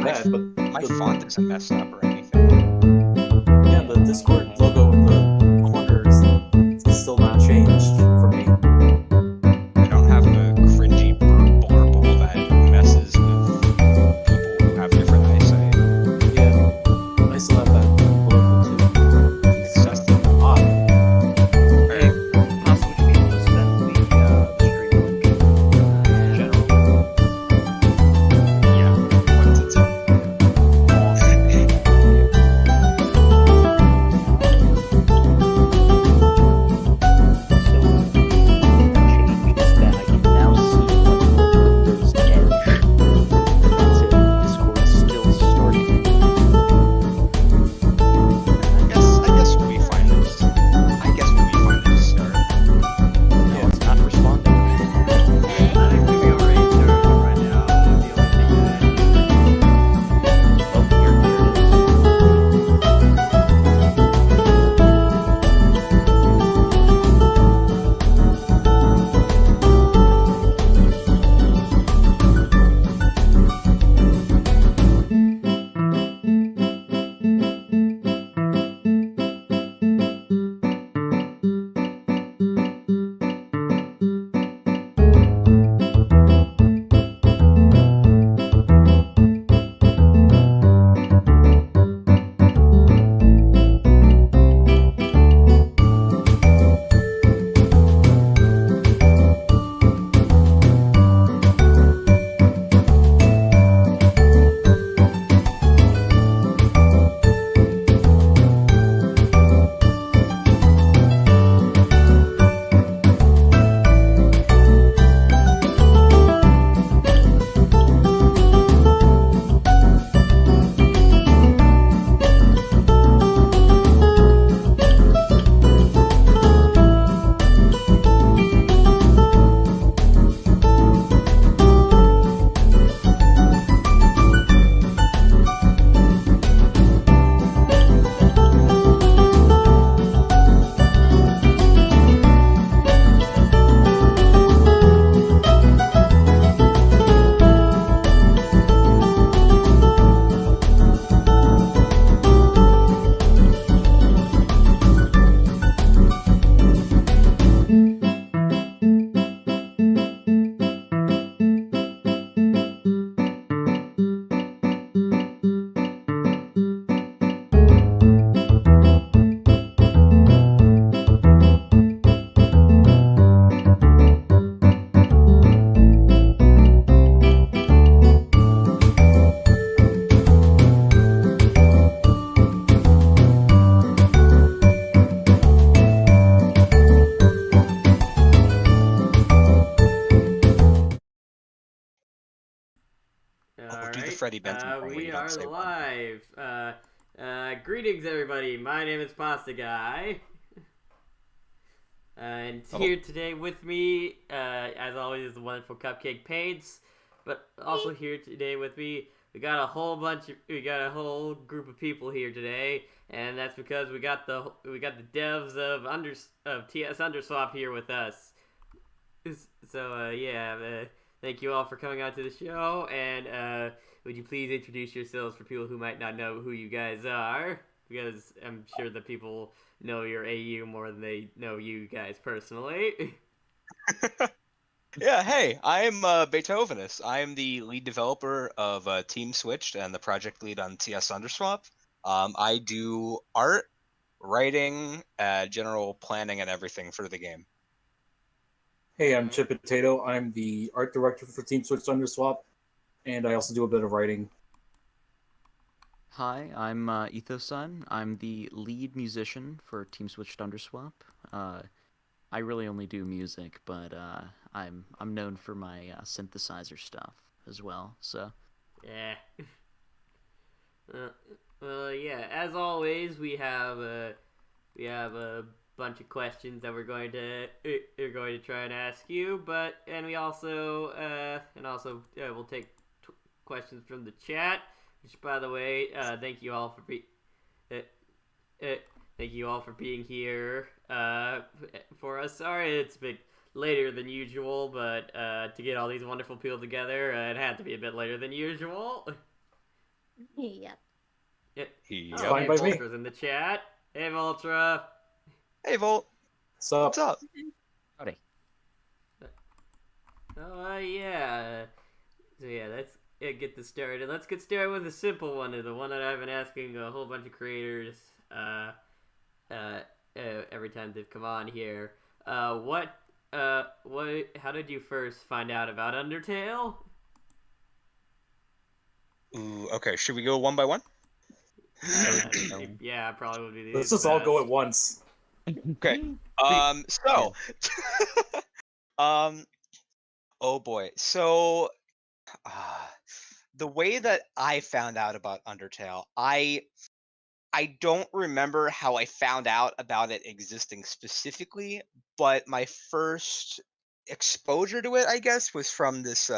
that, but My the font isn't messed up or anything. yeah, the Discord logo in the corner is still not changed for me. I don't have the cringy blarble that messes with people who have different eyesight. Yeah, I still have that logo too. It's It's just odd. Hey, Pasta, would you be able to send the stream link in general? yeah. What's it say? So the change is that I can now see Windows Edge. But that's it. Discord's still starting. I guess we'll be fine to just. I guess we'll be fine to just start. No, it's not responding. I think we'll be alright starting right now. The only thing Oh, here it is. Oh, do the Freddie Benson thing when we you don't are say one. live. Greetings, everybody. My name is Pasta Guy. And Oh. here today with me, as always, is the wonderful Cupcake Paints. But also here today with me, we got a whole group of people here today, and that's because we got the devs of TS Underswap here with us. So thank you all for coming out to the show, and would you please introduce yourselves for people who might not know who you guys are? Because I'm sure that people know your AU more than they know you guys personally. Yeah, hey, I'm Beethovenus. I am the lead developer of Team Switched and the project lead on TS Underswap. I do art, writing, general planning, and everything for the game. Hey, I'm Chip Potato. I'm the art director for Team Switch Underswap, and I also do a bit of writing. Hi, I'm Ethos-Sun. I'm the lead musician for Team Switched Underswap. I really only do music, but I'm known for my synthesizer stuff as well. So Yeah. Yeah. As always, we have a bunch of questions that we're going to try and ask you, and we also we'll take questions from the chat. Which, by the way, thank you all for being here for us. Sorry, it's a bit later than usual, but to get all these wonderful people together, it had to be a bit later than usual. Yep. Yeah. Yep. Oh, Fine hey, by me. Voltra's in the chat. Hey, Voltra. Hey, Volt. So What's up? Howdy. Oh, yeah. So yeah, let's get this started. Let's get started with a simple one, the one that I've been asking a whole bunch of creators uh, every time they've come on here. How did you first find out about Undertale? Ooh, okay. Should we go one by one? Yeah, probably would be let's the just all go best. at once. Okay. So, um, oh boy. So, uh, the way that I found out about Undertale, I don't remember how I found out about it existing specifically, but my first exposure to it, I guess, was from this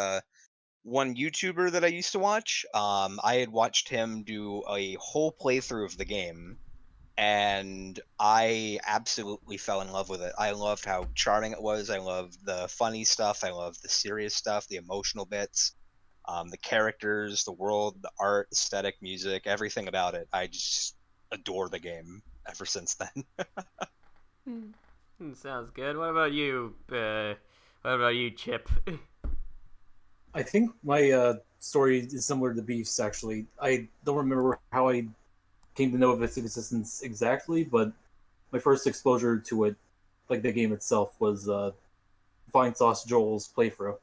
one YouTuber that I used to watch. I had watched him do a whole playthrough of the game, and I absolutely fell in love with it. I loved how charming it was. I loved the funny stuff. I loved the serious stuff, the emotional bits, the characters, the world, the art, aesthetic, music, everything about it. I just adore the game ever since then. Sounds good. What about you? What about you, Chip? I think my story is similar to Beef's. Actually, I don't remember how I came to know of its existence exactly, but my first exposure to it, like the game itself, was Fine Sauce Joel's playthrough.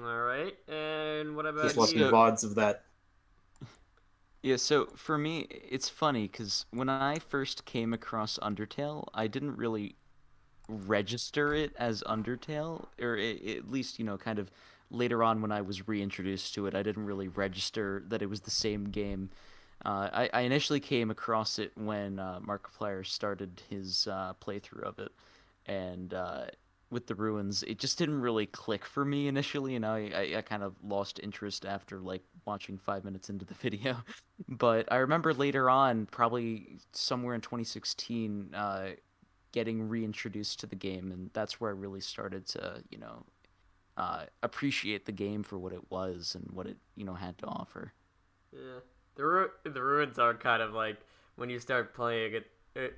All right, and what Just about watching you? VODs of that. Yeah, so for me, it's funny because when I first came across Undertale, I didn't really register it as Undertale, or at least, kind of later on when I was reintroduced to it, I didn't really register that it was the same game. I initially came across it when Markiplier started his playthrough of it, and with the ruins, it just didn't really click for me initially, and I kind of lost interest after like watching 5 minutes into the video. But I remember later on, probably somewhere in 2016, getting reintroduced to the game, and that's where I really started to, appreciate the game for what it was and what it, had to offer. Yeah, the ruins are kind of like when you start playing it.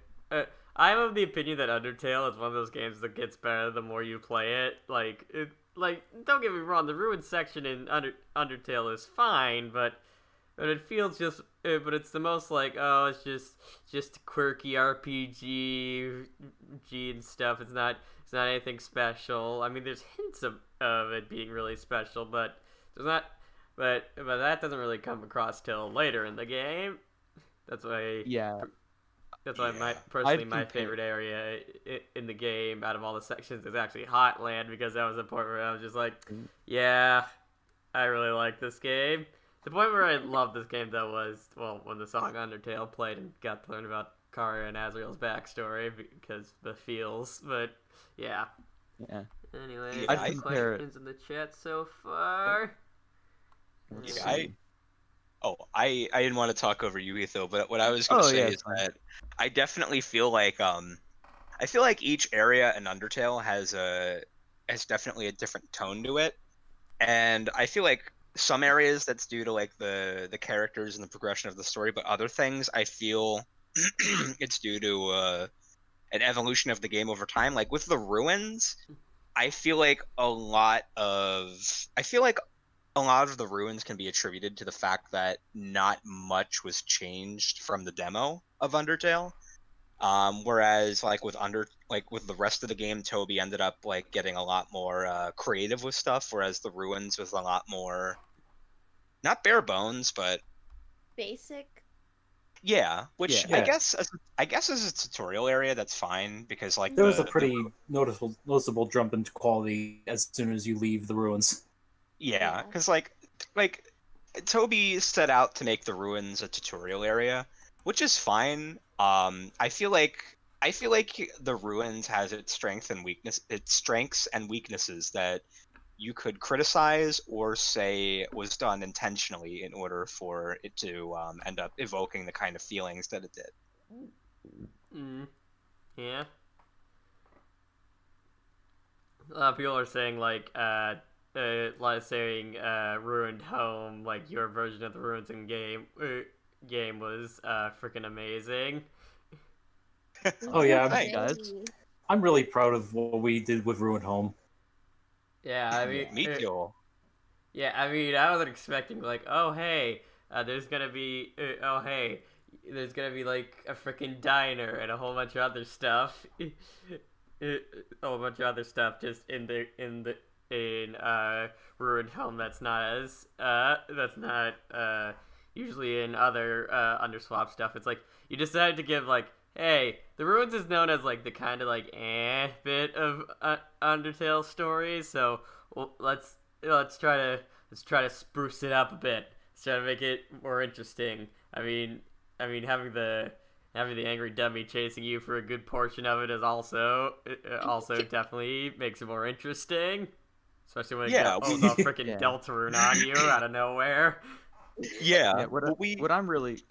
I'm of the opinion that Undertale is one of those games that gets better the more you play it. Like don't get me wrong, the ruins section in Undertale is fine, but it feels just. But it's the most like, oh, it's just quirky RPG and stuff. It's not anything special. I mean, there's hints of it being really special, but there's not. But that doesn't really come across till later in the game. That's why Yeah, that's why my Yeah. personally I'd my compare. favorite area in the game out of all the sections is actually Hotland, because that was the point where I was just like, yeah, I really like this game. The point where I loved this game though was, well, when the song Undertale played and got to learn about Chara and Azrael's backstory because the feels. But yeah. Yeah, Anyway, Yeah, I'd any compare it. questions in the chat so far? Let's Yeah, see. I didn't want to talk over you, Etho, but what I was gonna Oh say yeah, is it's fine. that I definitely feel like I feel like each area in Undertale has definitely a different tone to it. And I feel like some areas that's due to like the characters and the progression of the story, but other things I feel it's due to an evolution of the game over time. Like with the ruins, I feel like I feel like a lot of the ruins can be attributed to the fact that not much was changed from the demo of Undertale. Whereas like with the rest of the game, Toby ended up like getting a lot more creative with stuff, whereas the ruins was a lot more not bare bones, but Basic. yeah. Which Yeah, Yeah, I guess as a tutorial area, that's fine because like there was a the pretty noticeable jump into quality as soon as you leave the ruins. yeah, Yeah. because like Toby set out to make the ruins a tutorial area, which is fine. I feel like the ruins has its strengths and weaknesses that you could criticize or say was done intentionally in order for it to end up evoking the kind of feelings that it did. Mm, yeah. A lot of people are saying like saying Ruined Home, like your version of the Ruins in game was freaking amazing. Oh yeah, Thanks, guys. I'm really proud of what we did with Ruined Home. Yeah, I mean, Me too. yeah, I mean, I wasn't expecting like, oh hey, there's gonna be, oh hey, there's gonna be like a freaking diner and a whole bunch of other stuff, a whole bunch of other stuff just in Ruined Home that's not usually in other Underswap stuff. It's like you decided to give like, hey, the Ruins is known as like the kind of like bit of Undertale stories, so let's try to spruce it up a bit. Let's try to make it more interesting. I mean, having the angry dummy chasing you for a good portion of it is also definitely makes it more interesting. Especially when it Yeah, goes all freaking Yeah. Deltarune on you out of nowhere. Yeah. What I'm really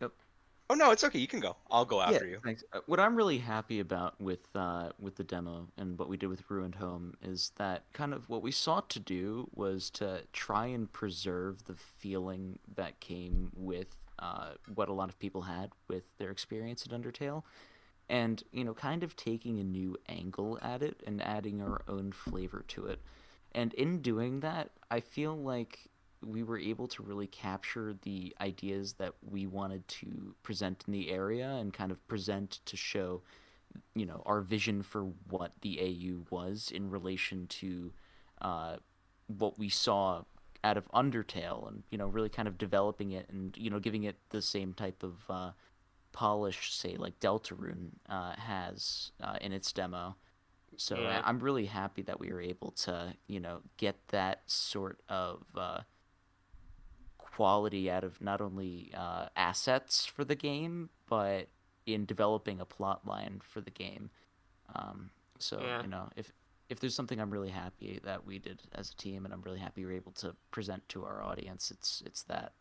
Oh no, it's okay. You can go. I'll go yeah, after you. thanks. What I'm really happy about with the demo and what we did with Ruined Home is that kind of what we sought to do was to try and preserve the feeling that came with what a lot of people had with their experience at Undertale, and kind of taking a new angle at it and adding our own flavor to it. And in doing that, I feel like we were able to really capture the ideas that we wanted to present in the area and kind of present to show, our vision for what the AU was in relation to what we saw out of Undertale, and really kind of developing it and giving it the same type of polish, say, like Deltarune has in its demo. So Yeah. I'm really happy that we were able to, get that sort of quality out of not only assets for the game, but in developing a plot line for the game. So Yeah. if there's something I'm really happy that we did as a team, and I'm really happy we were able to present to our audience, it's that.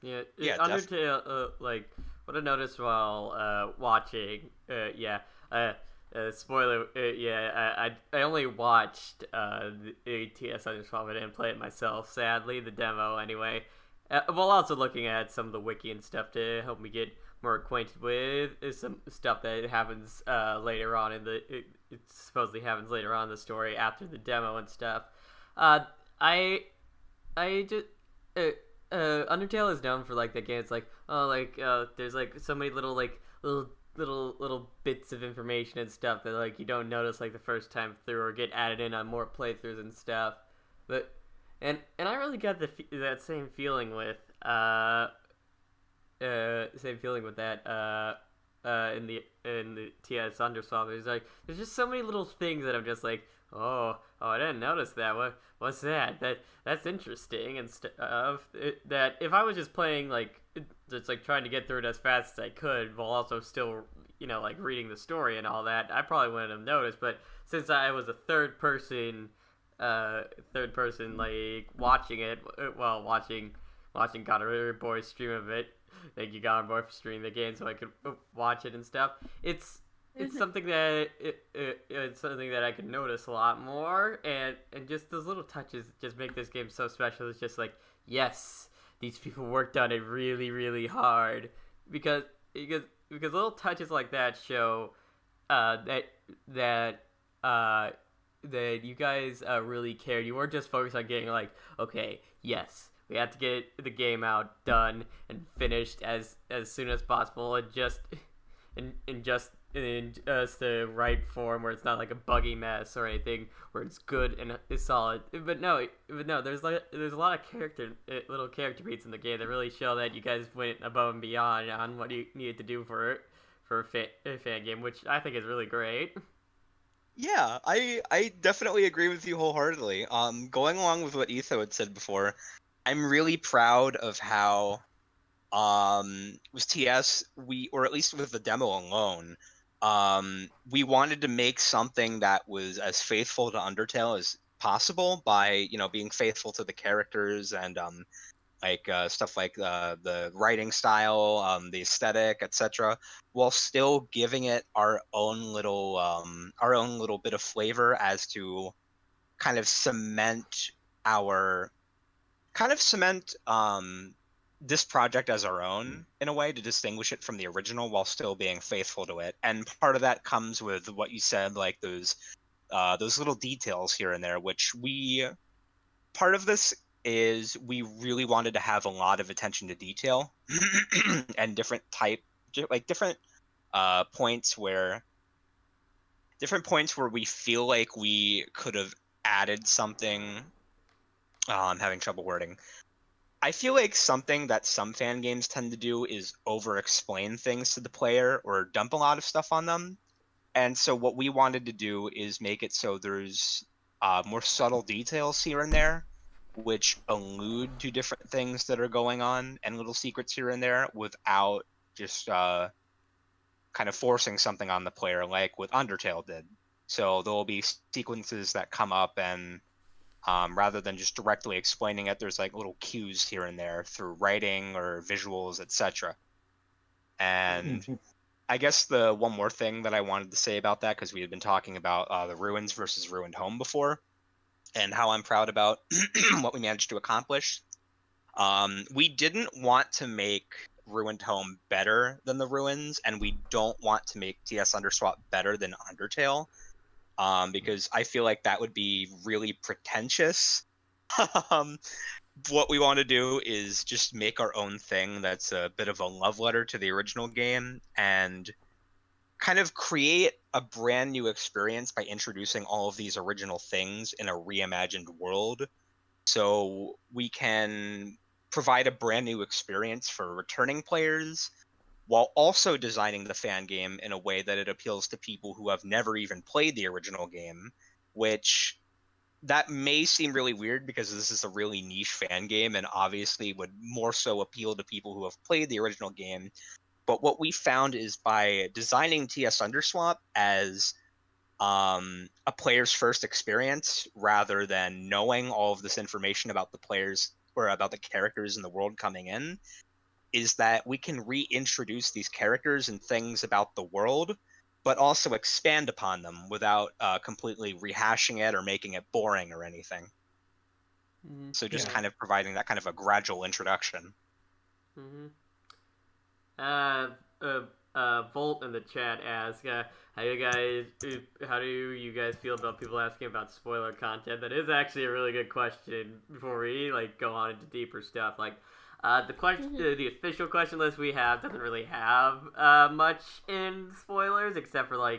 Yeah, Yeah, Undertale. Like what I noticed while watching. Spoiler. I only watched the TS Underswap. I didn't play it myself. Sadly, the demo anyway. While also looking at some of the wiki and stuff to help me get more acquainted with some stuff that happens later on in it supposedly happens later on in the story after the demo and stuff. I just Undertale is known for like the game. It's like there's like so many little bits of information and stuff that like you don't notice like the first time through or get added in on more playthroughs and stuff. But and I really got that same feeling with that in the TS Underswap. It's like there's just so many little things that I'm just like, oh, I didn't notice that. What's that? That's interesting and stuff. That if I was just playing like just like trying to get through it as fast as I could while also still like reading the story and all that, I probably wouldn't have noticed. But since I was a third person like watching it while watching Goddard Boy stream of it. Thank you, Goddard Boy, for streaming the game so I could watch it and stuff. It's something that it's something that I could notice a lot more, and just those little touches just make this game so special. It's just like, yes, these people worked on it really, really hard because little touches like that show that you guys really cared. You weren't just focused on getting like, okay, yes, we have to get the game out, done, and finished as soon as possible, and just in the right form where it's not like a buggy mess or anything, where it's good and it's solid. But no, there's a lot of little character beats in the game that really show that you guys went above and beyond on what you needed to do for a fan game, which I think is really great. Yeah, I definitely agree with you wholeheartedly. Going along with what Etho had said before, I'm really proud of how with TS or at least with the demo alone, we wanted to make something that was as faithful to Undertale as possible by being faithful to the characters and stuff like the writing style, the aesthetic, etc., while still giving it our own little bit of flavor as to kind of cement our kind of cement this project as our own in a way to distinguish it from the original while still being faithful to it. And part of that comes with what you said, like those little details here and there, which part of this is we really wanted to have a lot of attention to detail and different points where we feel like we could have added something. I'm having trouble wording. I feel like something that some fan games tend to do is over-explain things to the player or dump a lot of stuff on them. And so what we wanted to do is make it so there's more subtle details here and there, which allude to different things that are going on and little secrets here and there without just kind of forcing something on the player like what Undertale did. So there will be sequences that come up and rather than just directly explaining it, there's like little cues here and there through writing or visuals, etc. And I guess the one more thing that I wanted to say about that, because we had been talking about the ruins versus ruined home before, and how I'm proud about what we managed to accomplish. We didn't want to make ruined home better than the ruins, and we don't want to make TS Underswap better than Undertale. Because I feel like that would be really pretentious. What we want to do is just make our own thing that's a bit of a love letter to the original game and kind of create a brand new experience by introducing all of these original things in a reimagined world. So we can provide a brand new experience for returning players while also designing the fan game in a way that it appeals to people who have never even played the original game, which that may seem really weird because this is a really niche fan game and obviously would more so appeal to people who have played the original game. But what we found is by designing TS Underswap as a player's first experience rather than knowing all of this information about the players or about the characters in the world coming in, is that we can reintroduce these characters and things about the world, but also expand upon them without completely rehashing it or making it boring or anything. So just kind of providing that kind of a gradual introduction. Volt in the chat asks, how do you guys feel about people asking about spoiler content? That is actually a really good question before we go on into deeper stuff. The official question list we have doesn't really have much in spoilers except for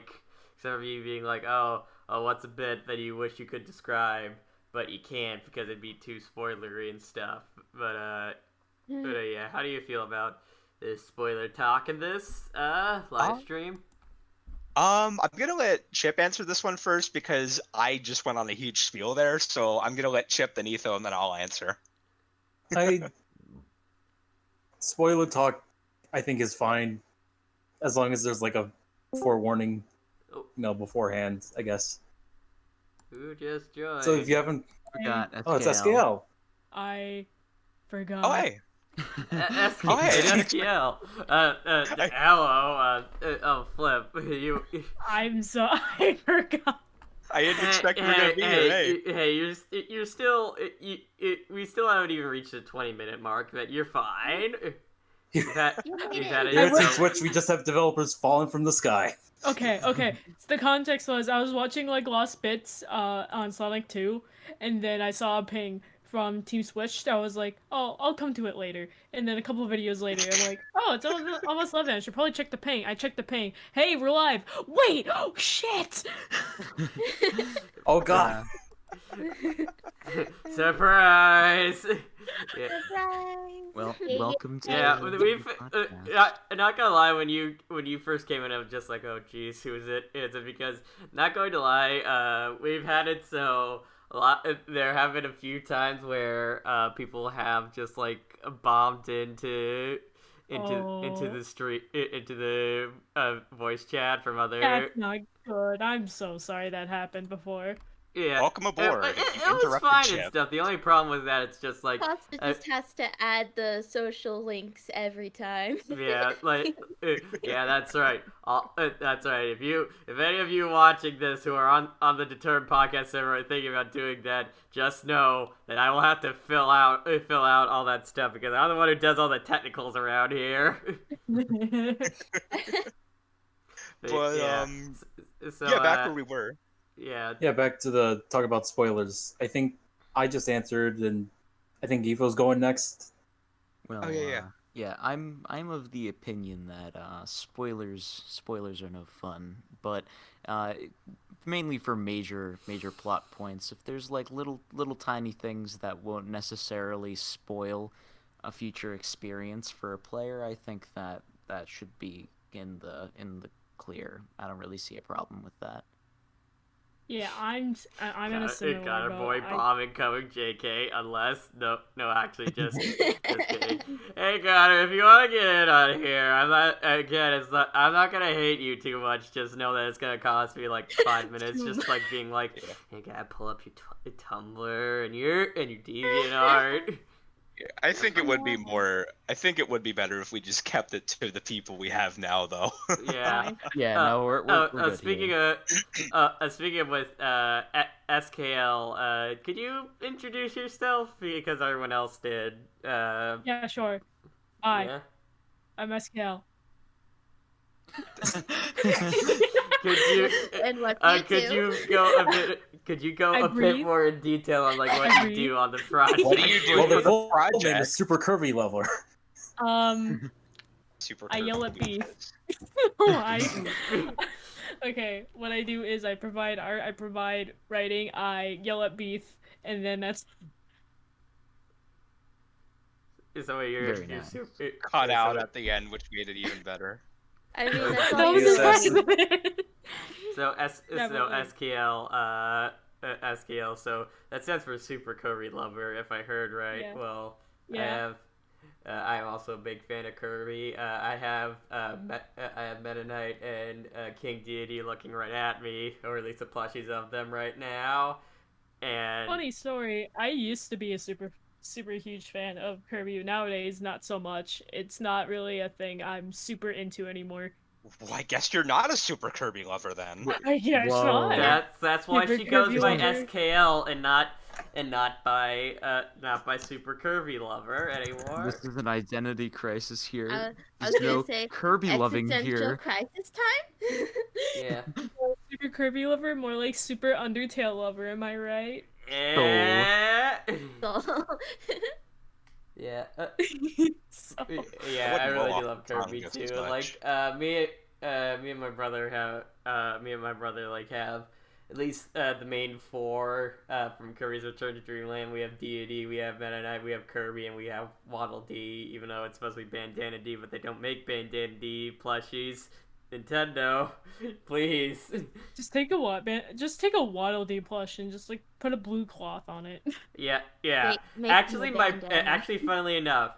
you being like, oh, what's a bit that you wish you could describe but you can't because it'd be too spoilery and stuff. But yeah, how do you feel about this spoiler talk in this live stream? I'm gonna let Chip answer this one first because I just went on a huge spiel there. So I'm gonna let Chip, then Etho, and then I'll answer. Spoiler talk, I think, is fine as long as there's a forewarning, beforehand, I guess. Who just joined? So if you haven't Forgot. Oh, it's SKL. I forgot. Oh, hey. SKL. Hello. Flip. I'm so I forgot. I didn't expect you were gonna be here. Hey, you're still. We still haven't even reached the 20-minute mark, but you're fine. You've had it. Here at Switch, we just have developers falling from the sky. Okay. So the context was I was watching Lost Bits on Sonic 2, and then I saw a ping from Team Switch. I was like, oh, I'll come to it later. And then a couple of videos later, I'm like, oh, it's almost 11. I should probably check the ping. I checked the ping. Hey, we're live. Wait, oh shit. Oh god. Surprise. Yeah. Surprise. Well, welcome to we've not gonna lie, when you first came in, I was just like, oh geez, who is it? It's because, not going to lie, we've had it so a lot. There have been a few times where people have just bombed into the street, into the voice chat from other. That's not good. I'm so sorry that happened before. Yeah. Welcome aboard. It You was interrupted fine Chip. and stuff. The only problem was that it's just like, Costa just has to add the social links every time. yeah, like, yeah, that's right. That's right. If any of you watching this who are on the Determined podcast server are thinking about doing that, just know that I will have to fill out all that stuff because I'm the one who does all the technicals around here. But yeah. So yeah, back where we were. yeah. Yeah, back to the talk about spoilers. I think I just answered, and I think Evo's going next. Well, Oh, yeah. yeah. I'm of the opinion that spoilers are no fun, but mainly for major plot points. If there's like little tiny things that won't necessarily spoil a future experience for a player, I think that should be in the clear. I don't really see a problem with that. Yeah, I'm in a similar Got our boat. boy bomb incoming, JK. Unless no, actually, just kidding. Hey, Connor, if you want to get in on here, I'm not gonna hate you too much. Just know that it's gonna cost me like 5 minutes, just like being like, hey, gotta pull up your Tumblr and your DeviantArt. I think it would be more. I think it would be better if we just kept it to the people we have now, though. Yeah. Yeah, no, we're good speaking here. speaking with SKL, could you introduce yourself because everyone else did? Yeah, sure. Hi, Yeah. I'm SKL. Could you And what could you go a bit more in detail on like what you Agreed. do on the project? What do you do Well, for the the full name project? is Super Curvy Leveler. Super I yell curvy at beef. because- Okay, what I do is I provide art, I provide writing, I yell at beef, and then that's So you're Very nice. super Cut so out that- at the end, which made it even better. I mean, that's that all was you the the best. do. So Yeah, but like- SKL. So that stands for Super Kirby Lover, if I heard right. Yeah. Well, Yeah. I'm also a big fan of Kirby. I have Meta Knight and King Deity looking right at me, or at least the plushies of them right now. And Funny story, I used to be a super huge fan of Kirby. Nowadays, not so much. It's not really a thing I'm super into anymore. Well, I guess you're not a super Kirby lover then. I guess Whoa. not. that's why Super she goes Kirby by Lover. SKL and not by Super Kirby Lover anymore. This is an identity crisis here. I was There's gonna no say Kirby loving existential here. crisis time. Yeah. Super Kirby lover, more like super Undertale lover, am I right? Eh. So- Yeah. So- Yeah, I wouldn't really roll do off love the tongue Kirby just too. as Like much. me and my brother have at least the main four from Kirby's Return to Dreamland. We have Deity, we have Meta Knight, we have Kirby, and we have Waddle Dee. Even though it's supposed to be Bandana D, but they don't make Bandana D plushies. Nintendo, please. Just take a Waddle Dee plush and just like put a blue cloth on it. Yeah. Make Actually, them a my bandana. funnily enough,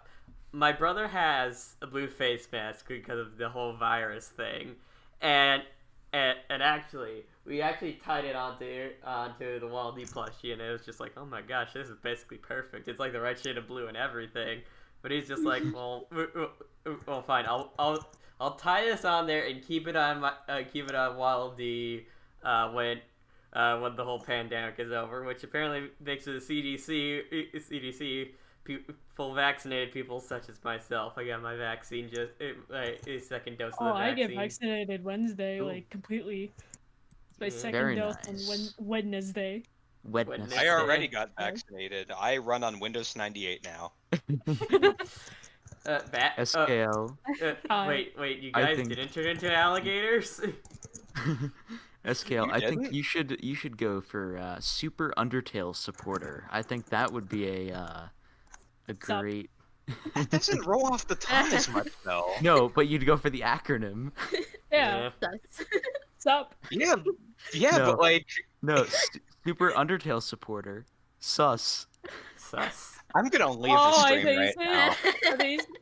my brother has a blue face mask because of the whole virus thing, and actually, we actually tied it onto the Wall D plushie, and it was just like, oh my gosh, this is basically perfect. It's like the right shade of blue and everything. But he's just like, well, fine. I'll tie this on there and keep it on Wall D when the whole pandemic is over, which apparently makes the CDC full vaccinated people such as myself. I got my vaccine a second dose of the I vaccine. get vaccinated Wednesday, Ooh. like completely. It's my Yeah. second Very dose nice. on Wednesday. Wetness. I already got vaccinated. I run on Windows 98 now. SKL. Hi. Wait, you I guys think- didn't turn into alligators? SKL. You I think didn't? you should go for Super Undertale supporter. I think that would be a Sup. great. That doesn't roll off the tongue as much, though. No, but you'd go for the acronym. Yeah. Sucks. Sup? Yeah, No. but like, No, Super Undertale supporter. Sus. Sus. I'm gonna leave Oh, the I stream think right so. now.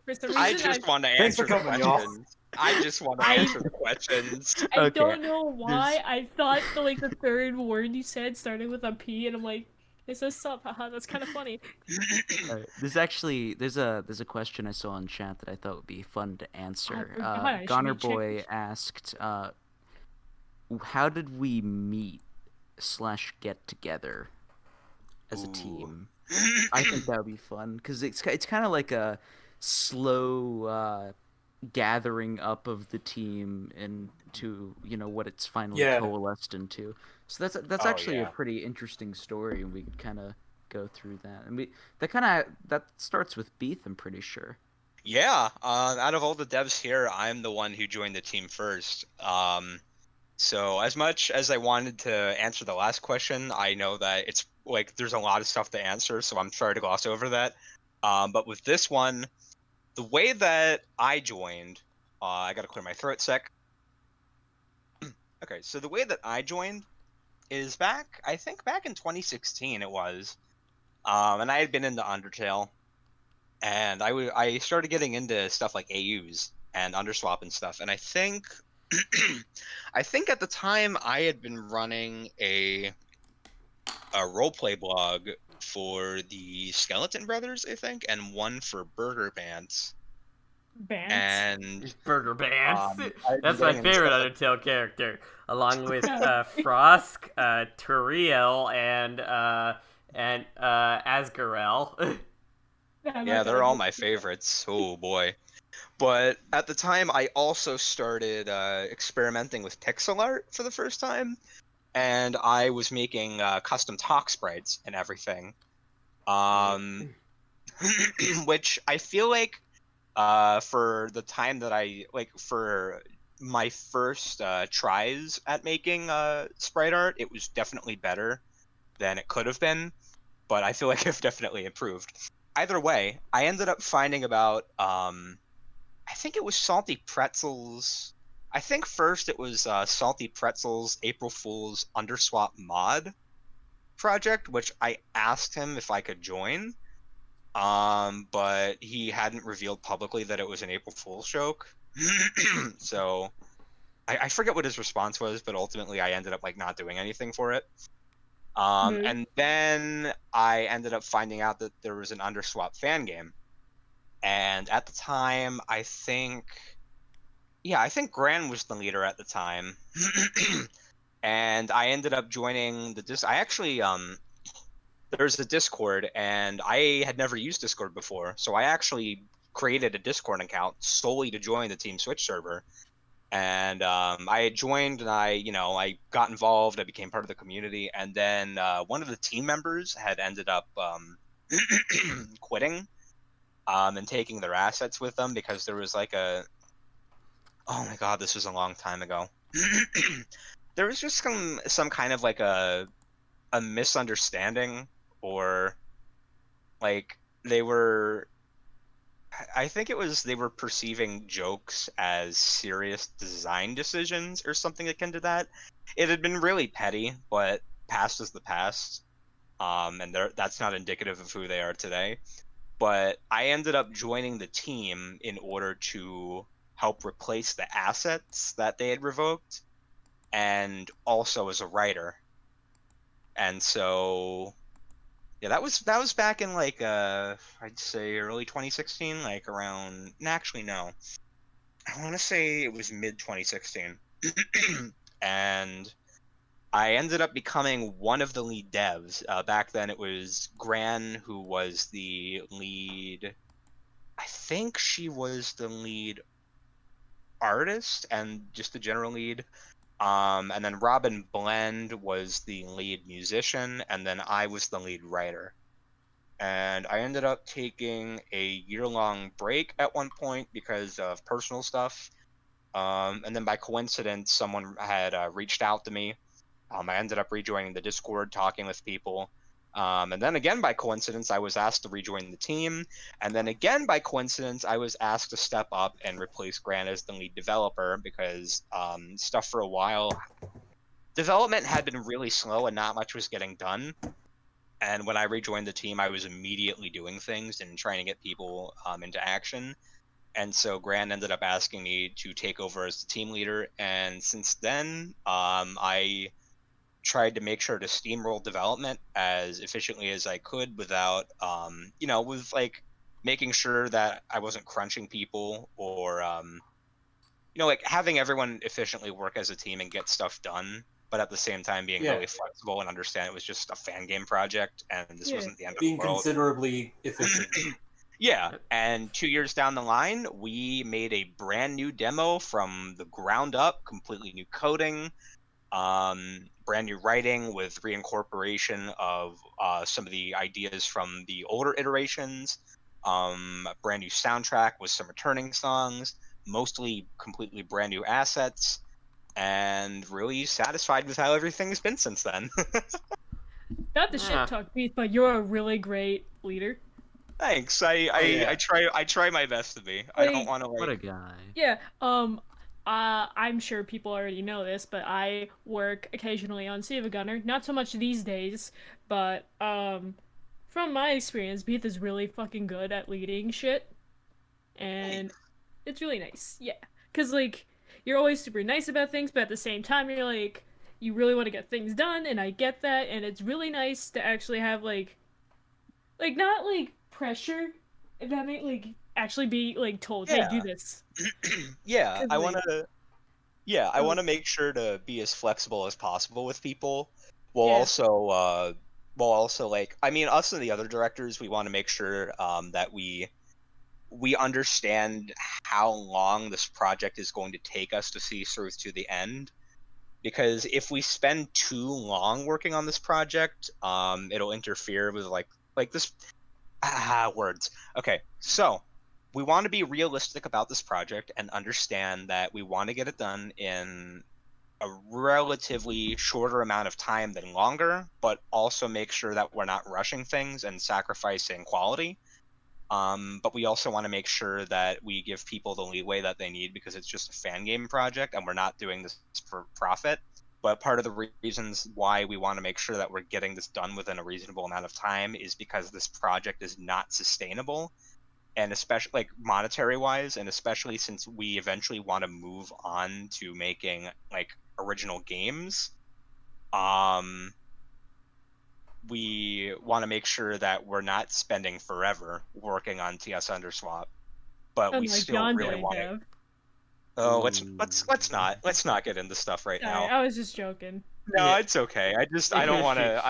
For some reason, I just want to Thanks answer for the coming, y'all. questions. I just want to I- answer the questions. I Okay, don't know why. there's- I thought the third word you said started with a P, and I'm like, it says sup. Haha, that's kind of funny. there's a question I saw in chat that I thought would be fun to answer. forgot. I should Goner be checking. Boy asked, how did we meet / get together as a Ooh. team? I think that would be fun because it's kind of like a slow gathering up of the team into what it's finally Yeah. coalesced into. So that's Oh, actually a yeah. pretty interesting story, and we could kind of go through that. And that starts with Beef, I'm pretty sure. Yeah, out of all the devs here, I'm the one who joined the team first. So as much as I wanted to answer the last question, I know that it's like there's a lot of stuff to answer, so I'm sorry to gloss over that. But with this one, the way that I joined, I gotta clear my throat sec. Okay, so the way that I joined is I think back in 2016 it was, and I had been into Undertale, and I started getting into stuff like AUs and Underswap and stuff, and I think I think at the time I had been running a roleplay blog for the Skeleton Brothers, I think, and one for Burger Pants. Bants. And Burger Bands. I've been That's my getting into favorite stuff like- Undertale character, along with Frosk, Turiel, and Asgarel. Yeah, they're all my favorites. Oh boy. But at the time, I also started experimenting with pixel art for the first time, and I was making custom talk sprites and everything. Which I feel like for the time that for my first tries at making sprite art, it was definitely better than it could have been, but I feel like I've definitely improved. Either way, I ended up finding about I think it was Salty Pretzels. I think first it was Salty Pretzels April Fool's Underswap mod project, which I asked him if I could join. But he hadn't revealed publicly that it was an April Fool's joke. So I forget what his response was, but ultimately I ended up like not doing anything for it. And then I ended up finding out that there was an Underswap fan game. And at the time, I think Gran was the leader at the time. And I ended up joining I actually there's a Discord, and I had never used Discord before, so I actually created a Discord account solely to join the Team Switch server. And I had joined, and I got involved. I became part of the community, and then one of the team members had ended up quitting and taking their assets with them because there was like oh my god, this was a long time ago. There was just some kind of like a misunderstanding, or like I think it was they were perceiving jokes as serious design decisions or something akin to that. It had been really petty, but past is the past. And that's not indicative of who they are today. But I ended up joining the team in order to help replace the assets that they had revoked, and also as a writer. And so yeah, that was back in like I'd say early 2016, like around actually no. I want to say it was mid 2016. And I ended up becoming one of the lead devs. Back then it was Gran who was the lead. I think she was the lead artist and just the general lead. And then Robin Blend was the lead musician, and then I was the lead writer. And I ended up taking a year-long break at one point because of personal stuff. And then by coincidence, someone had reached out to me. I ended up rejoining the Discord, talking with people. And then again, by coincidence, I was asked to rejoin the team. And then again, by coincidence, I was asked to step up and replace Grant as the lead developer because stuff for a while. Development had been really slow and not much was getting done. And when I rejoined the team, I was immediately doing things and trying to get people into action. and so Gran ended up asking me to take over as the team leader. And since then, I tried to make sure to steamroll development as efficiently as I could without, with like making sure that I wasn't crunching people or, like having everyone efficiently work as a team and get stuff done, but at the same time being really flexible and understand it was just a fan game project and this wasn't the end of the Being world. considerably efficient. Yeah, and 2 years down the line, we made a brand new demo from the ground up, completely new coding, brand new writing with reincorporation of some of the ideas from the older iterations, brand new soundtrack with some returning songs, mostly completely brand new assets, and really satisfied with how everything's been since then. Not the shit talk piece, but you're a really great leader. Thanks. I try my best to be. I don't want to What a guy. Yeah. I'm sure people already know this, but I work occasionally on Save a Gunner. Not so much these days, but from my experience, Beeth is really fucking good at leading shit, and it's really nice. Yeah, cause like you're always super nice about things, but at the same time you're like you really want to get things done, and I get that, and it's really nice to actually have like not like pressure, if that makes like actually be like told, hey, do this. Yeah, I want like- to. Yeah, I want to make sure to be as flexible as possible with people, while Yeah. also like, I mean, us and the other directors, we want to make sure that we understand how long this project is going to take us to see through to the end. Because if we spend too long working on this project, it'll interfere with like this words. Okay, so we want to be realistic about this project and understand that we want to get it done in a relatively shorter amount of time than longer, but also make sure that we're not rushing things and sacrificing quality. But we also want to make sure that we give people the leeway that they need because it's just a fan game project and we're not doing this for profit. But part of the reasons why we want to make sure that we're getting this done within a reasonable amount of time is because this project is not sustainable, and especially like monetary wise, and especially since we eventually want to move on to making like original games. We want to make sure that we're not spending forever working on TS Underswap, but we still John really Boy want to. Dev. Oh, let's not get into stuff right Sorry, now. I was just joking. No, it's okay. I don't want to.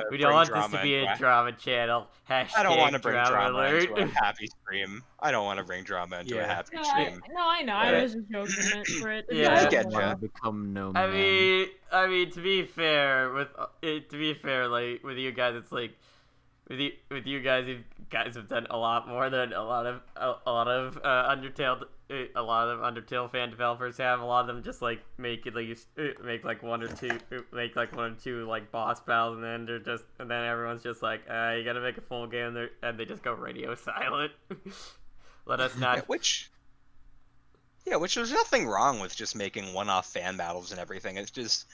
We don't want this to be a drama channel. Hashtag I don't want to bring drama alert. into a happy stream. I don't want to bring drama into a happy No, stream. I know. I was just joking for it. Yeah. I I get don't ya. want to become no I man. mean, to be fair, like with you guys, it's like with you guys, you guys have done a lot more than a lot of Undertale. A lot of Undertale fan developers have. A lot of them just like make like one or two like boss battles, and then everyone's just like, you gotta make a full game, and they just go radio silent. Let us not. Which there's nothing wrong with just making one-off fan battles and everything. It's just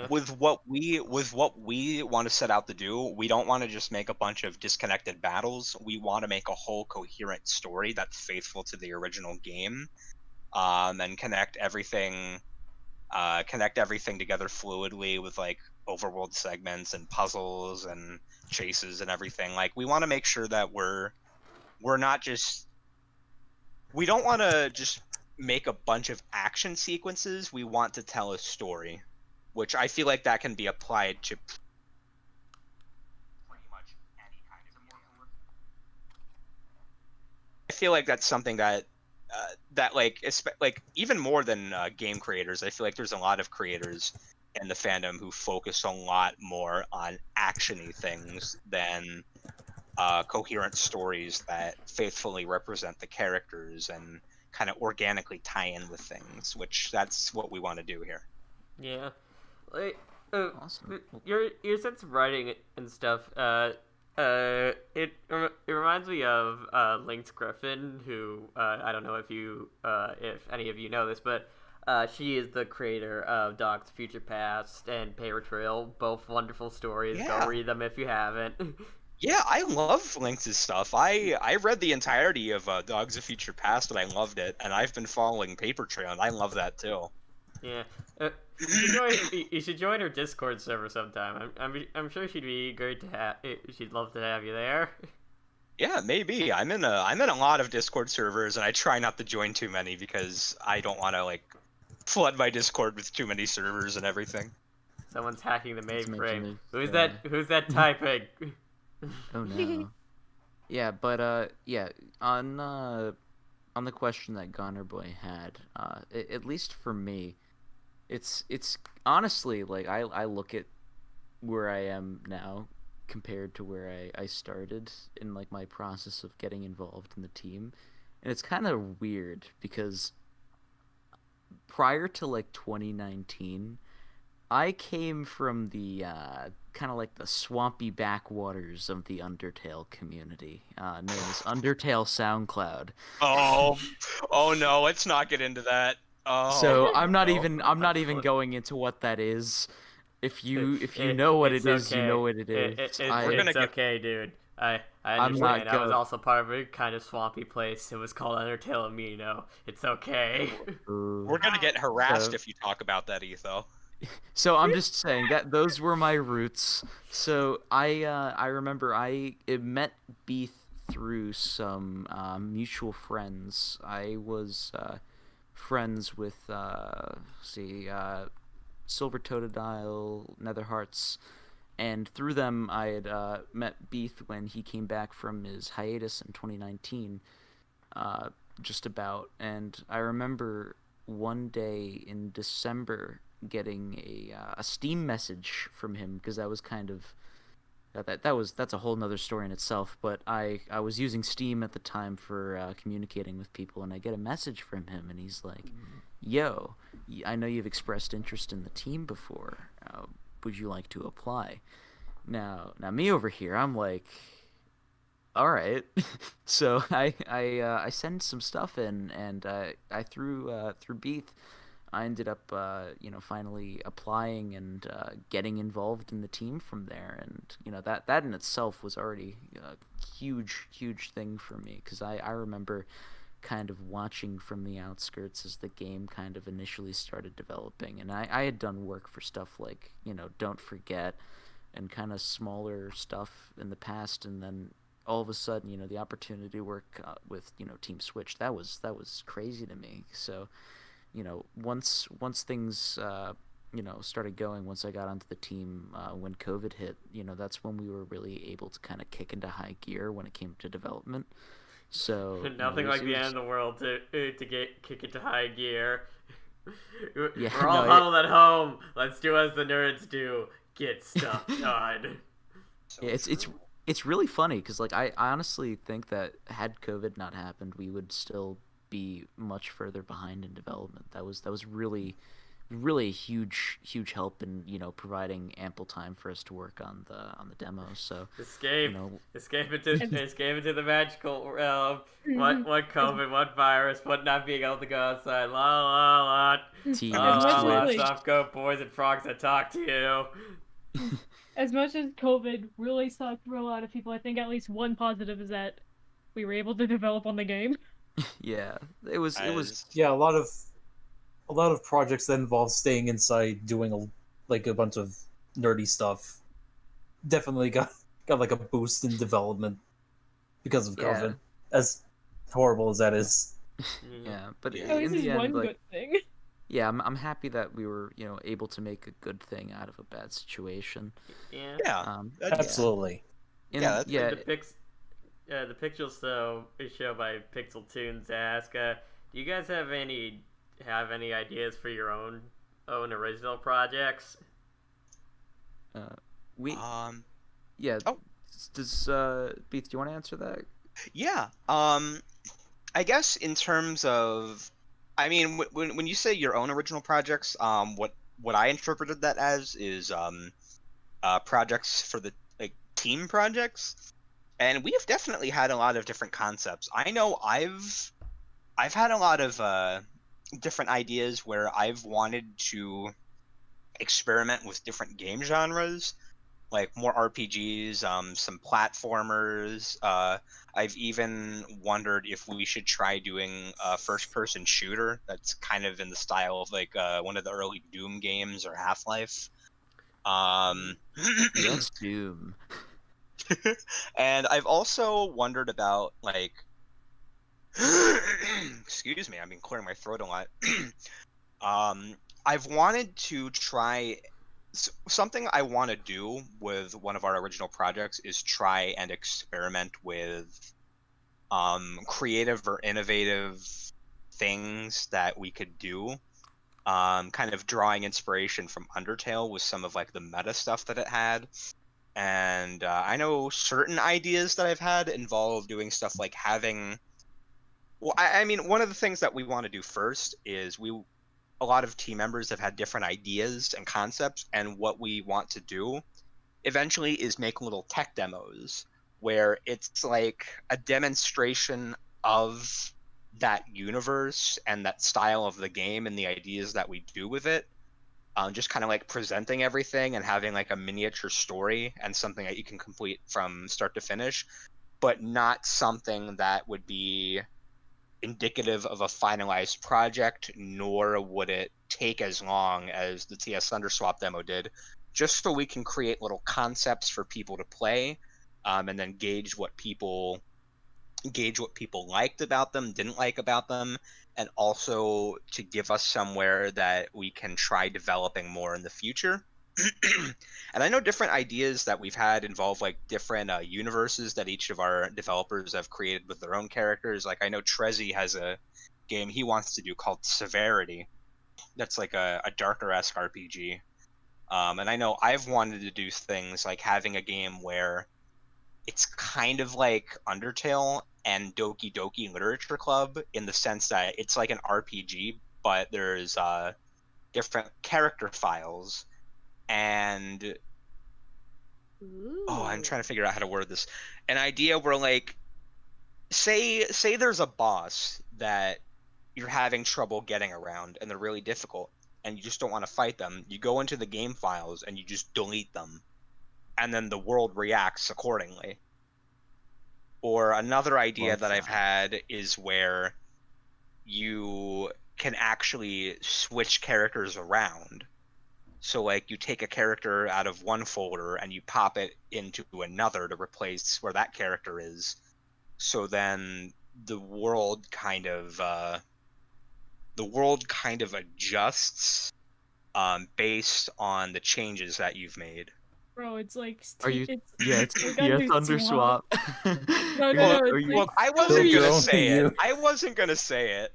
with what we want to set out to do, we don't want to just make a bunch of disconnected battles. We want to make a whole coherent story that's faithful to the original game, and connect everything together fluidly with like overworld segments and puzzles and chases and everything. Like we want to make sure that we're not just. We don't want to just make a bunch of action sequences. We want to tell a story, which I feel like that can be applied to pretty much any kind of. I feel like that's something that even more than game creators, I feel like there's a lot of creators in the fandom who focus a lot more on actiony things than coherent stories that faithfully represent the characters and kind of organically tie in with things, which that's what we want to do here. Yeah, like Awesome. your sense of writing and stuff. It reminds me of Lynx Griffin, who I don't know if any of you know this, but she is the creator of Dogs Future Past and Paper Trail, both wonderful stories. Yeah. Go read them if you haven't. Yeah, I love Lynx's stuff. I read the entirety of Dogs of Future Past, and I loved it. And I've been following Paper Trail, and I love that too. Yeah. You should join her Discord server sometime. I'm sure she'd be great to have. She'd love to have you there. Yeah, maybe. I'm in a lot of Discord servers, and I try not to join too many because I don't want to like flood my Discord with too many servers and everything. Someone's hacking the Not to mention mainframe. there's, Who's that typing? Oh no. Yeah, but yeah, on the question that Goner Boy had, at least for me, it's honestly like I look at where I am now compared to where I started in like my process of getting involved in the team, and it's kind of weird because prior to like 2019, I came from the kind of like the swampy backwaters of the Undertale community, known as Undertale SoundCloud. Oh no, let's not get into that. Oh, So I'm not no. even going into what that is. If you know what it is, okay. you know what it is. We're gonna It's get- okay, dude. I I'm not understand. I was go- also part of a kind of swampy place. It was called Undertale Amino. It's okay. We're gonna get harassed So- if you talk about that, Etho. So I'm just saying that those were my roots. So I remember I met Beef through some mutual friends. I was friends with Silver Totodile, Netherhearts, and through them I had met Beef when he came back from his hiatus in 2019, just about. And I remember one day in December getting a Steam message from him because that was kind of that's a whole nother story in itself. But I was using Steam at the time for communicating with people, and I get a message from him, and he's like, "Yo, I know you've expressed interest in the team before. Would you like to apply?" Now me over here, I'm like, all right. So I sent some stuff in, and I through Beef, I ended up finally applying and getting involved in the team from there, and that in itself was already a huge thing for me because I remember kind of watching from the outskirts as the game kind of initially started developing, and I had done work for stuff like Don't Forget and kind of smaller stuff in the past, and then all of a sudden the opportunity to work with Team Switch, that was crazy to me. So once things started going, once I got onto the team when COVID hit, that's when we were really able to kind of kick into high gear when it came to development. So Nothing like the end of the world to kick into high gear. Yeah, We're all no, huddled at home. Let's do as the nerds do. Get stuff done. Yeah, it's really funny because like I honestly think that had COVID not happened, we would still be much further behind in development. That was really a huge help in providing ample time for us to work on the demo. So Escape into the magical realm. What COVID, what virus, what not being able to go outside. La la la. Team La Switch. soft go boys and frogs that talk to you. As much as COVID really sucked for a lot of people, I think at least one positive is that we were able to develop on the game. Yeah, it was Yeah, a lot of projects that involve staying inside doing a bunch of nerdy stuff definitely got like a boost in development because of COVID. Yeah. As horrible as that is. yeah, but At least in the there's one end, like, good thing. yeah, I'm happy that we were able to make a good thing out of a bad situation. Yeah. Yeah, Absolutely. Yeah, The Pixel show by Pixel Tunes ask, do you guys have any ideas for your own original projects? we Oh. Does Beef, do you want to answer that? Yeah. I guess in terms of, I mean, when you say your own original projects, what I interpreted that as is projects for the team projects, and we have definitely had a lot of different concepts. I know I've had a lot of different ideas where I've wanted to experiment with different game genres. like more RPGs, some platformers. I've even wondered if we should try doing a first-person shooter that's kind of in the style of like one of the early Doom games or Half-Life. Yes, Doom. And I've also wondered about like, excuse me, I've been clearing my throat a lot. I've wanted to try something I want to do with one of our original projects is try and experiment with creative or innovative things that we could do. Kind of drawing inspiration from Undertale with some of like the meta stuff that it had. And I know certain ideas that I've had involve doing stuff like having. Well, I mean, one of the things that we want to do first is a lot of team members have had different ideas and concepts, and what we want to do eventually is make little tech demos where it's like a demonstration of that universe and that style of the game and the ideas that we do with it. Just kind of like presenting everything and having like a miniature story and something that you can complete from start to finish, but not something that would be indicative of a finalized project, nor would it take as long as the TS Underswap demo did, just so we can create little concepts for people to play, and then gauge what people liked about them, didn't like about them, and also to give us somewhere that we can try developing more in the future. And I know different ideas that we've had involve like different universes that each of our developers have created with their own characters. Like I know Trezzy has a game he wants to do called Severity. That's like a darker-esque RPG. And I know I've wanted to do things like having a game where it's kind of like Undertale and Doki Doki Literature Club in the sense that it's like an RPG, but there's different character files. And I'm trying to figure out how to word this. An idea where like say there's a boss that you're having trouble getting around and they're really difficult and you just don't want to fight them. You go into the game files and you just delete them. And then the world reacts accordingly. Or another idea that I've had is where you can actually switch characters around. So like you take a character out of one folder and you pop it into another to replace where that character is. So then the world kind of adjusts based on the changes that you've made. Bro, it's like Are you? it's Yeah, it's like yes, Underswap. Underswap. No, Are it's you? like I Don't wasn't gonna go, say you. it. I wasn't gonna say it.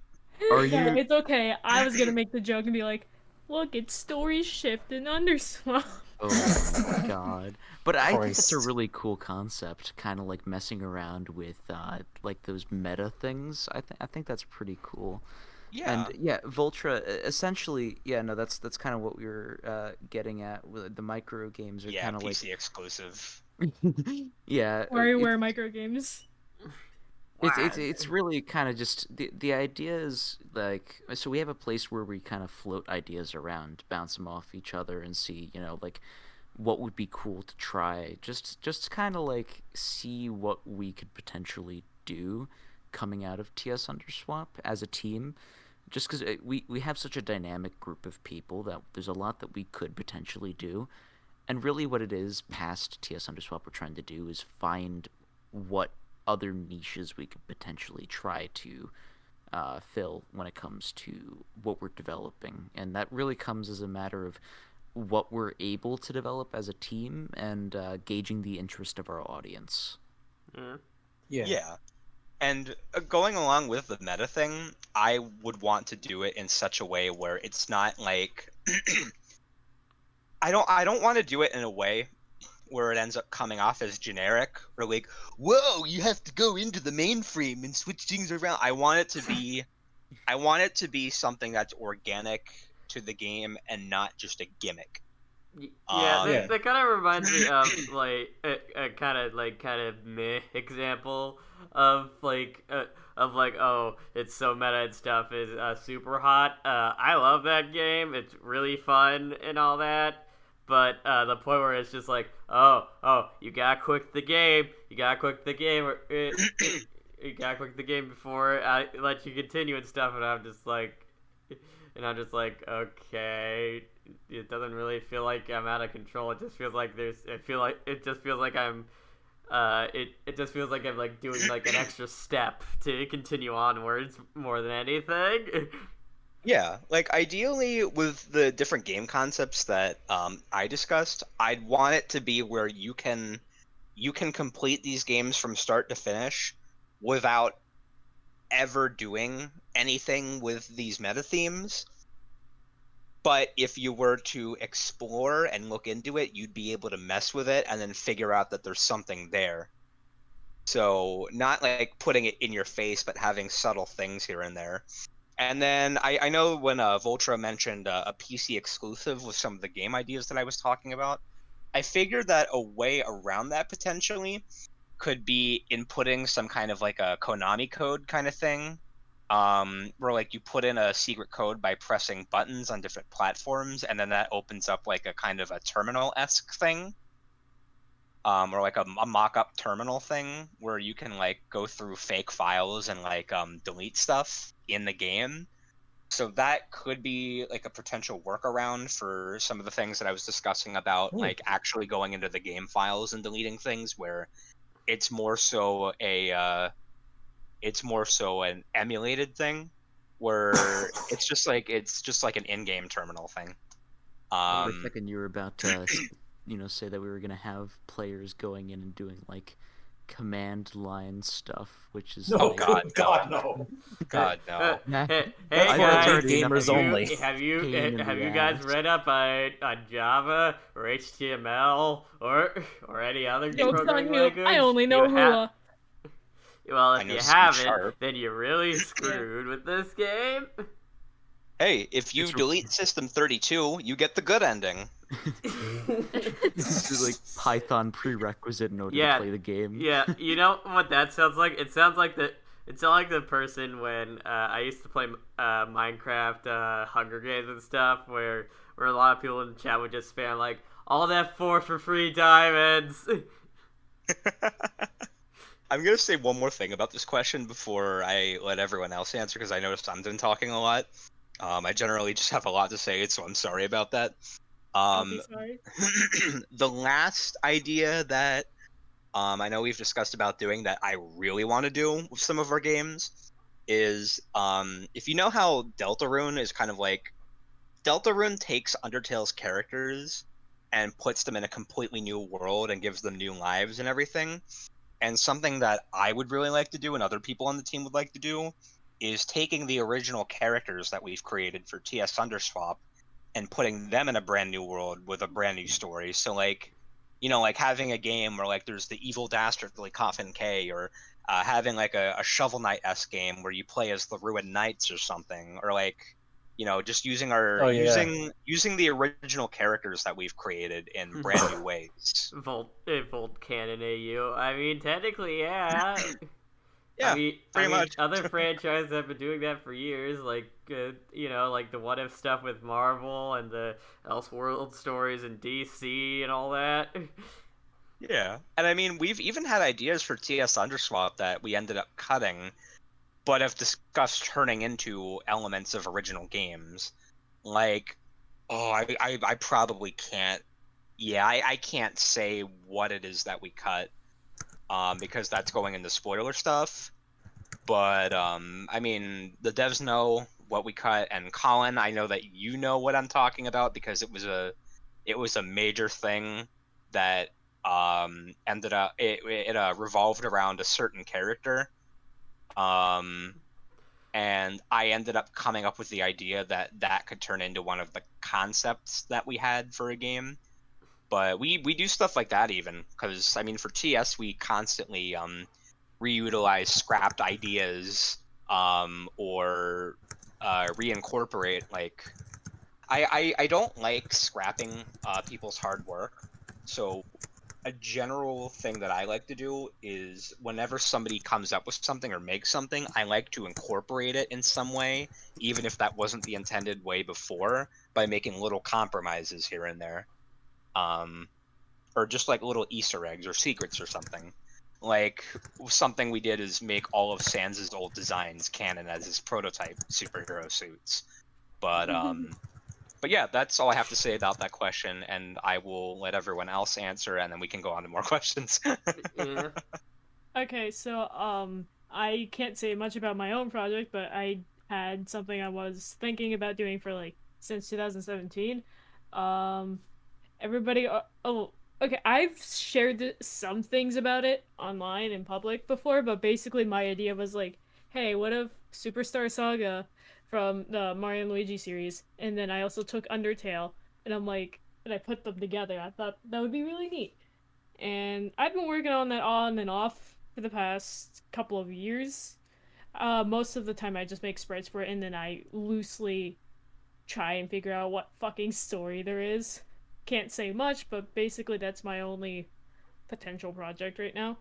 Are No, you? it's okay. I was gonna make the joke and be like, look, it's story shift in Underswap. Oh my god! But I think that's a Christ. really cool concept, kind of like messing around with like those meta things. I think that's pretty cool. Yeah. And yeah, Voltra essentially, yeah, no, that's kind of what we were getting at. With the micro games are Yeah, kind of PC exclusive. yeah, WarioWare micro games. it's really kind of just the idea is like, so we have a place where we kind of float ideas around, bounce them off each other, and see, like what would be cool to try. Just kind of like see what we could potentially do coming out of TS Underswap as a team. Just because we have such a dynamic group of people that there's a lot that we could potentially do. And really what it is past TS Underswap we're trying to do is find what other niches we could potentially try to fill when it comes to what we're developing. And that really comes as a matter of what we're able to develop as a team and gauging the interest of our audience. Yeah. And going along with the meta thing, I would want to do it in such a way where it's not like I don't want to do it in a way where it ends up coming off as generic or like, whoa, you have to go into the mainframe and switch things around. I want it to be something that's organic to the game and not just a gimmick. Yeah, that kind of reminds me of like a kind of meh example of like oh, it's so meta and stuff is super hot. I love that game. It's really fun and all that, But the point where it's just like, oh, you gotta quit the game. You gotta quit the game, or you gotta quit the game before I let you continue and stuff. And I'm just like, okay. It doesn't really feel like I'm out of control. It just feels like it just feels like I'm. It just feels like I'm like doing like an extra step to continue onwards more than anything. Yeah, like ideally with the different game concepts that I discussed, I'd want it to be where you can complete these games from start to finish without ever doing anything with these meta themes. But if you were to explore and look into it, you'd be able to mess with it and then figure out that there's something there. So not like putting it in your face, but having subtle things here and there. And then I know when Voltra mentioned a PC exclusive with some of the game ideas that I was talking about, I figured that a way around that potentially could be inputting some kind of like a Konami code kind of thing, where like you put in a secret code by pressing buttons on different platforms, and then that opens up like a kind of a terminal-esque thing, or like a mock-up terminal thing where you can like go through fake files and like delete stuff in the game. So that could be like a potential workaround for some of the things that I was discussing about like actually going into the game files and deleting things, where it's more so an emulated thing where it's just like an in-game terminal thing. For a second, you were about to, say that we were gonna have players going in and doing like command line stuff, which is No, God, no. God, no. God no. Hey That's for guys, elite gamers only. have you Pain in have the you guys ass. read up on Java or HTML or any other Joke's on programming you. language? I only know You ha- Hula. Well, I if know you C haven't, sharp. then you're really screwed with this game. Hey, if you delete System 32, you get the good ending. This is like Python prerequisite in order Yeah, to play the game. Yeah, you know what that sounds like? It sounds like the person when I used to play Minecraft, Hunger Games and stuff, where a lot of people in the chat would just spam like all that for free diamonds. I'm gonna say one more thing about this question before I let everyone else answer, because I noticed I'm done talking a lot. I generally just have a lot to say, so I'm sorry about that. I'll be sorry. The last idea that I know we've discussed about doing that I really want to do with some of our games is if you know how Deltarune is kind of like, Deltarune takes Undertale's characters and puts them in a completely new world and gives them new lives and everything. And something that I would really like to do and other people on the team would like to do is taking the original characters that we've created for TS Underswap and putting them in a brand new world with a brand new story. So like, like having a game where like there's the evil dastardly Coffin K, or having like a Shovel Knight-esque game where you play as the Ruined Knights or something, or like, just using using the original characters that we've created in brand new ways. Volt Cannon AU. I mean, technically, yeah. Yeah, pretty much. Other franchises have been doing that for years, like like the What If stuff with Marvel and the Elseworld stories in DC and all that. Yeah, and I mean, we've even had ideas for TS Underswap that we ended up cutting, but have discussed turning into elements of original games. Like, I probably can't. Yeah, I can't say what it is that we cut, because that's going into spoiler stuff. But I mean, the devs know what we cut, and Colin, I know that you know what I'm talking about because it was a major thing that ended up it revolved around a certain character, and I ended up coming up with the idea that could turn into one of the concepts that we had for a game. But we do stuff like that even, because I mean, for TS we constantly reutilize scrapped ideas, or reincorporate. Like, I don't like scrapping people's hard work. So a general thing that I like to do is whenever somebody comes up with something or makes something, I like to incorporate it in some way, even if that wasn't the intended way before, by making little compromises here and there. or just like little Easter eggs or secrets or something. Like something we did is make all of Sans' old designs canon as his prototype superhero suits. But yeah, that's all I have to say about that question, and I will let everyone else answer, and then we can go on to more questions. Yeah. Okay, so I can't say much about my own project, but I had something I was thinking about doing for like since 2017. Um, everybody, oh, okay, I've shared some things about it online in public before, but basically my idea was like, hey, what if Superstar Saga from the Mario and Luigi series, and then I also took Undertale, and I'm like, and I put them together. I thought that would be really neat. And I've been working on that on and off for the past couple of years. Most of the time I just make spreads for it and then I loosely try and figure out what fucking story there is. Can't say much, but basically that's my only potential project right now.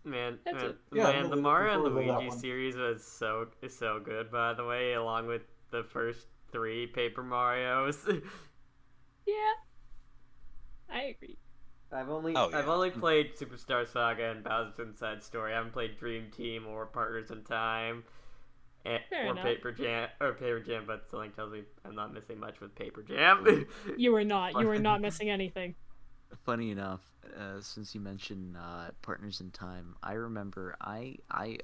Man, That's it. Yeah, man, I'm the really Mario and looking forward to that Luigi one. series was so good, by the way, along with the first 3 Paper Marios. Yeah, I agree. Oh, I've yeah. only played Superstar Saga and Bowser's Inside Story. I haven't played Dream Team or Partners in Time, Fair or enough. Paper Jam. But something tells me I'm not missing much with Paper Jam. You were not. You were not missing anything. Funny enough, since you mentioned Partners in Time, I remember I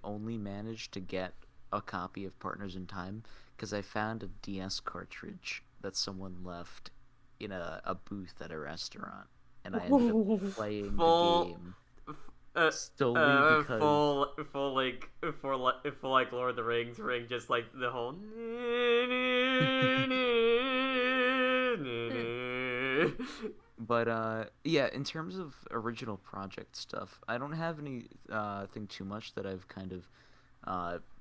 only managed to get a copy of Partners in Time because I found a DS cartridge that someone left in a booth at a restaurant, and I ended up playing Full- the game uh, solely because full like Lord of the Rings ring, just like the whole. But yeah, in terms of original project stuff, I don't have any thing too much that I've kind of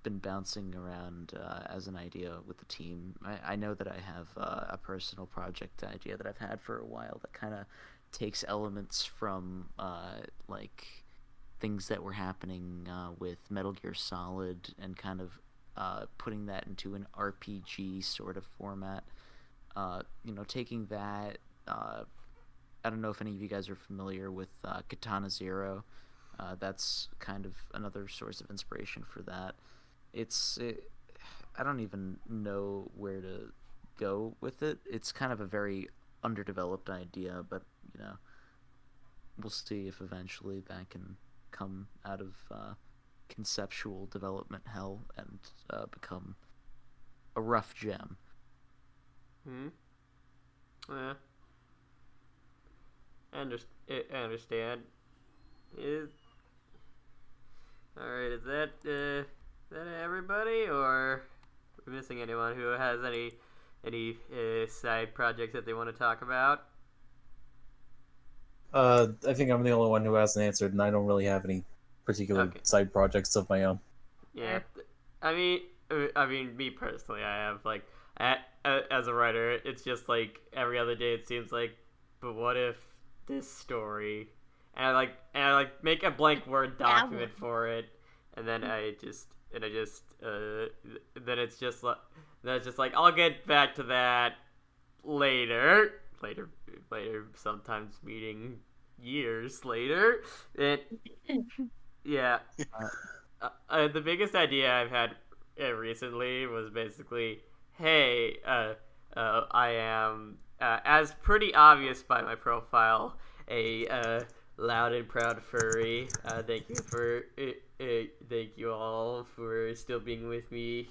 been bouncing around as an idea with the team. I know that I have a personal project idea that I've had for a while that kind of takes elements from like things that were happening with Metal Gear Solid and kind of putting that into an RPG sort of format. Taking that. I don't know if any of you guys are familiar with Katana Zero. That's kind of another source of inspiration for that. I don't even know where to go with it. It's kind of a very underdeveloped idea, but we'll see if eventually that can come out of conceptual development hell and become a rough gem. Yeah. I understand. Alright, is that everybody, or are we missing anyone who has any side projects that they want to talk about? I think I'm the only one who hasn't answered, and I don't really have any particular Okay. side projects of my own. Yeah, I mean, me personally, I have like, as a writer, it's just like every other day. It seems like, but what if this story? And I like make a blank Word document for it, and then then it's just like I'll get back to that later, sometimes meeting years later. Yeah. The biggest idea I've had recently was basically, hey, I am, as pretty obvious by my profile, a loud and proud furry. Thank you all for still being with me.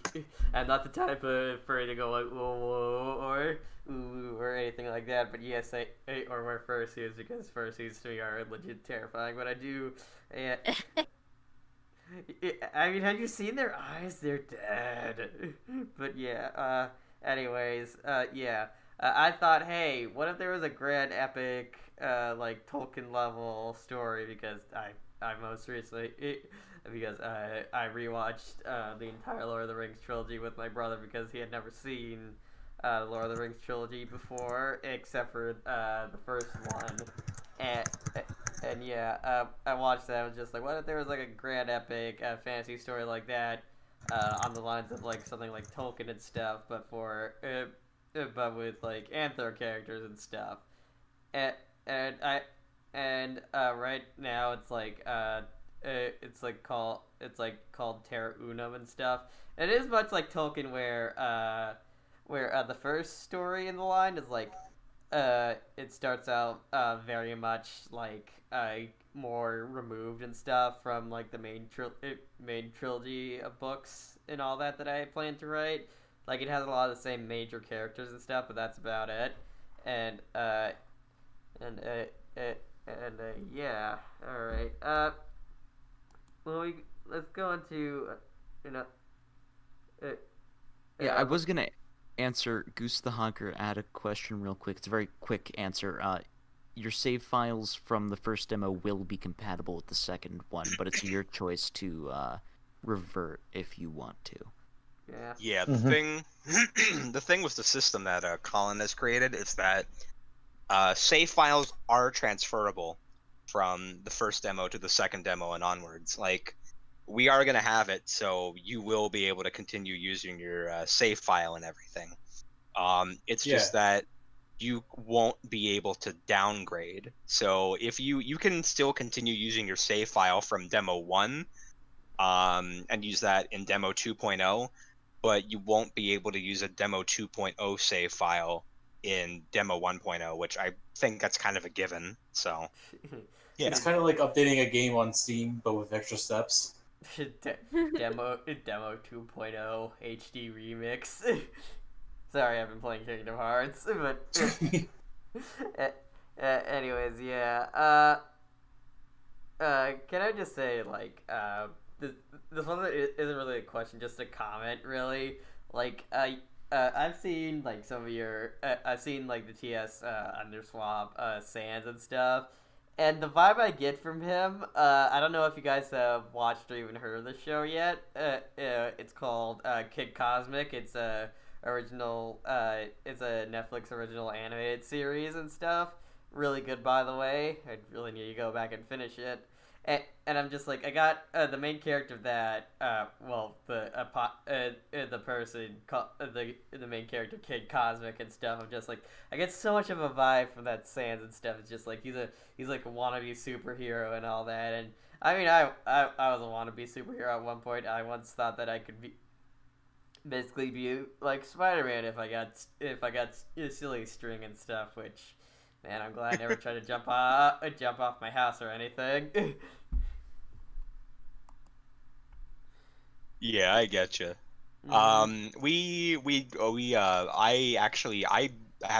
I'm not the type of furry to go like whoa, whoa or ooh or anything like that. But yes, I or wear fursuits because fursuits to me are legit terrifying. But I do. I mean, have you seen their eyes? They're dead. But yeah, anyways, yeah. I thought, hey, what if there was a grand epic, like Tolkien level story? Because I most recently, because I rewatched the entire Lord of the Rings trilogy with my brother because he had never seen the Lord of the Rings trilogy before, except for the first one. And yeah, I watched that. I was just like, what if there was like a grand epic fantasy story like that, on the lines of like something like Tolkien and stuff, but with like Anther characters and stuff. And right now it's called Terra Unum and stuff. And it is much like Tolkien, where the first story in the line is it starts out very much more removed and stuff from like the main trilogy of books and all that I plan to write. Like it has a lot of the same major characters and stuff, but that's about it. And and yeah, all right. Let's go into you know. Uh, Yeah, I was gonna answer Goose the Honker. Add a question real quick. It's a very quick answer. Your save files from the first demo will be compatible with the second one, but it's your choice to revert if you want to. Yeah. Yeah, the thing, the thing with the system that Colin has created is that save files are transferable from the first demo to the second demo and onwards. Like, we are going to have it, so you will be able to continue using your save file and everything. It's just that you won't be able to downgrade. So if you can still continue using your save file from demo 1 and use that in demo 2.0, but you won't be able to use a demo 2.0 save file in demo 1.0, which I think that's kind of a given. So yeah, It's kind of like updating a game on Steam, but with extra steps. demo 2.0 HD remix. Sorry, I've been playing Kingdom Hearts, but anyways, yeah. Can I just say this one isn't really a question, just a comment, really. I've seen some of your I've seen the TS Underswap Sans and stuff. And the vibe I get from him, I don't know if you guys have watched or even heard of the show yet. It's called Kid Cosmic. It's a Netflix original animated series and stuff. Really good, by the way. I really need to go back and finish it. And I'm just I got the main character of that, the person, the main character, Kid Cosmic and stuff. I'm just I get so much of a vibe from that Sans and stuff. It's just he's a wannabe superhero and all that. And I mean, I was a wannabe superhero at one point. I once thought that I could basically be like Spider-Man if I got silly string and stuff, which. Man, I'm glad I never tried to jump off my house or anything. yeah, I get you. I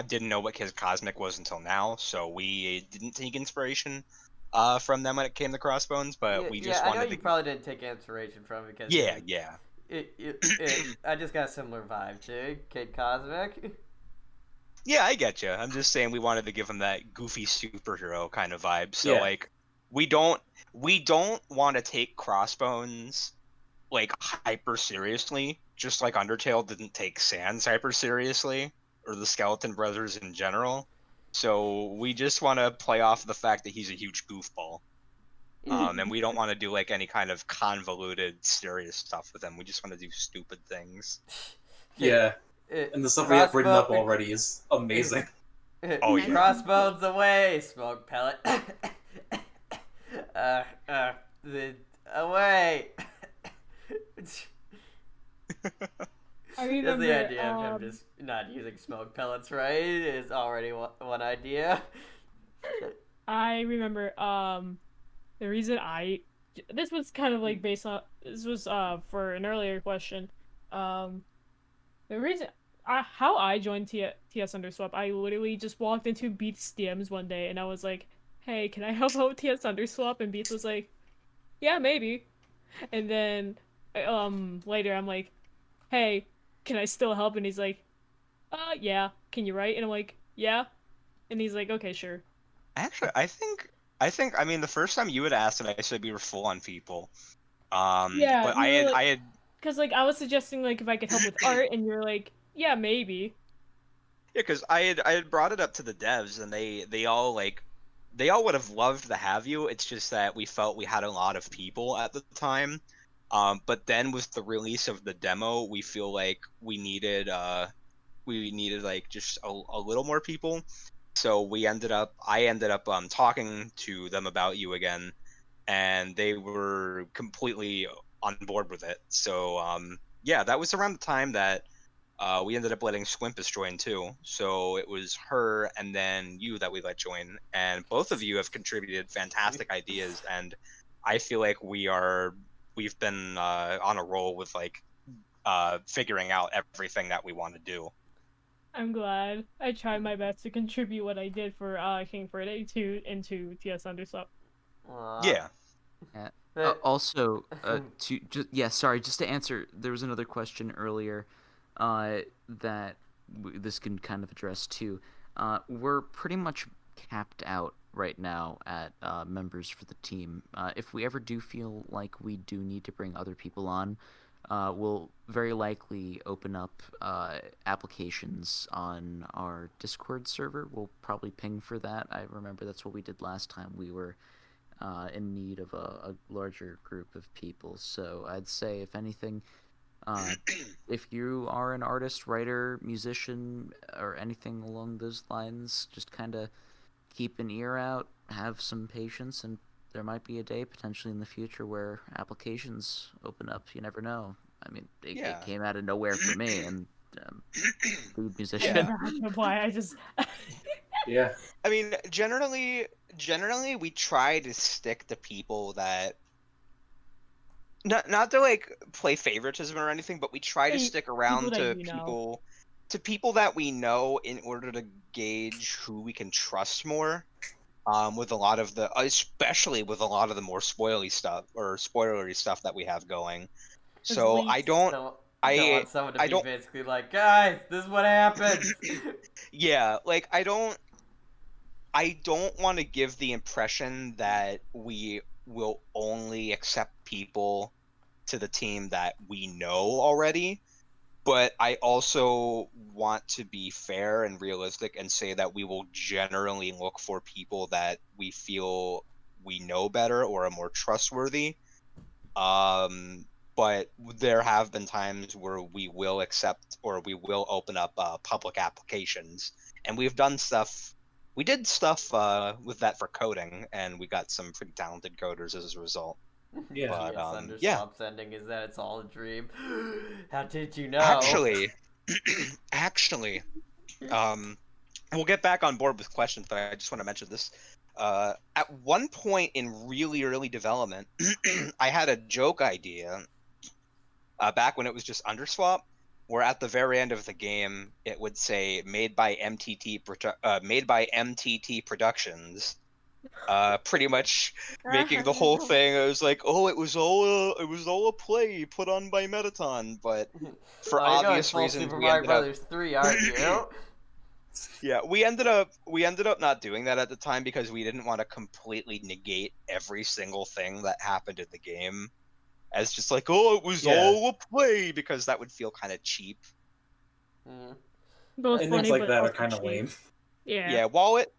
didn't know what Kid Cosmic was until now, so we didn't take inspiration from them when it came to Crossbones, but we just wanted I know to. you probably didn't take inspiration from it because Yeah. I just got a similar vibe to Kid Cosmic. Yeah, I get you. I'm just saying we wanted to give him that goofy superhero kind of vibe. So we don't want to take Crossbones hyper seriously, just like Undertale didn't take Sans hyper seriously, or the Skeleton Brothers in general. So we just want to play off the fact that he's a huge goofball. And we don't want to do any kind of convoluted serious stuff with him. We just want to do stupid things. Yeah. And the stuff we have written up already is amazing. Oh yeah. Crossbones away, smoke pellet. Away. I remember, Just the idea of him just not using smoke pellets, right, is already one idea. I remember the reason this was kind of based on for an earlier question. The reason how I joined TS Underswap, I literally just walked into Beats DMs one day and I was like, "Hey, can I help out with TS Underswap?" And Beats was like, "Yeah, maybe." And then later I'm like, "Hey, can I still help?" And he's like, yeah. Can you write?" And I'm like, "Yeah." And he's like, "Okay, sure." Actually, I think I mean the first time you had asked it, I said we were full on people. Yeah, but I had because I was suggesting if I could help with art, and you're like, "Yeah, maybe." Yeah, because I had brought it up to the devs, and they all would have loved to have you. It's just that we felt we had a lot of people at the time. But then with the release of the demo, we feel like we needed just a little more people. So I ended up talking to them about you again, and they were completely on board with it. So yeah, that was around the time that we ended up letting Squimpus join too. So it was her and then you that we let join, and both of you have contributed fantastic ideas, and I feel like we've been on a roll with like figuring out everything that we want to do. I'm glad. I tried my best to contribute what I did for King Friday to into TS Underswap. Yeah. Also, just to answer, there was another question earlier that this can kind of address too. We're pretty much capped out right now at members for the team. If we ever do feel like we do need to bring other people on, we'll very likely open up applications on our Discord server. We'll probably ping for that. I remember that's what we did last time. We were in need of a larger group of people. So I'd say, if anything, if you are an artist, writer, musician, or anything along those lines, just kind of keep an ear out, have some patience, and there might be a day potentially in the future where applications open up. You never know. I mean, it came out of nowhere for me, and lead musician. I never had to apply. I just. Yeah. I mean, generally we try to stick to people that not to like play favoritism or anything, but we try to stick around to people that we know in order to gauge who we can trust more. With a lot of the, especially with a lot of the more spoilery stuff that we have going. So I don't want someone to be basically like, guys, this is what happens. Yeah, like I don't want to give the impression that we will only accept people to the team that we know already, but I also want to be fair and realistic and say that we will generally look for people that we feel we know better or are more trustworthy. But there have been times where we will accept or we will open up public applications, and we've done stuff. We did stuff with that for coding, and we got some pretty talented coders as a result. Yeah. But, Underswap's ending is that it's all a dream. How did you know? Actually, we'll get back on board with questions, but I just want to mention this. At one point in really early development, I had a joke idea. Back when it was just Underswap, where at the very end of the game it would say made by MTT Productions, pretty much making the whole thing. I was like, oh, it was all a play put on by Metaton, but for obvious reasons, Super Mario Brothers 3, aren't you? Yeah, we ended up not doing that at the time because we didn't want to completely negate every single thing that happened in the game as just like, oh, it was all a play, because that would feel kind of cheap. Both and funny, things like but that are also kind of cheap. lame. Yeah. Yeah, while it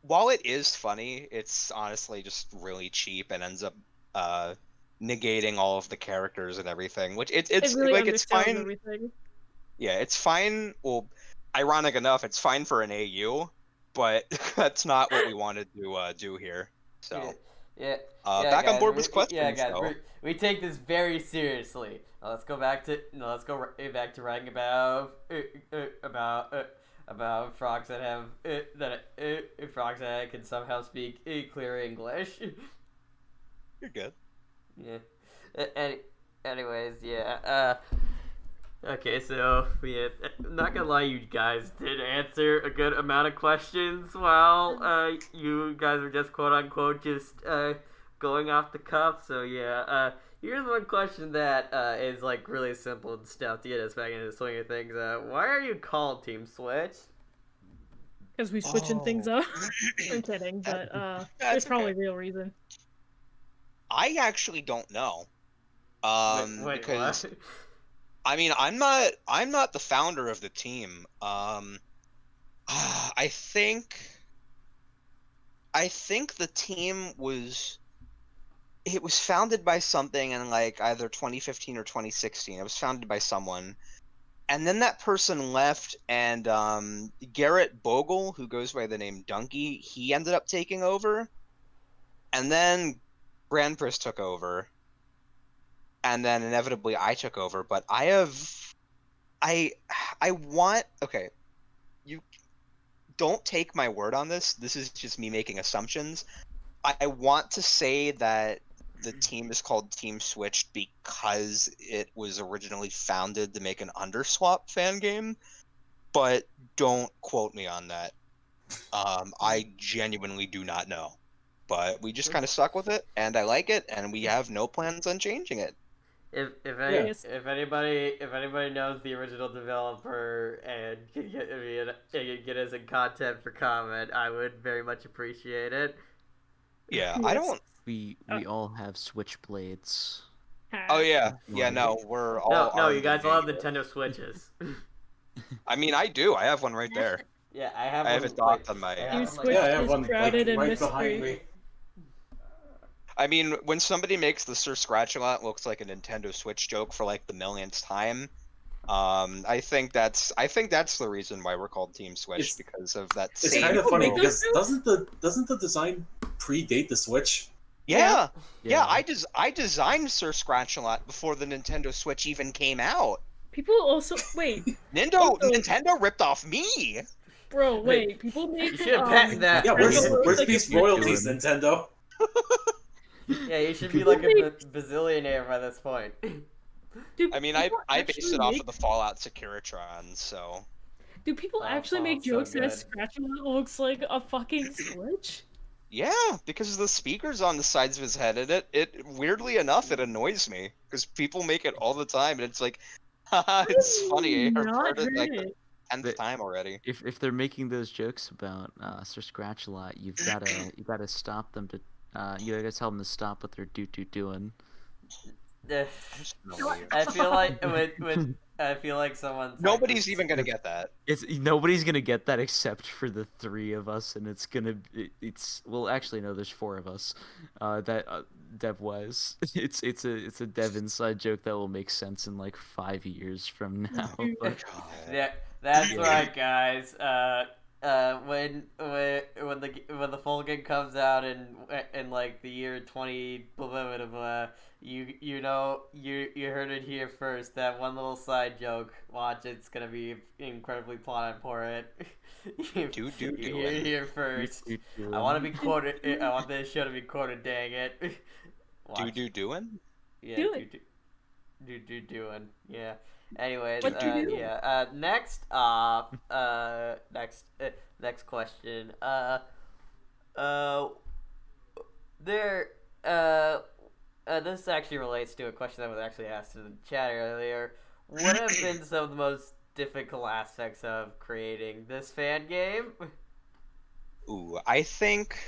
is funny, it's honestly just really cheap and ends up negating all of the characters and everything, which it's really like it's fine. Everything. Yeah, it's fine. Well, ironic enough, it's fine for an AU, but that's not what we wanted to do here. So back guys, on board with questions. Yeah, guys, we take this very seriously. Now let's go back to writing about frogs that have frogs that can somehow speak clear English. You're good. Yeah. Anyways, yeah. Okay, so not gonna lie, you guys did answer a good amount of questions while you guys were just quote unquote just going off the cuff. So yeah, here's one question that is like really simple and stuff to get us back into the swing of things. Why are you called Team Switch? Because we switching things up. I'm kidding, but there's probably a real reason. I actually don't know. Wait, because what? I mean, I'm not the founder of the team. I think the team was founded by something in like either 2015 or 2016. It was founded by someone, and then that person left, and Garrett Bogle, who goes by the name Donkey, he ended up taking over, and then Grandpris took over, and then inevitably I took over. But I want, okay, you don't take my word on this. This is just me making assumptions. I want to say that the team is called Team Switched because it was originally founded to make an Underswap fan game, but don't quote me on that. I genuinely do not know. But we just kind of stuck with it, and I like it, and we have no plans on changing it. Yes. If anybody knows the original developer and can get us in content for comment, I would very much appreciate it. Yeah, Yes. I don't. We all have switchblades. Oh yeah, no, we're all. No, you armed guys and all have dangerous. Nintendo Switches. I mean, I do. I have one right there. Yeah, I have. I have one, it docked on my. I Team have, Switch Yeah, I have is one like shrouded in right mystery. behind me. I mean, when somebody makes the Sir Scratch-A-Lot looks like a Nintendo Switch joke for like the millionth time, I think that's the reason why we're called Team Switch, It's- because of that It's same. kind of People funny make those because jokes? doesn't the design predate the Switch? Yeah, I designed Sir Scratch-A-Lot before the Nintendo Switch even came out. People also wait, Nintendo ripped off me. bro. Wait, people make You should have patented that. Yeah, Where's- where's like these you're royalties, doing- Nintendo? Yeah, you should be like a bazillionaire by this point. do I mean, people I based actually it off make- of the Fallout Securitron, so. Do people Oh, actually make so jokes that good. Scratch-A-Lot looks like a fucking Switch? Yeah, because the speakers on the sides of his head, and it weirdly enough, it annoys me because people make it all the time, and it's like, haha, it's funny. I've Not heard it like the heard it. 10th time already. If they're making those jokes about Sir Scratch-A-Lot, you gotta stop them to you gotta tell them to stop what they're doing. I feel like when I feel like someone's Nobody's even gonna get that. Nobody's gonna get that except for the three of us, and it's well, actually no, there's four of us. That dev wise, it's a dev inside joke that will make sense in like 5 years from now. But Yeah, that's Yeah. right, guys. When the full game comes out in like the year 20 blah blah blah blah, you know you heard it here first. That one little side joke. Watch, it's gonna be incredibly plot important. You hear it here first. I want to be quoted. I want this show to be quoted. Dang it. Watch. Doing? Yeah, Do it. doing. Yeah. Anyways, What do you do? yeah. Next next question. This actually relates to a question that was actually asked in the chat earlier. What have been some of the most difficult aspects of creating this fan game? Ooh, I think.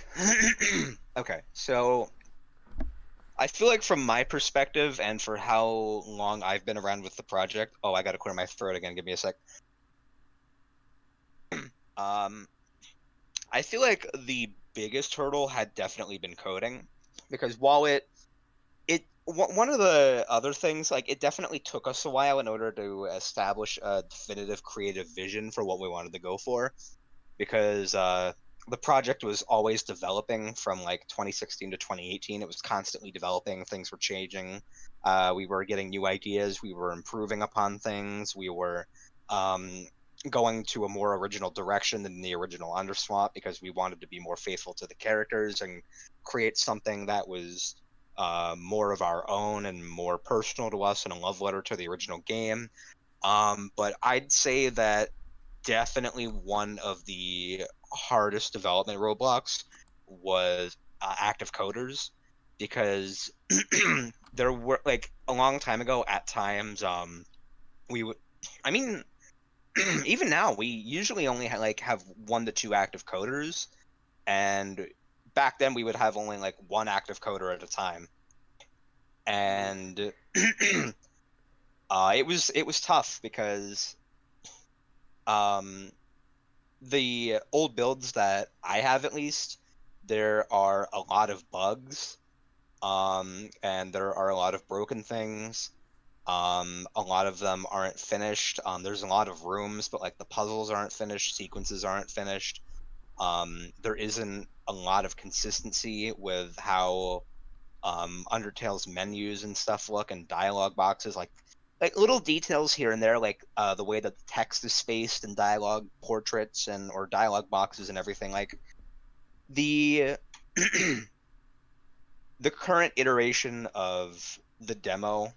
Okay, so I feel like from my perspective and for how long I've been around with the project. Oh, I gotta clear my throat again. Give me a sec. I feel like the biggest hurdle had definitely been coding, because while one of the other things, like, it definitely took us a while in order to establish a definitive creative vision for what we wanted to go for, because the project was always developing from like 2016 to 2018. It was constantly developing. Things were changing. We were getting new ideas. We were improving upon things. We were going to a more original direction than the original Underswap, because we wanted to be more faithful to the characters and create something that was more of our own and more personal to us, and a love letter to the original game. But I'd say that definitely one of the hardest development roadblocks was active coders, because there were, like, a long time ago at times, we would, I mean, even now we usually only have 1 to 2 active coders, and back then we would have only like 1 active coder at a time, and it was tough because the old builds that I have, at least, there are a lot of bugs, and there are a lot of broken things, A lot of them aren't finished. There's a lot of rooms, but like the puzzles aren't finished, sequences aren't finished. There isn't a lot of consistency with how Undertale's menus and stuff look, and dialogue boxes, like little details here and there, like the way that the text is spaced and dialogue portraits and or dialogue boxes and everything. Like the the current iteration of the demo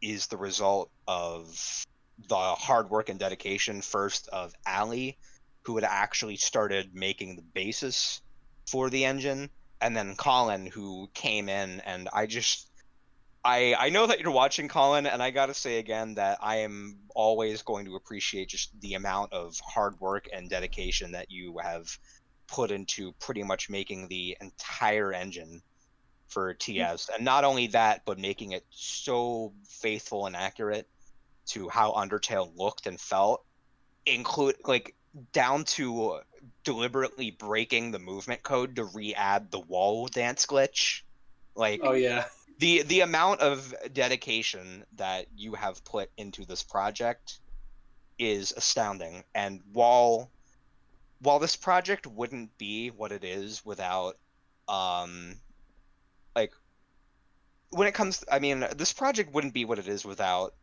is the result of the hard work and dedication first of Ali, who had actually started making the basis for the engine, and then Colin, who came in. And I know that you're watching, Colin, and I gotta say again that I am always going to appreciate just the amount of hard work and dedication that you have put into pretty much making the entire engine for TS. And not only that, but making it so faithful and accurate to how Undertale looked and felt, include like down to deliberately breaking the movement code to re-add the wall dance glitch. Like, Oh yeah. the amount of dedication that you have put into this project is astounding. And while this project wouldn't be what it is without like when it comes I mean, this project wouldn't be what it is without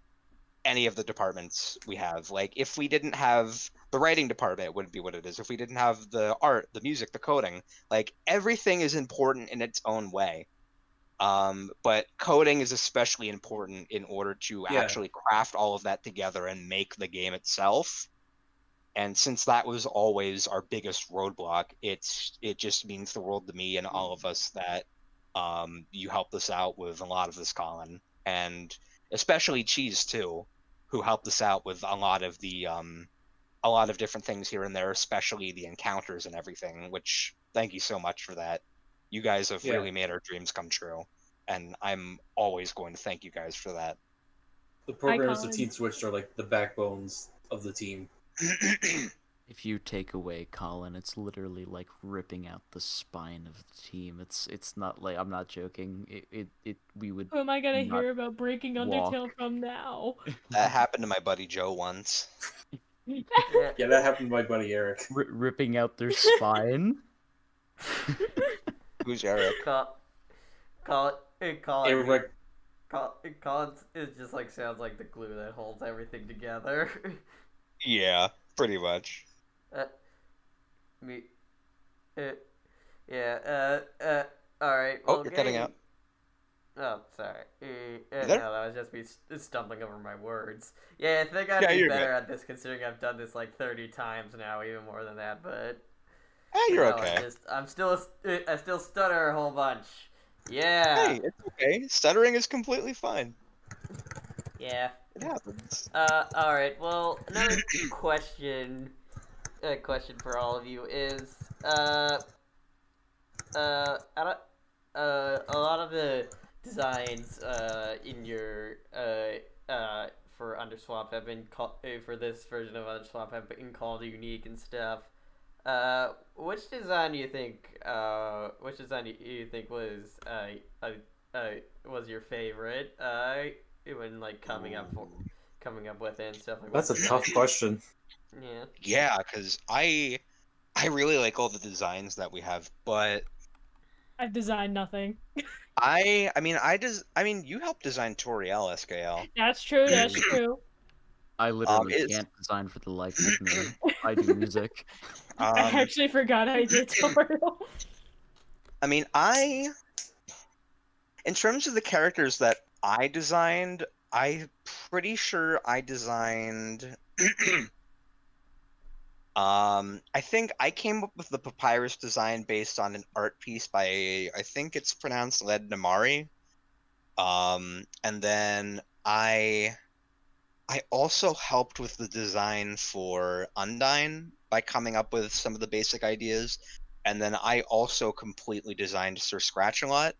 any of the departments we have. Like, if we didn't have the writing department, it wouldn't be what it is. If we didn't have the art, the music, the coding, like everything is important in its own way. But coding is especially important in order to Yeah. actually craft all of that together and make the game itself. And since that was always our biggest roadblock, it just means the world to me and all of us that you helped us out with a lot of this, Colin, and especially Cheese too, who helped us out with a lot of the a lot of different things here and there, especially the encounters and everything. Which, thank you so much for that. You guys have Yeah. really made our dreams come true, and I'm always going to thank you guys for that. The programmers of Colin. Team Switch are like the backbones of the team. If you take away Colin, it's literally like ripping out the spine of the team. It's not like, I'm not joking. We would Who am I gonna not hear about breaking walk. Undertale from now? That happened to my buddy Joe once. Yeah, that happened to my buddy Eric. ripping out their spine. Who's Eric? Colin, Eric, Colin is just like sounds like the glue that holds everything together. Yeah, pretty much. Me, yeah. All right. Well, You're cutting out. Oh, sorry. there? No, that was just me stumbling over my words. Yeah, I think I'd be you're better at this considering I've done this like 30 times now, even more than that. But You're no, okay. I still stutter a whole bunch. Yeah. Hey, it's okay. Stuttering is completely fine. Yeah. It happens. All right. Well, another question for all of you is a lot of the designs in your for Underswap have been for this version of Underswap have been called unique and stuff. Which design do you think was your favorite when like coming up with it and stuff like that? that's a tough question. Yeah. Yeah, because I really like all the designs that we have, but I've designed nothing. I mean you helped design Toriel SKL. That's true. That's true. I literally it's- can't design for the life of me. I do music. I actually forgot I did tutorial. I mean, in terms of the characters that I designed, I'm pretty sure I designed. I think I came up with the papyrus design based on an art piece by, I think it's pronounced Led Namari. And then I also helped with the design for Undyne by coming up with some of the basic ideas. And then I also completely designed Sir Scratch-A-Lot.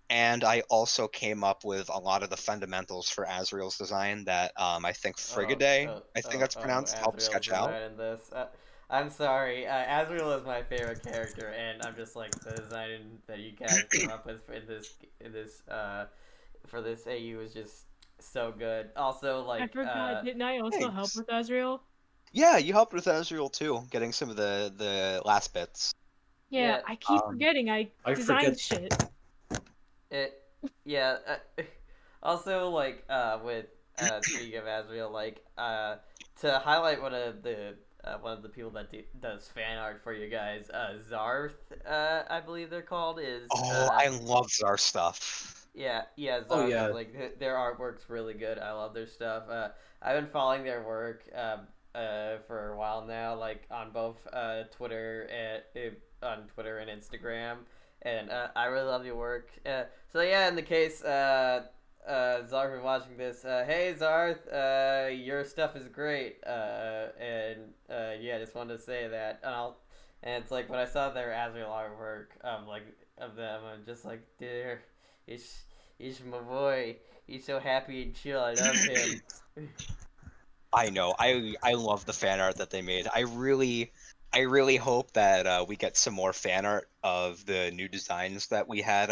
And I also came up with a lot of the fundamentals for Azriel's design that I think Frigidae, I think that's pronounced, helped Azriel's sketch out. design in this. I'm sorry, Azriel is my favorite character, and I'm just like the design that you guys came up with in this for this AU is just so good. Also, I like, forgot. Didn't I also help Thanks. with Azrael? Yeah, you helped with Ezreal too, getting some of the last bits. Yeah, yeah, I keep Um, forgetting. I I designed forget. shit. it, yeah. Also, like, with speaking of Azrael, like, to highlight one of the people that does fan art for you guys, Zarth, I believe they're called, is Oh, I love Zar stuff. yeah, Oh Zarth is yeah, like their artwork's really good. I love their stuff. I've been following their work for a while now, like on both Twitter and Instagram, and I really love your work. So yeah, in the case Zarth is watching this, hey Zarth, your stuff is great, and yeah, just wanted to say that. And it's like when I saw their Azrael artwork, like of them, I'm just like, dear, he's my boy. He's so happy and chill. I love him. I know. I love the fan art that they made. I really hope that we get some more fan art of the new designs that we had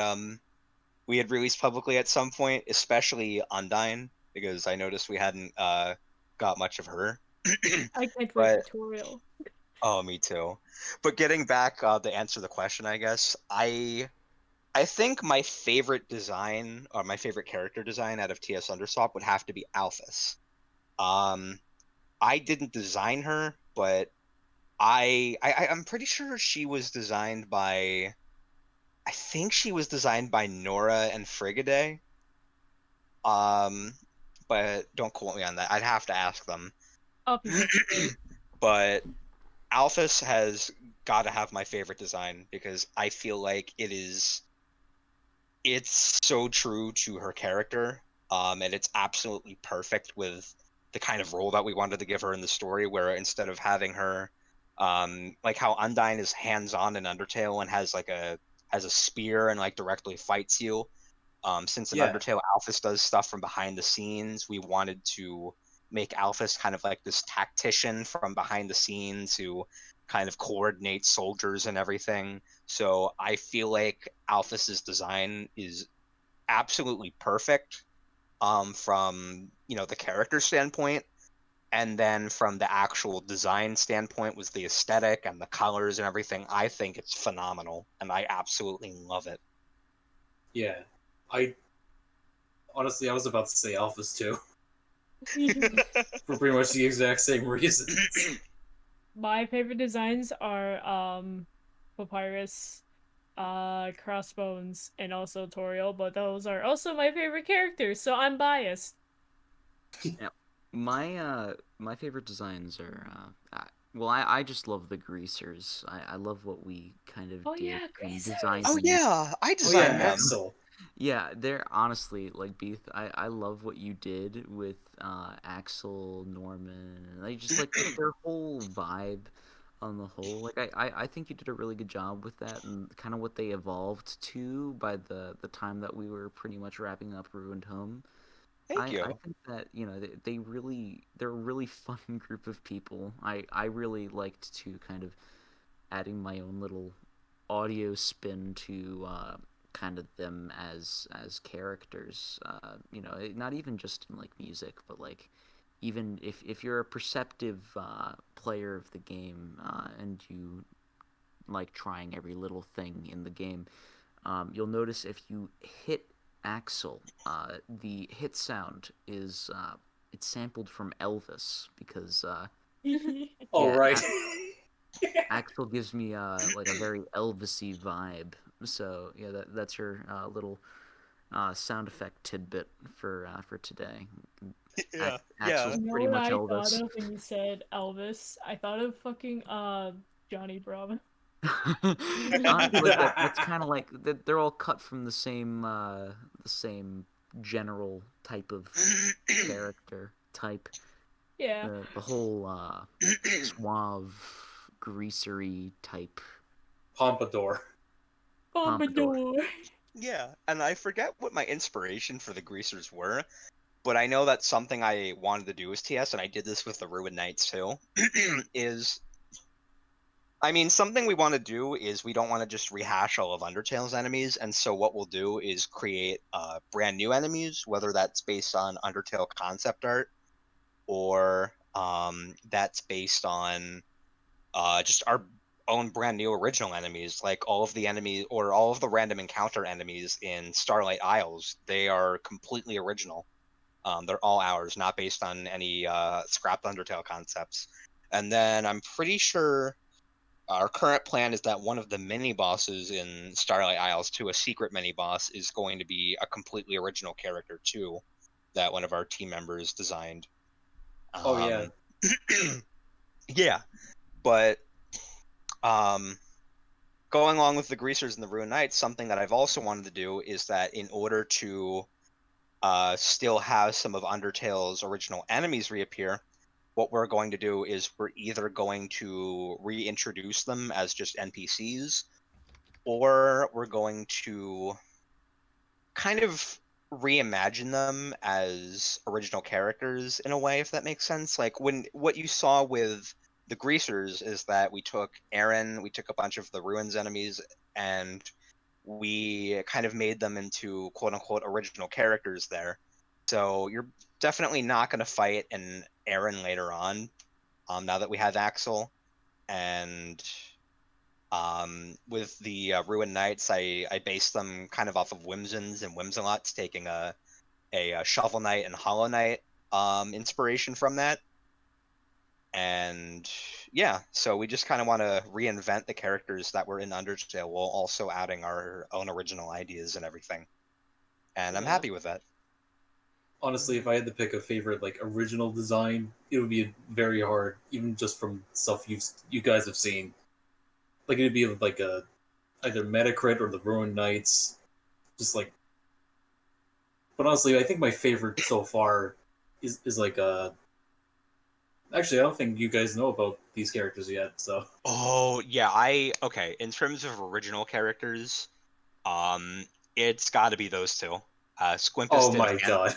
released publicly at some point, especially Undyne, because I noticed we hadn't got much of her. I can't wait But for tutorial. oh, me too. But getting back to answer the question, I guess I think my favorite design or my favorite character design out of TS Underswap would have to be Alphys. Um, I didn't design her, but I'm pretty sure she was designed by. I think she was designed by Nora and Frigide. Um, but don't quote me on that. I'd have to ask them. Office looks great. But Alphys has got to have my favorite design because I feel like it's so true to her character, and it's absolutely perfect with the kind of role that we wanted to give her in the story, where instead of having her, like how Undyne is hands-on in Undertale and has a spear and like directly fights you. Since in yeah, Undertale, Alphys does stuff from behind the scenes, we wanted to make Alphys kind of like this tactician from behind the scenes who kind of coordinates soldiers and everything. So I feel like Alphys's design is absolutely perfect from the character standpoint, and then from the actual design standpoint was the aesthetic and the colors and everything. I think it's phenomenal, and I absolutely love it. yeah. I honestly, I was about to say Alphas too, for pretty much the exact same reasons. My favorite designs are Papyrus, Crossbones, and also Toriel, but those are also my favorite characters, so I'm biased. Yeah, my favorite designs are well, I just love the greasers. I love what we kind of Oh did yeah, and Greasers! designed Oh them. yeah, I Oh yeah, designed them. Axel. Yeah, they're honestly like Beef. I love what you did with Axel, Norman, and I just like their whole vibe on the whole. Like I think you did a really good job with that and kind of what they evolved to by the time that we were pretty much wrapping up Ruined Home. Thank I you. think that they're a really fun group of people. I really liked to kind of adding my own little audio spin to kind of them as characters. Not even just in like music, but like even if you're a perceptive player of the game and you like trying every little thing in the game, you'll notice if you hit Axel, the hit sound is it's sampled from Elvis because Oh yeah, right. Axel gives me like a very Elvisy vibe. So yeah, that's your little sound effect tidbit for today. Yeah, yeah. Axel's You know pretty what much I thought Elvis. of when you said Elvis? I thought of fucking Johnny Bravo. Like that's kind of like they're all cut from the same general type of character type. Yeah. The whole suave, greasery type Pompadour. pompadour. Pompadour. Yeah, and I forget what my inspiration for the greasers were, but I know that's something I wanted to do as TS, and I did this with the Ruined Knights too. Is I mean, something we want to do is we don't want to just rehash all of Undertale's enemies, and so what we'll do is create brand new enemies, whether that's based on Undertale concept art or that's based on just our own brand new original enemies. Like all of the enemies or all of the random encounter enemies in Starlight Isles, they are completely original. They're all ours, not based on any scrapped Undertale concepts. And then I'm pretty sure our current plan is that one of the mini bosses in Starlight Isles 2, a secret mini boss, is going to be a completely original character too, that one of our team members designed. Oh yeah. Yeah, but going along with the Greasers and the Ruined Knights, something that I've also wanted to do is that in order to still have some of Undertale's original enemies reappear, what we're going to do is we're either going to reintroduce them as just NPCs, or we're going to kind of reimagine them as original characters in a way, if that makes sense. Like when what you saw with the Greasers is that we took Aaron, we took a bunch of the Ruins enemies, and we kind of made them into quote unquote original characters there. So you're definitely not going to fight an Aaron later on, now that we have Axel. And with the Ruined Knights, I based them kind of off of Whimsons and Whimsalots, taking a Shovel Knight and Hollow Knight inspiration from that. And yeah, so we just kind of want to reinvent the characters that were in Undertale while also adding our own original ideas and everything. And I'm Yeah. happy with that. Honestly, if I had to pick a favorite like original design, it would be very hard, even just from stuff you guys have seen. Like it'd be like a either Metacrit or the Ruined Knights. Just like, but honestly, I think my favorite so far is like a. Actually, I don't think you guys know about these characters yet. So Oh yeah, okay. In terms of original characters, it's got to be those two. Squimpus oh did my god,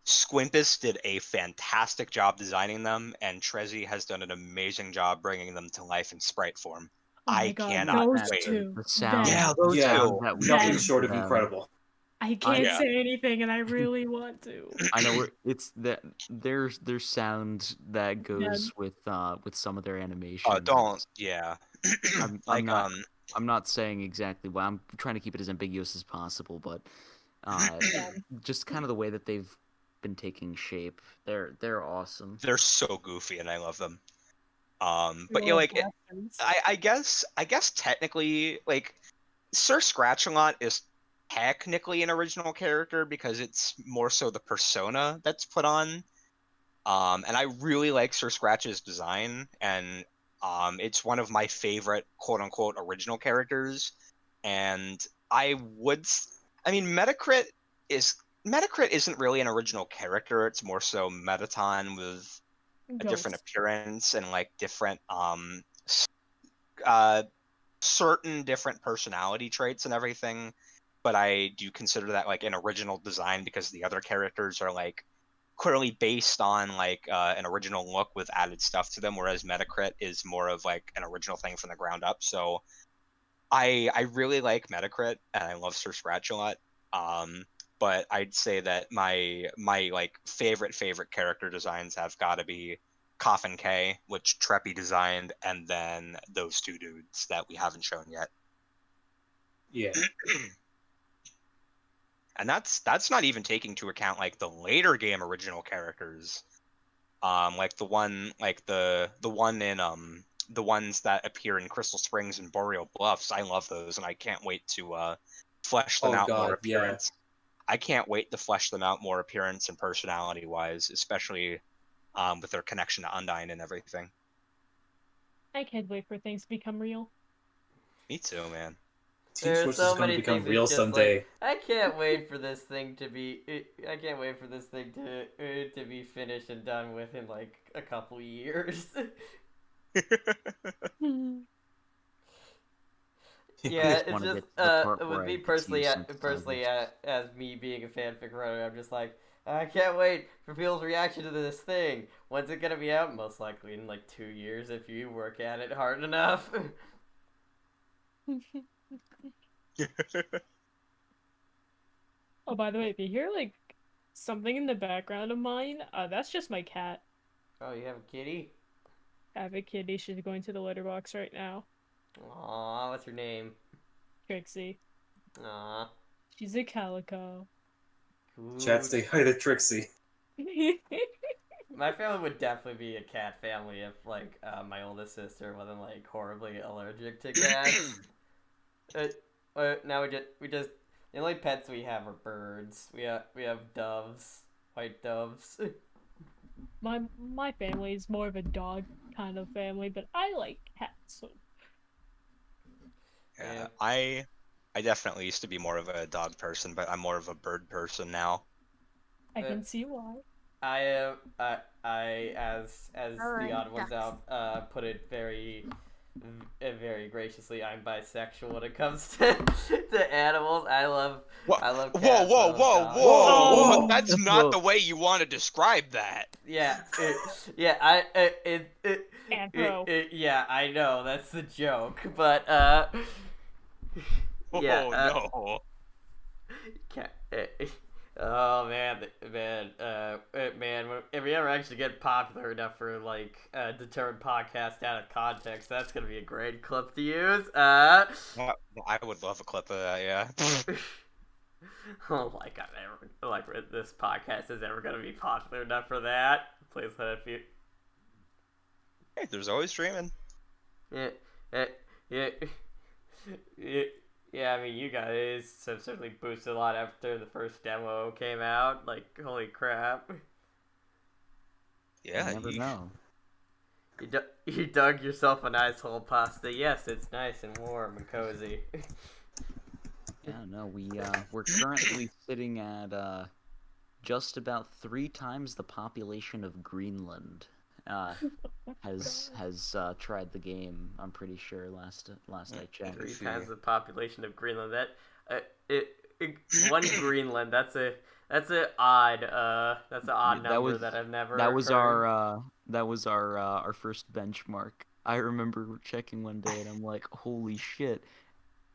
Squimpus did a fantastic job designing them, and Trezzy has done an amazing job bringing them to life in sprite form. Oh I my god, cannot those wait. two. The sound, Yeah, Them. those yeah, two. that we nothing give short to of them. incredible. I can't Yeah. say anything, and I really want to. I know it's that there's sound that goes with some of their animations. Don't. Yeah. I'm Like I'm not saying exactly why. I'm trying to keep it as ambiguous as possible, but just kind of the way that they've been taking shape. They're awesome. they're so goofy, and I love them. But yeah, Lord like blessings. I guess technically, like Sir Scratch-a-Lot is technically an original character because it's more so the persona that's put on. And I really like Sir Scratch's design, and it's one of my favorite quote unquote original characters. And I mean, Metacrit isn't really an original character. It's more so Metaton with a different Ghost. appearance and like different uh certain different personality traits and everything. But I do consider that like an original design because the other characters are like clearly based on like an original look with added stuff to them, whereas Metacrit is more of like an original thing from the ground up. So I really like Metacrit and I love Sir Scratch a lot. But I'd say that my like favorite character designs have got to be Coffin K, which Treppy designed, and then those two dudes that we haven't shown yet. Yeah, And that's not even taking into account like the later game original characters, like the one in the ones that appear in Crystal Springs and Boreal Bluffs. I love those, and I can't wait to flesh them oh out more god, yeah. appearance. I can't wait to flesh them out more appearance and personality wise, especially with their connection to Undyne and everything. I can't wait for things to become real. Me too, man. Team There's Switch so is going many to become things real it's just someday. like I can't wait for this thing to be. I can't wait for this thing to be finished and done with in like a couple years. Yeah, just it's wanna just get to the part with where I me get to use personally, synthesizers. as me being a fanfic writer, I'm just like I can't wait for people's reaction to this thing. When's it gonna be out? Most likely in like 2 years if you work at it hard enough. Oh, by the way, if you hear like something in the background of mine, that's just my cat. Oh, you have a kitty? I have a kitty. She's going to the litter box right now. Aw, what's her name? Trixie. Aw. She's a calico. Chat, say hi to Trixie. My family would definitely be a cat family if, like, my oldest sister wasn't, like, horribly allergic to cats. Now the only pets we have are birds. We have doves, white doves. My family is more of a dog kind of family, but I like cats. So. Yeah, I definitely used to be more of a dog person, but I'm more of a bird person now. I can see why. I as Alright, the odd ones ducks. out, put it very graciously. I'm bisexual when it comes to animals. I love cats. Whoa! Oh. That's not the way you want to describe that. Yeah, Anthro. yeah, I know that's the joke, but yeah, No. cat. Oh man, if we ever actually get popular enough for like determined podcast out of context, that's gonna be a great clip to use. I would love a clip of that. Yeah. Oh my god, this podcast is ever gonna be popular enough for that? Please let it be. Hey, there's always dreaming. Yeah. Yeah, I mean, you guys have certainly boosted a lot after the first demo came out. Like, holy crap. Yeah, You never know. You dug yourself a nice hole, pasta. Yes, it's nice and warm and cozy. Yeah, no, we're currently sitting at just about 3 times the population of Greenland. Has tried the game. I'm pretty sure last I checked. 3 times the population of Greenland. One Greenland. That's an odd number that I've never. That was heard. our first benchmark. I remember checking one day and I'm like, holy shit,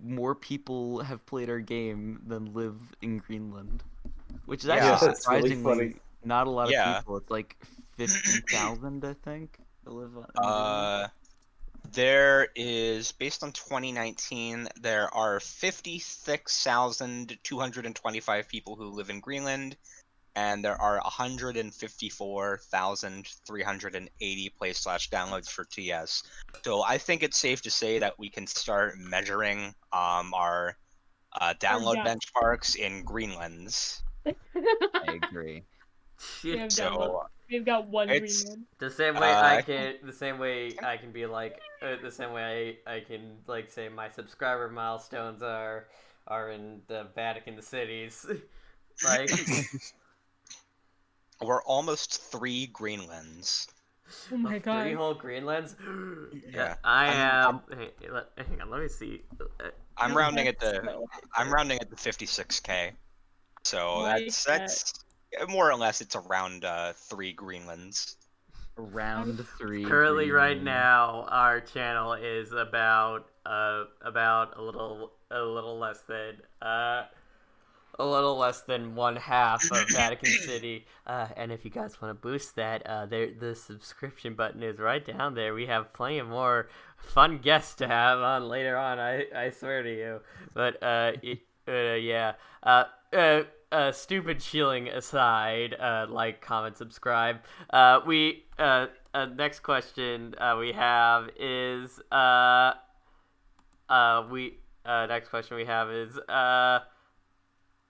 more people have played our game than live in Greenland, which is actually that's really surprisingly funny. not a lot of people. It's like 50,000, I think, that live in Greenland. There is, based on 2019, there are 56,225 people who live in Greenland, and there are 154,380 play/downloads for TS. So I think it's safe to say that we can start measuring our download benchmarks in Greenlands. I agree. We've got one it's- Greenland. The same way I can be like, the same way I can like say my subscriber milestones are in the Vatican cities, like. We're almost 3 Greenlands. Oh my god. 3 whole Greenlands. Yeah. I am. Hang on, let me see. I'm rounding it to 56K. So that's more or less it's around 3 Greenlands. Around 3. Currently, right Greenland. now, our channel is about a little less than 1/2 of Vatican City. And if you guys want to boost that, the subscription button is right down there. We have plenty of more fun guests to have on later on. I swear to you. But yeah. Stupid shilling aside, like, comment, subscribe. Next question we have is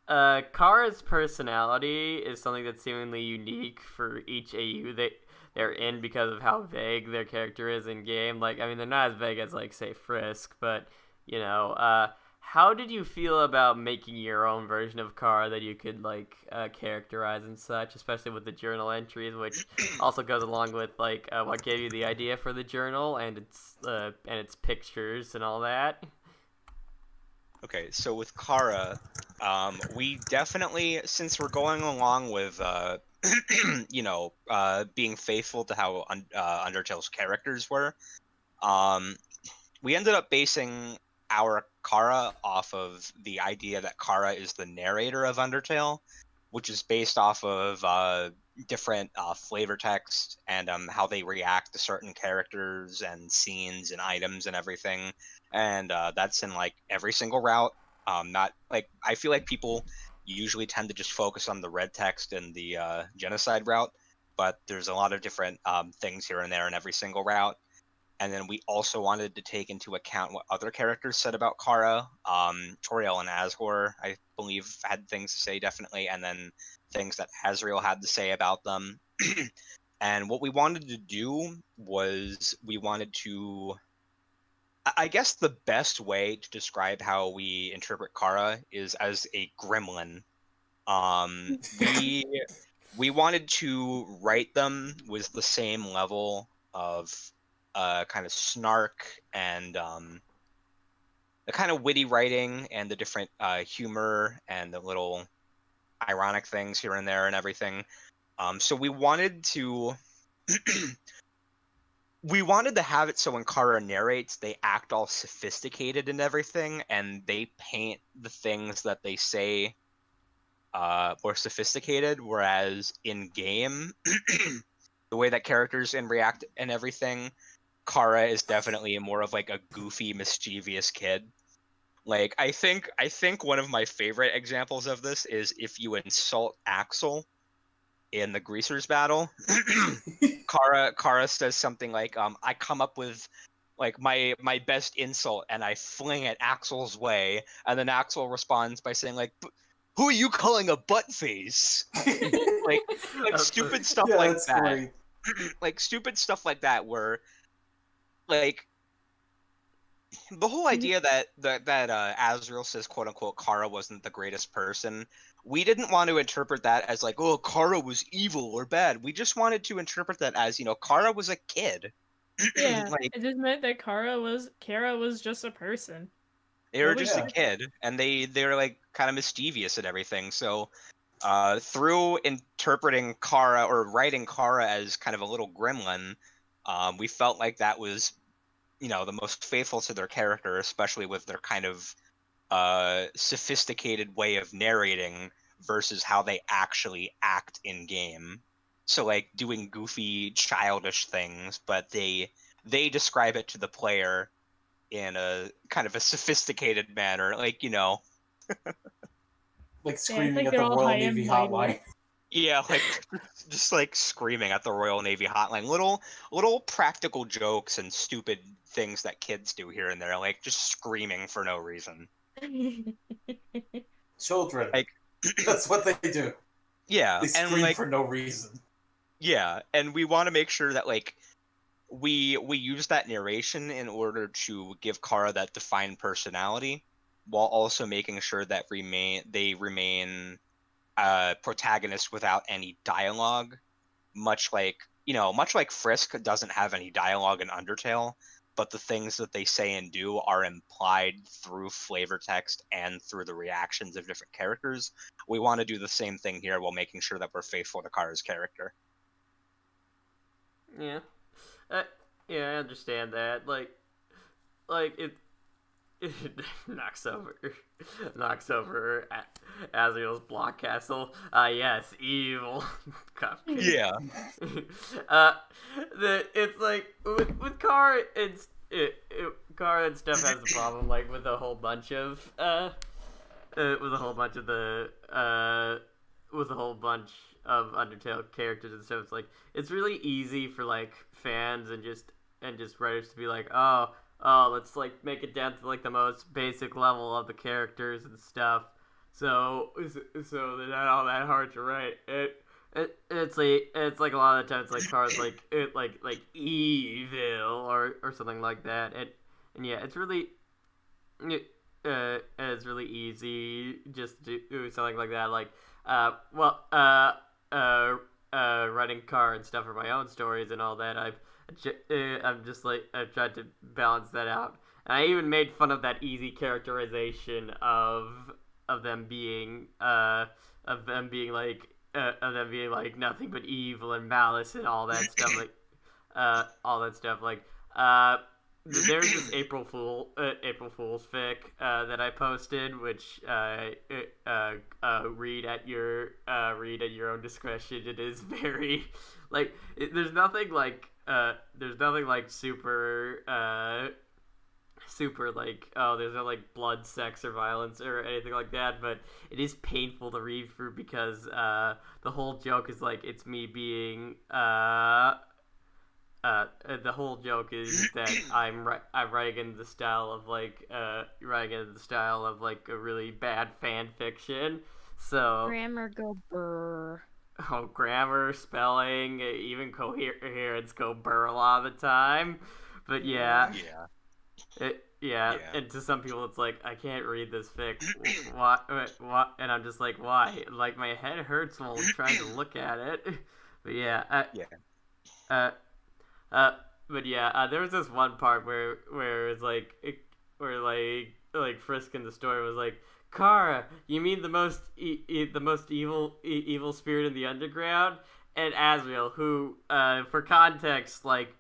Chara's personality is something that's seemingly unique for each AU that they're in because of how vague their character is in game. Like, I mean, they're not as vague as, like, say, Frisk, but, you know, how did you feel about making your own version of Chara that you could, like, characterize and such, especially with the journal entries, which also goes along with, like, what gave you the idea for the journal and its pictures and all that? Okay, so with Chara, We definitely, since we're going along with, being faithful to how Undertale's characters were, um, we ended up basing our Chara off of the idea that Chara is the narrator of Undertale, which is based off of different flavor text and how they react to certain characters and scenes and items and everything. And that's in like every single route. Not like I feel like people usually tend to just focus on the red text and the genocide route, but there's a lot of different things here and there in every single route. And then we also wanted to take into account what other characters said about Kara. Toriel and Asgore, I believe, had things to say definitely, and then things that Azrael had to say about them. And what we wanted to do was we wanted to. I guess the best way to describe how we interpret Kara is as a gremlin. We wanted to write them with the same level of kind of snark and the kind of witty writing and the different humor and the little ironic things here and there and everything. So we wanted to we wanted to have it so when Kara narrates, they act all sophisticated and everything, and they paint the things that they say more sophisticated, whereas in game, the way that characters and react and everything, Kara is definitely more of like a goofy, mischievous kid. Like I think one of my favorite examples of this is if you insult Axel in the Greasers battle. Kara says something like, I come up with like my best insult and I fling it Axel's way, and then Axel responds by saying like, who are you calling a butt face? like stupid stuff Yeah, like that's that. great. Like stupid stuff like that where like the whole idea that Azrael says quote unquote Kara wasn't the greatest person, we didn't want to interpret that as like, oh, Kara was evil or bad. We just wanted to interpret that as, Kara was a kid. Yeah, Like it just meant that Kara was just a person. they were Nobody just a Yeah. kid and they're like kind of mischievous and everything. So through interpreting Kara or writing Kara as kind of a little gremlin, we felt like that was the most faithful to their character, especially with their kind of sophisticated way of narrating versus how they actually act in game. So like doing goofy, childish things, but they describe it to the player in a kind of a sophisticated manner, like Like Yeah, screaming like at they're the all Royal high Navy and mighty. hotline. yeah, like just like screaming at the Royal Navy hotline, little practical jokes and stupid things that kids do here and there, like just screaming for no reason. Children. Like That's what they do. yeah, They and scream like for no reason. yeah, and we want to make sure that like we use that narration in order to give Kara that defined personality, while also making sure that they remain protagonists without any dialogue, much like Frisk doesn't have any dialogue in Undertale, but the things that they say and do are implied through flavor text and through the reactions of different characters. We want to do the same thing here while making sure that we're faithful to Kara's character. Yeah. Uh, yeah, I understand that. Like it knocks over Azrael's block castle. Yes, evil. Cupcake. Yeah. uh, it's like with Kara, Kara and stuff has the problem like with a whole bunch of with a whole bunch of the with a whole bunch of Undertale characters and stuff. It's like it's really easy for like fans and just writers to be like, let's like make it down to like the most basic level of the characters and stuff. So they're not all that hard to write. It's like a lot of the times like Kara's like like evil or something like that. And yeah, it's really it's really easy just to do something like that. Like writing Kara and stuff for my own stories and all that. I'm just like I've tried to balance that out. And I even made fun of that easy characterization of of them being like nothing but evil and malice and all that stuff there's this April Fool's fic that I posted, which read at your own discretion. It is very there's nothing like super like, oh, there's no like blood, sex, or violence or anything like that, but it is painful to read through because the whole joke is like it's me being the whole joke is that I'm writing in the style of like a really bad fan fiction. So Grammar go brr. oh, grammar, spelling, even coherence go burr a lot of the time. But yeah. Yeah. And to some people it's like, I can't read this fic. Why? And I'm just like, why? Like, my head hurts while trying to look at it. But yeah. But yeah, there was this one part where it's like, like Frisk in the story was like, Chara, you mean the most evil spirit in the underground? And Asriel, who, for context, like,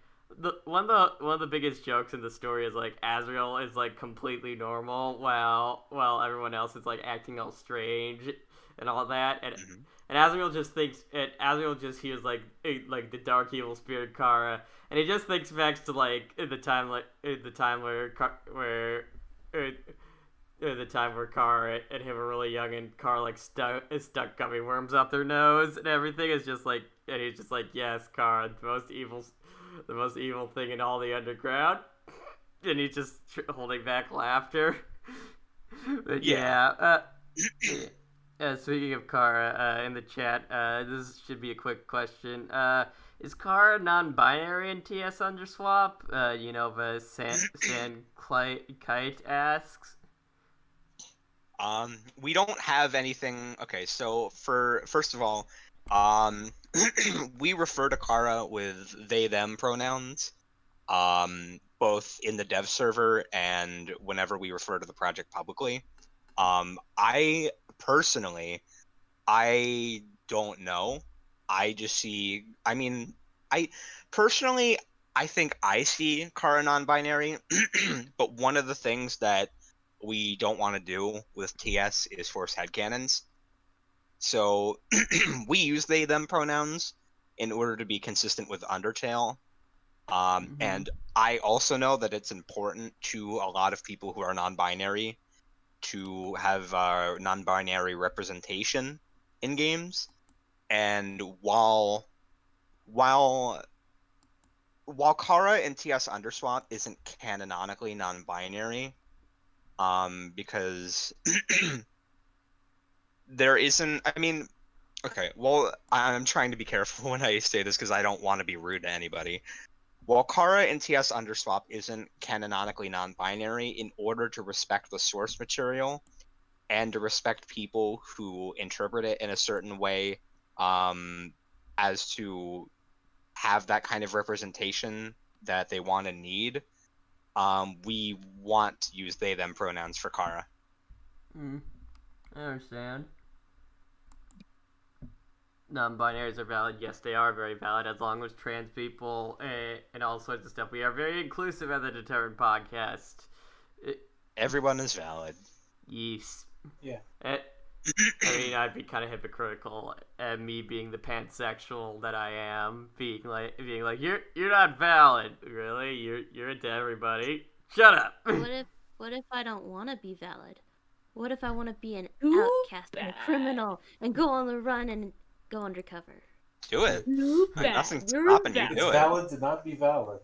one of the biggest jokes in the story is like Asriel is like completely normal while everyone else is like acting all strange and all that, and Asriel just hears like the dark evil spirit Chara, and he just thinks back to like the time where Chara and him were really young, and Chara like stuck gummy worms up their nose and everything. Is just like, and he's just like, yes, Chara, the most evil thing in all the underground, and he's just holding back laughter. But speaking of Chara, in the chat, this should be a quick question. Is Chara non-binary in TS Underswap? The San Kite asks. We don't have anything. Okay, so first of all, we refer to Chara with they them pronouns, both in the dev server and whenever we refer to the project publicly. I personally, I don't know. I think I see Chara non-binary, but one of the things that we don't want to do with TS is force headcanons. So we use they them pronouns in order to be consistent with Undertale. And I also know that it's important to a lot of people who are non-binary to have non-binary representation in games. And while Chara in TS Underswap isn't canonically non-binary, because there isn't. I mean, okay. Well, I'm trying to be careful when I say this because I don't want to be rude to anybody. While Chara in TS Underswap isn't canonically non-binary, in order to respect the source material and to respect people who interpret it in a certain way, as to have that kind of representation that they want and need, we want to use they them pronouns for Chara. I understand. Non-binaries are valid. Yes, they are very valid, as long as trans people and all sorts of stuff. We are very inclusive at the Determined Podcast. Everyone is valid. Yes. Yeah. I mean, I'd be kind of hypocritical, me being the pansexual that I am, being like, you're not valid, really. You're into everybody. Shut up. What if I don't want to be valid? What if I want to be an Too outcast and a bad. criminal and go on the run and go undercover? Do it. Too bad. Nothing's You're stopping you. bad. It's Do it. valid to not be valid.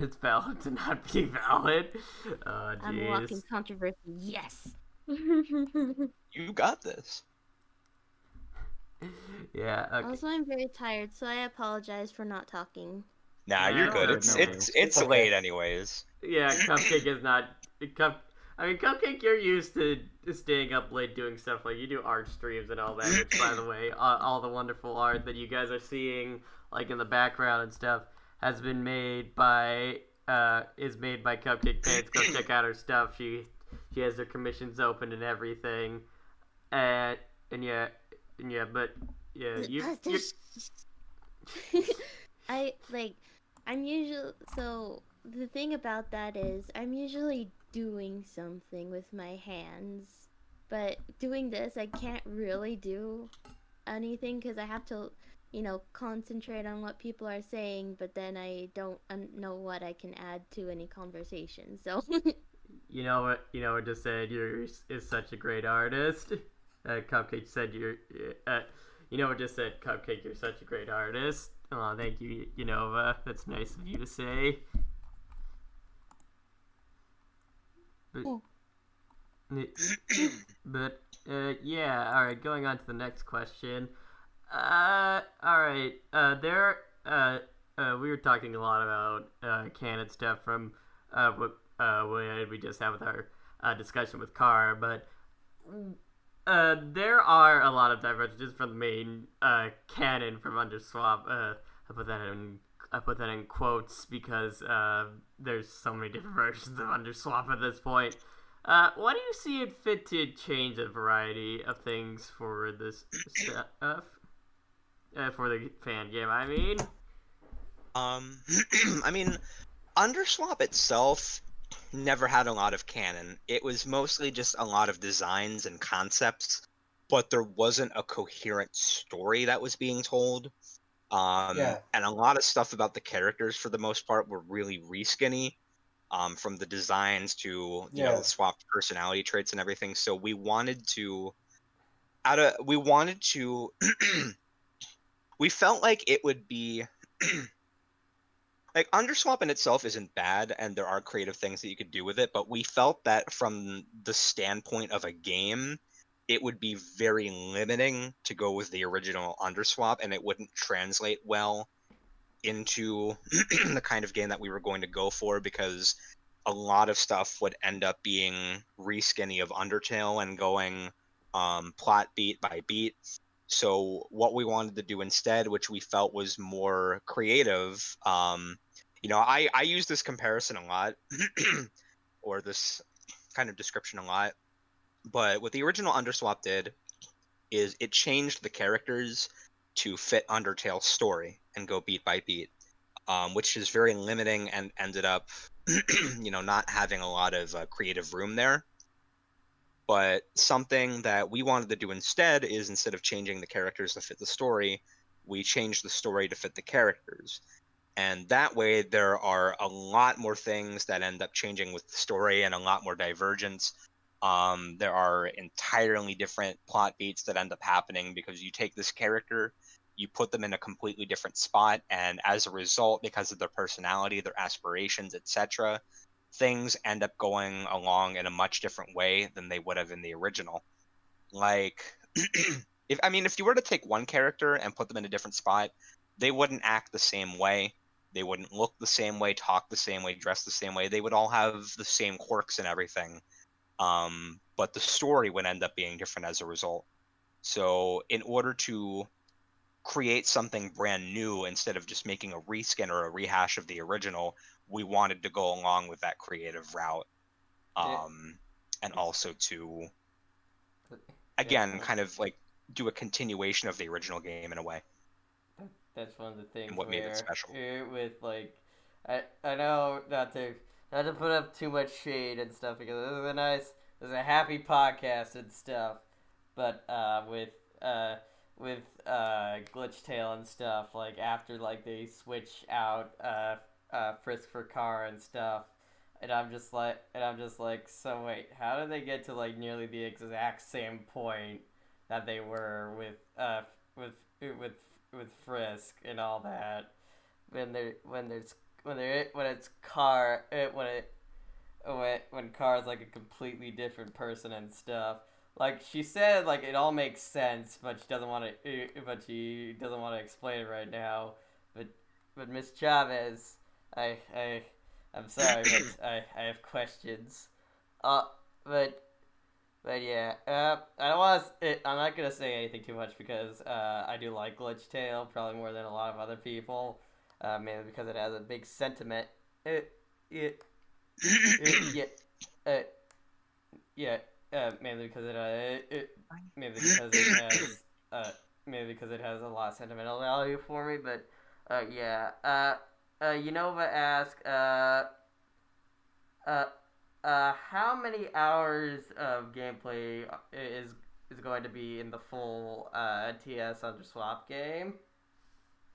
It's valid to not be valid. Oh, I'm jeez. walking controversy. Yes. You got this. Yeah. Okay. Also, I'm very tired, so I apologize for not talking. Nah, Yeah, you're good. no It's worries. it's okay. late anyways. Yeah, Cupcake is not. Cupcake, you're used to staying up late doing stuff like you do art streams and all that. Which, by the way, all the wonderful art that you guys are seeing, like in the background and stuff, has been made by Cupcake Pants. Go check out her stuff. She has her commissions open and everything. and yeah, but yeah, you I'm usually so the thing about that is I'm usually doing something with my hands, but doing this I can't really do anything because I have to, concentrate on what people are saying, but then I don't know what I can add to any conversation. So you know what just said you're is such a great artist. Cupcake said you know what just said Cupcake, you're such a great artist. Oh, thank you, Unova. That's nice of you to say. But yeah, all right. Going on to the next question. All right. We were talking a lot about canon stuff from what we just had with our discussion with Car, but there are a lot of divergences from the main canon from Underswap. I put that in quotes because there's so many different versions of Underswap at this point. Why do you see it fit to change a variety of things for this stuff? For the fan game, I mean. I mean, Underswap itself never had a lot of canon. It was mostly just a lot of designs and concepts, but there wasn't a coherent story that was being told. Yeah. And a lot of stuff about the characters, for the most part, were really reskinny. From the designs to Yeah. the swapped personality traits and everything. So we wanted to, we felt like it would be like Underswap in itself isn't bad, and there are creative things that you could do with it. But we felt that from the standpoint of a game, it would be very limiting to go with the original Underswap, and it wouldn't translate well into the kind of game that we were going to go for, because a lot of stuff would end up being reskinny of Undertale and going plot beat by beat. So what we wanted to do instead, which we felt was more creative, I use this comparison a lot, or this kind of description a lot. But what the original Underswap did is it changed the characters to fit Undertale's story and go beat by beat, which is very limiting and ended up, not having a lot of creative room there. But something that we wanted to do instead is, instead of changing the characters to fit the story, we changed the story to fit the characters. And that way, there are a lot more things that end up changing with the story and a lot more divergence. There are entirely different plot beats that end up happening because you take this character, you put them in a completely different spot, and as a result, because of their personality, their aspirations, etc., things end up going along in a much different way than they would have in the original. Like, if you were to take one character and put them in a different spot, they wouldn't act the same way. They wouldn't look the same way, talk the same way, dress the same way. They would all have the same quirks and everything. But the story would end up being different as a result. So in order to create something brand new instead of just making a reskin or a rehash of the original, we wanted to go along with that creative route. And also to, again, kind of like do a continuation of the original game in a way. That's one of the things And what made it where special. with like I know not to put up too much shade and stuff, because it was a happy podcast and stuff, but with Glitch Tail and stuff, like after like they switch out Frisk for Car and stuff, and I'm just like, so wait, how did they get to like nearly the exact same point that they were with with with Frisk and all that, when it's Car when Car's like a completely different person and stuff. Like she said, like it all makes sense, but she doesn't want to explain it right now. But Miss Chavez, I'm sorry, but I have questions. But yeah, I don't want to. I'm not gonna say anything too much because I do like Glitch Tail probably more than a lot of other people, mainly because it has a big sentiment. Yeah, mainly because mainly because it has maybe because it has a lot of sentimental value for me. But yeah, Unova asked, uh, how many hours of gameplay is going to be in the full TS Underswap game?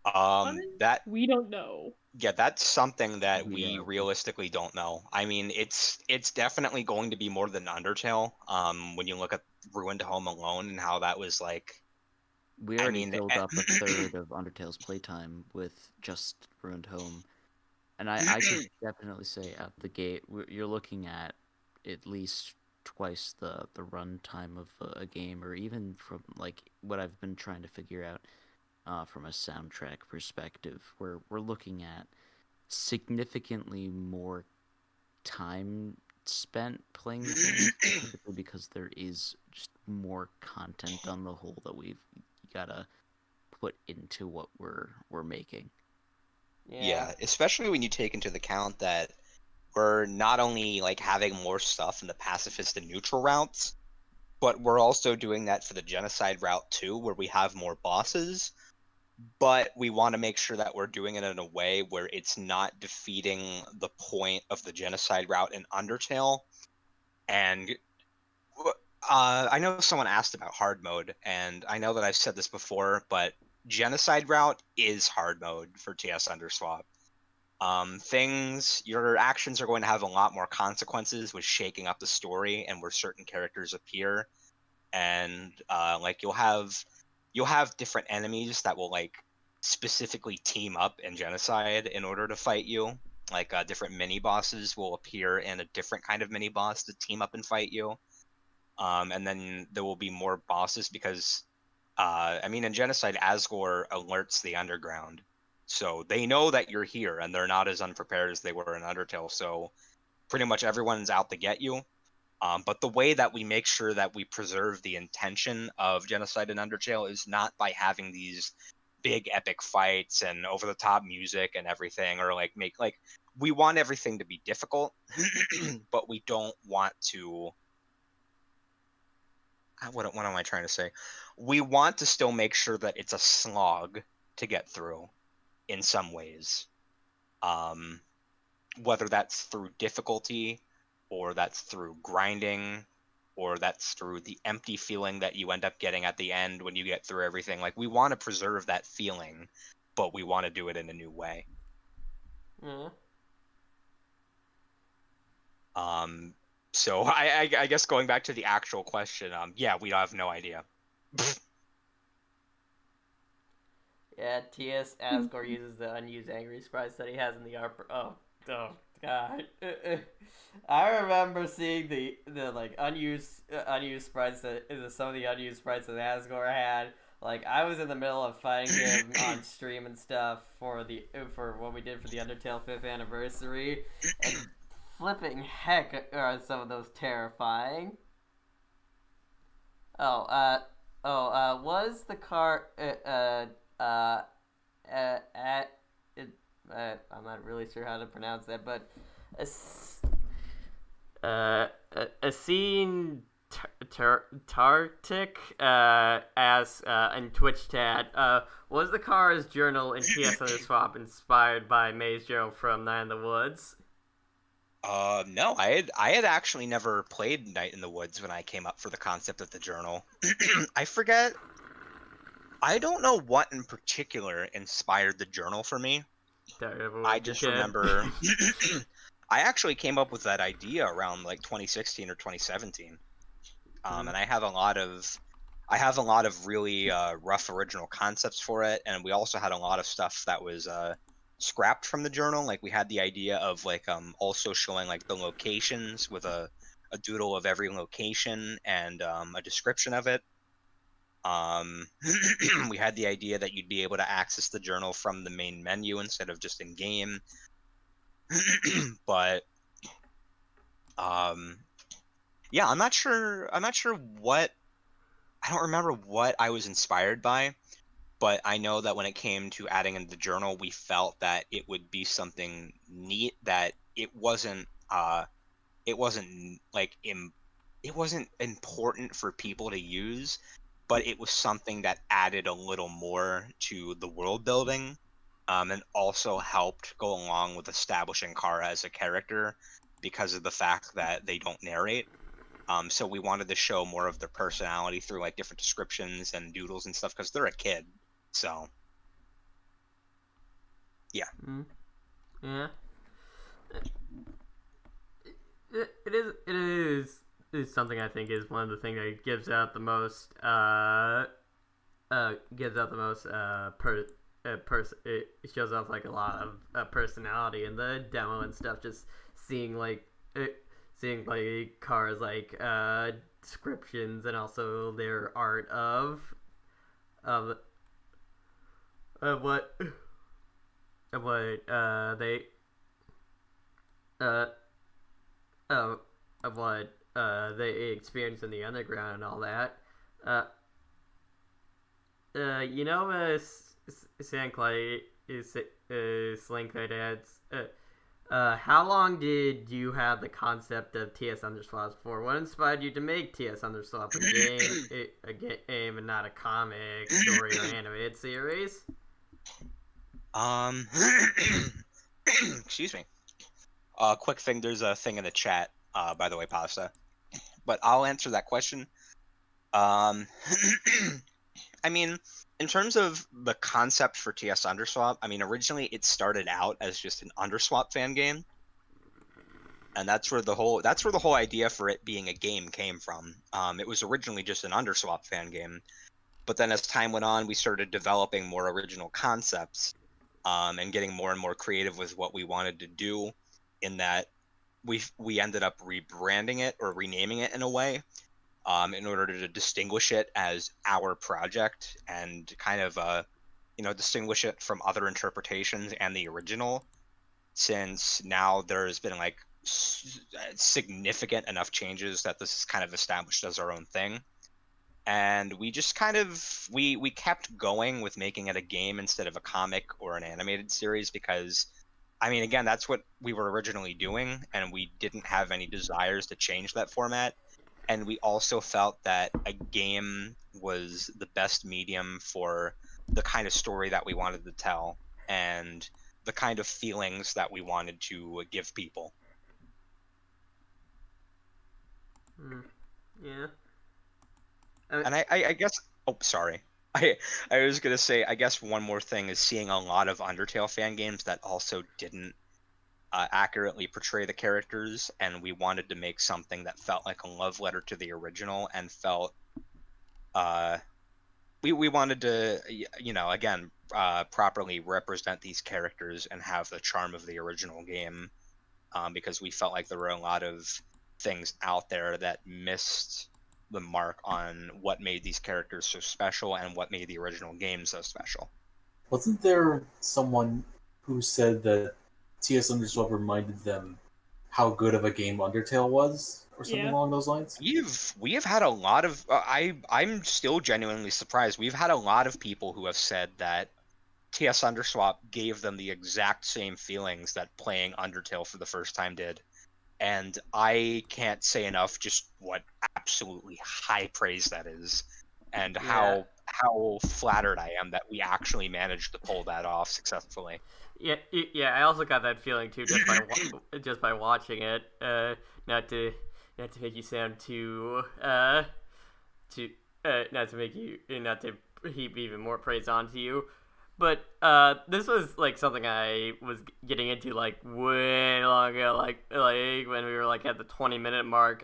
That We don't know. yeah, that's something that we Yeah. realistically don't know. I mean, it's definitely going to be more than Undertale. When you look at Ruined Home alone and how that was like, We I already mean, filled up a third of Undertale's playtime with just Ruined Home. And I could definitely say at the gate, you're looking at least twice the run time of a game, or even from like what I've been trying to figure out from a soundtrack perspective, where we're looking at significantly more time spent playing the game, specifically because there is just more content on the whole that we've gotta put into what we're making. yeah, especially when you take into account that we're not only like having more stuff in the pacifist and neutral routes, but we're also doing that for the genocide route too, where we have more bosses. But we want to make sure that we're doing it in a way where it's not defeating the point of the genocide route in Undertale. And I know someone asked about hard mode, and I know that I've said this before, but genocide route is hard mode for TS Underswap. Your actions are going to have a lot more consequences with shaking up the story and where certain characters appear, and like you'll have different enemies that will like specifically team up in Genocide in order to fight you. Like different mini bosses will appear in a different kind of mini boss to team up and fight you. And then there will be more bosses because, I mean, in Genocide, Asgore alerts the underground, so they know that you're here, and they're not as unprepared as they were in Undertale. So pretty much everyone's out to get you. But the way that we make sure that we preserve the intention of Genocide and Undertale is not by having these big epic fights and over the top music and everything, or like make like we want everything to be difficult, but we don't want to. What am I trying to say? We want to still make sure that it's a slog to get through in some ways. Um, whether that's through difficulty or that's through grinding or that's through the empty feeling that you end up getting at the end when you get through everything. Like we want to preserve that feeling, but we want to do it in a new way. Mm. So I guess going back to the actual question, yeah, we have no idea. Yeah, T.S. Asgore uses the unused angry sprites that he has in the art. Oh god. I remember seeing the like unused sprites that some of the unused sprites that Asgore had. Like I was in the middle of fighting him on stream and stuff for what we did for the Undertale 5th anniversary, and flipping heck are some of those terrifying. Was the car at it, I'm not really sure how to pronounce that, but a scene Tartic as in Twitch chat was the car's journal in TS Underswap inspired by Maze Joe from Night in the Woods? No, I had actually never played Night in the Woods when I came up for the concept of the journal. I forget. I don't know what in particular inspired the journal for me. I just remember I actually came up with that idea around like 2016 or 2017. And I have a lot of really rough original concepts for it, and we also had a lot of stuff that was scrapped from the journal. Like we had the idea of like also showing like the locations with a doodle of every location and a description of it. We had the idea that you'd be able to access the journal from the main menu instead of just in game. But yeah, I'm not sure what I don't remember what I was inspired by, but I know that when it came to adding in the journal, we felt that it would be something neat, that it wasn't like important for people to use, but it was something that added a little more to the world building, and also helped go along with establishing Kara as a character because of the fact that they don't narrate. So we wanted to show more of their personality through like different descriptions and doodles and stuff because they're a kid. So yeah. Yeah. It is something I think is one of the things that gives out the most it shows off like a lot of personality in the demo and stuff. Just seeing like cars like descriptions and also their art of what they of what they experience in the underground and all that. You know, Sandclay is Slinkclay adds. How long did you have the concept of TS Underswap for? What inspired you to make TS Underswap a game and not a comic, story, or animated series? Excuse me. Quick thing, there's a thing in the chat, by the way, Pasta. But I'll answer that question. I mean, in terms of the concept for TS Underswap, I mean, originally it started out as just an Underswap fan game. And that's where the whole idea for it being a game came from. It was originally just an Underswap fan game. But then as time went on, we started developing more original concepts, and getting more and more creative with what we wanted to do, in that we ended up rebranding it or renaming it in a way, in order to distinguish it as our project and kind of distinguish it from other interpretations and the original, since now there's been like significant enough changes that this is kind of established as our own thing. And we just kind of we kept going with making it a game instead of a comic or an animated series, because I mean, again, that's what we were originally doing, and we didn't have any desires to change that format. And we also felt that a game was the best medium for the kind of story that we wanted to tell and the kind of feelings that we wanted to give people. Yeah. And I guess, oh, sorry. I was going to say, I guess one more thing is seeing a lot of Undertale fan games that also didn't accurately portray the characters, and we wanted to make something that felt like a love letter to the original and felt we wanted to, again, properly represent these characters and have the charm of the original game, because we felt like there were a lot of things out there that missed the mark on what made these characters so special and what made the original game so special. Wasn't there someone who said that TS Underswap reminded them how good of a game Undertale was, or something along those lines? We have had a lot of I'm still genuinely surprised. We've had a lot of people who have said that TS Underswap gave them the exact same feelings that playing Undertale for the first time did. And I can't say enough just what absolutely high praise that is, and how flattered I am that we actually managed to pull that off successfully. Yeah. I also got that feeling too, just by watching it. Not to make you sound too not to heap even more praise onto you. But this was like something I was getting into like way long ago, like when we were like at the 20-minute mark.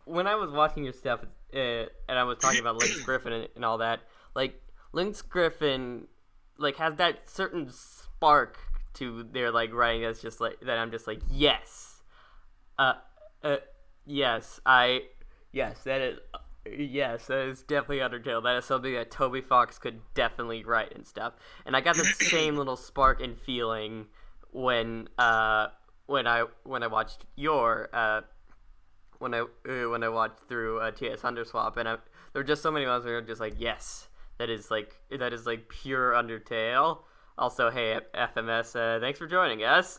When I was watching your stuff, and I was talking about Lynx Griffin and all that, like Lynx Griffin, like has that certain spark to their like writing that's just like that. I'm just like yes, that is. Yes, that is definitely Undertale. That is something that Toby Fox could definitely write and stuff. And I got the same little spark and feeling when I watched your when I watched through TS Underswap, and there were just so many ones where I'm just like, yes, that is like pure Undertale. Also, hey FMS, thanks for joining us.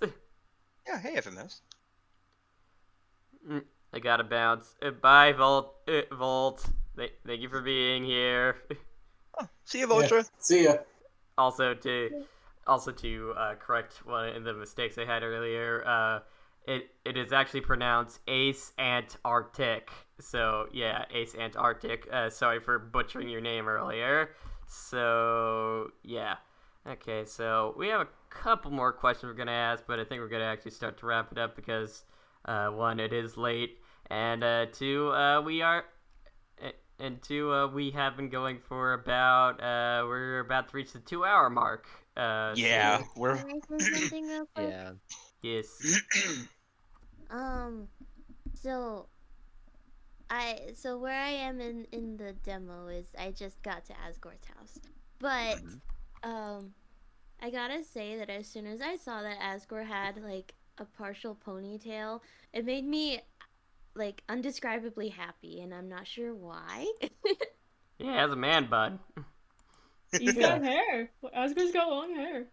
Yeah, hey FMS. I gotta bounce. Bye, Volt. Volt. Thank you for being here. See you, Yeah. Vulture. See ya. Also to correct one of the mistakes I had earlier, it is actually pronounced Ace Antarctic. So yeah, Ace Antarctic. Sorry for butchering your name earlier. So yeah. Okay, so we have a couple more questions we're gonna ask, but I think we're gonna actually start to wrap it up because one, it is late, and two, we have been going for about we're about to reach the 2 hour mark. Yeah, So, we're. Can I say something real quick? Yeah. yes. So where I am in the demo is I just got to Asgore's house. But I gotta say that as soon as I saw that Asgore had like a partial ponytail, it made me like undescribably happy, and I'm not sure why. Yeah, as a man bud. He's got hair. Asgore's got long hair.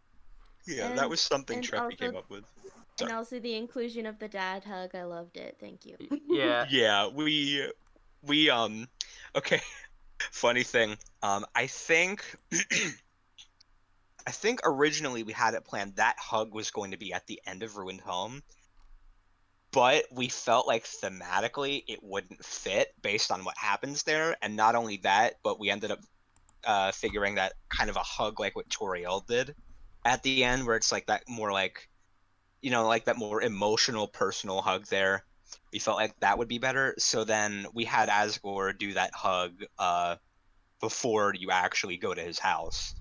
Yeah, that was something and Treppy also- came up with. And Sorry. also the inclusion of the dad hug, I loved it. Thank you. Yeah. Yeah, we okay. Funny thing. I think I think originally we had it planned that hug was going to be at the end of Ruined Home, but we felt like thematically it wouldn't fit based on what happens there, and not only that, but we ended up figuring that kind of a hug like what Toriel did at the end, where it's like that more like, you know, like that more emotional, personal hug there. We felt like that would be better. So then we had Asgore do that hug before you actually go to his house,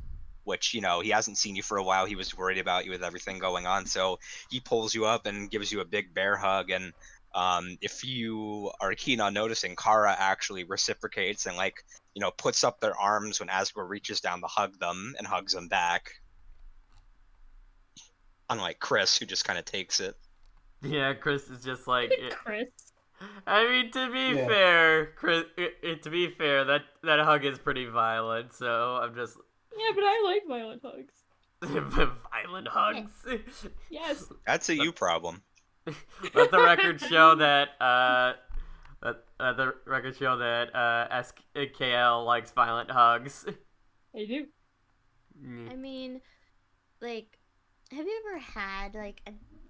which, you know, he hasn't seen you for a while. He was worried about you with everything going on. So he pulls you up and gives you a big bear hug. And if you are keen on noticing, Chara actually reciprocates and, like, you know, puts up their arms when Asgore reaches down to hug them and hugs them back. Unlike Chris, who just kind of takes it. Yeah, Chris is just like. Chris. I mean, to be Yeah. fair, Chris. To be fair, that hug is pretty violent. So I'm just Yeah, but I like violent hugs. violent hugs. Yes. That's a you problem. Let the record show that SKL likes violent hugs. I do. I mean, like, have you ever had like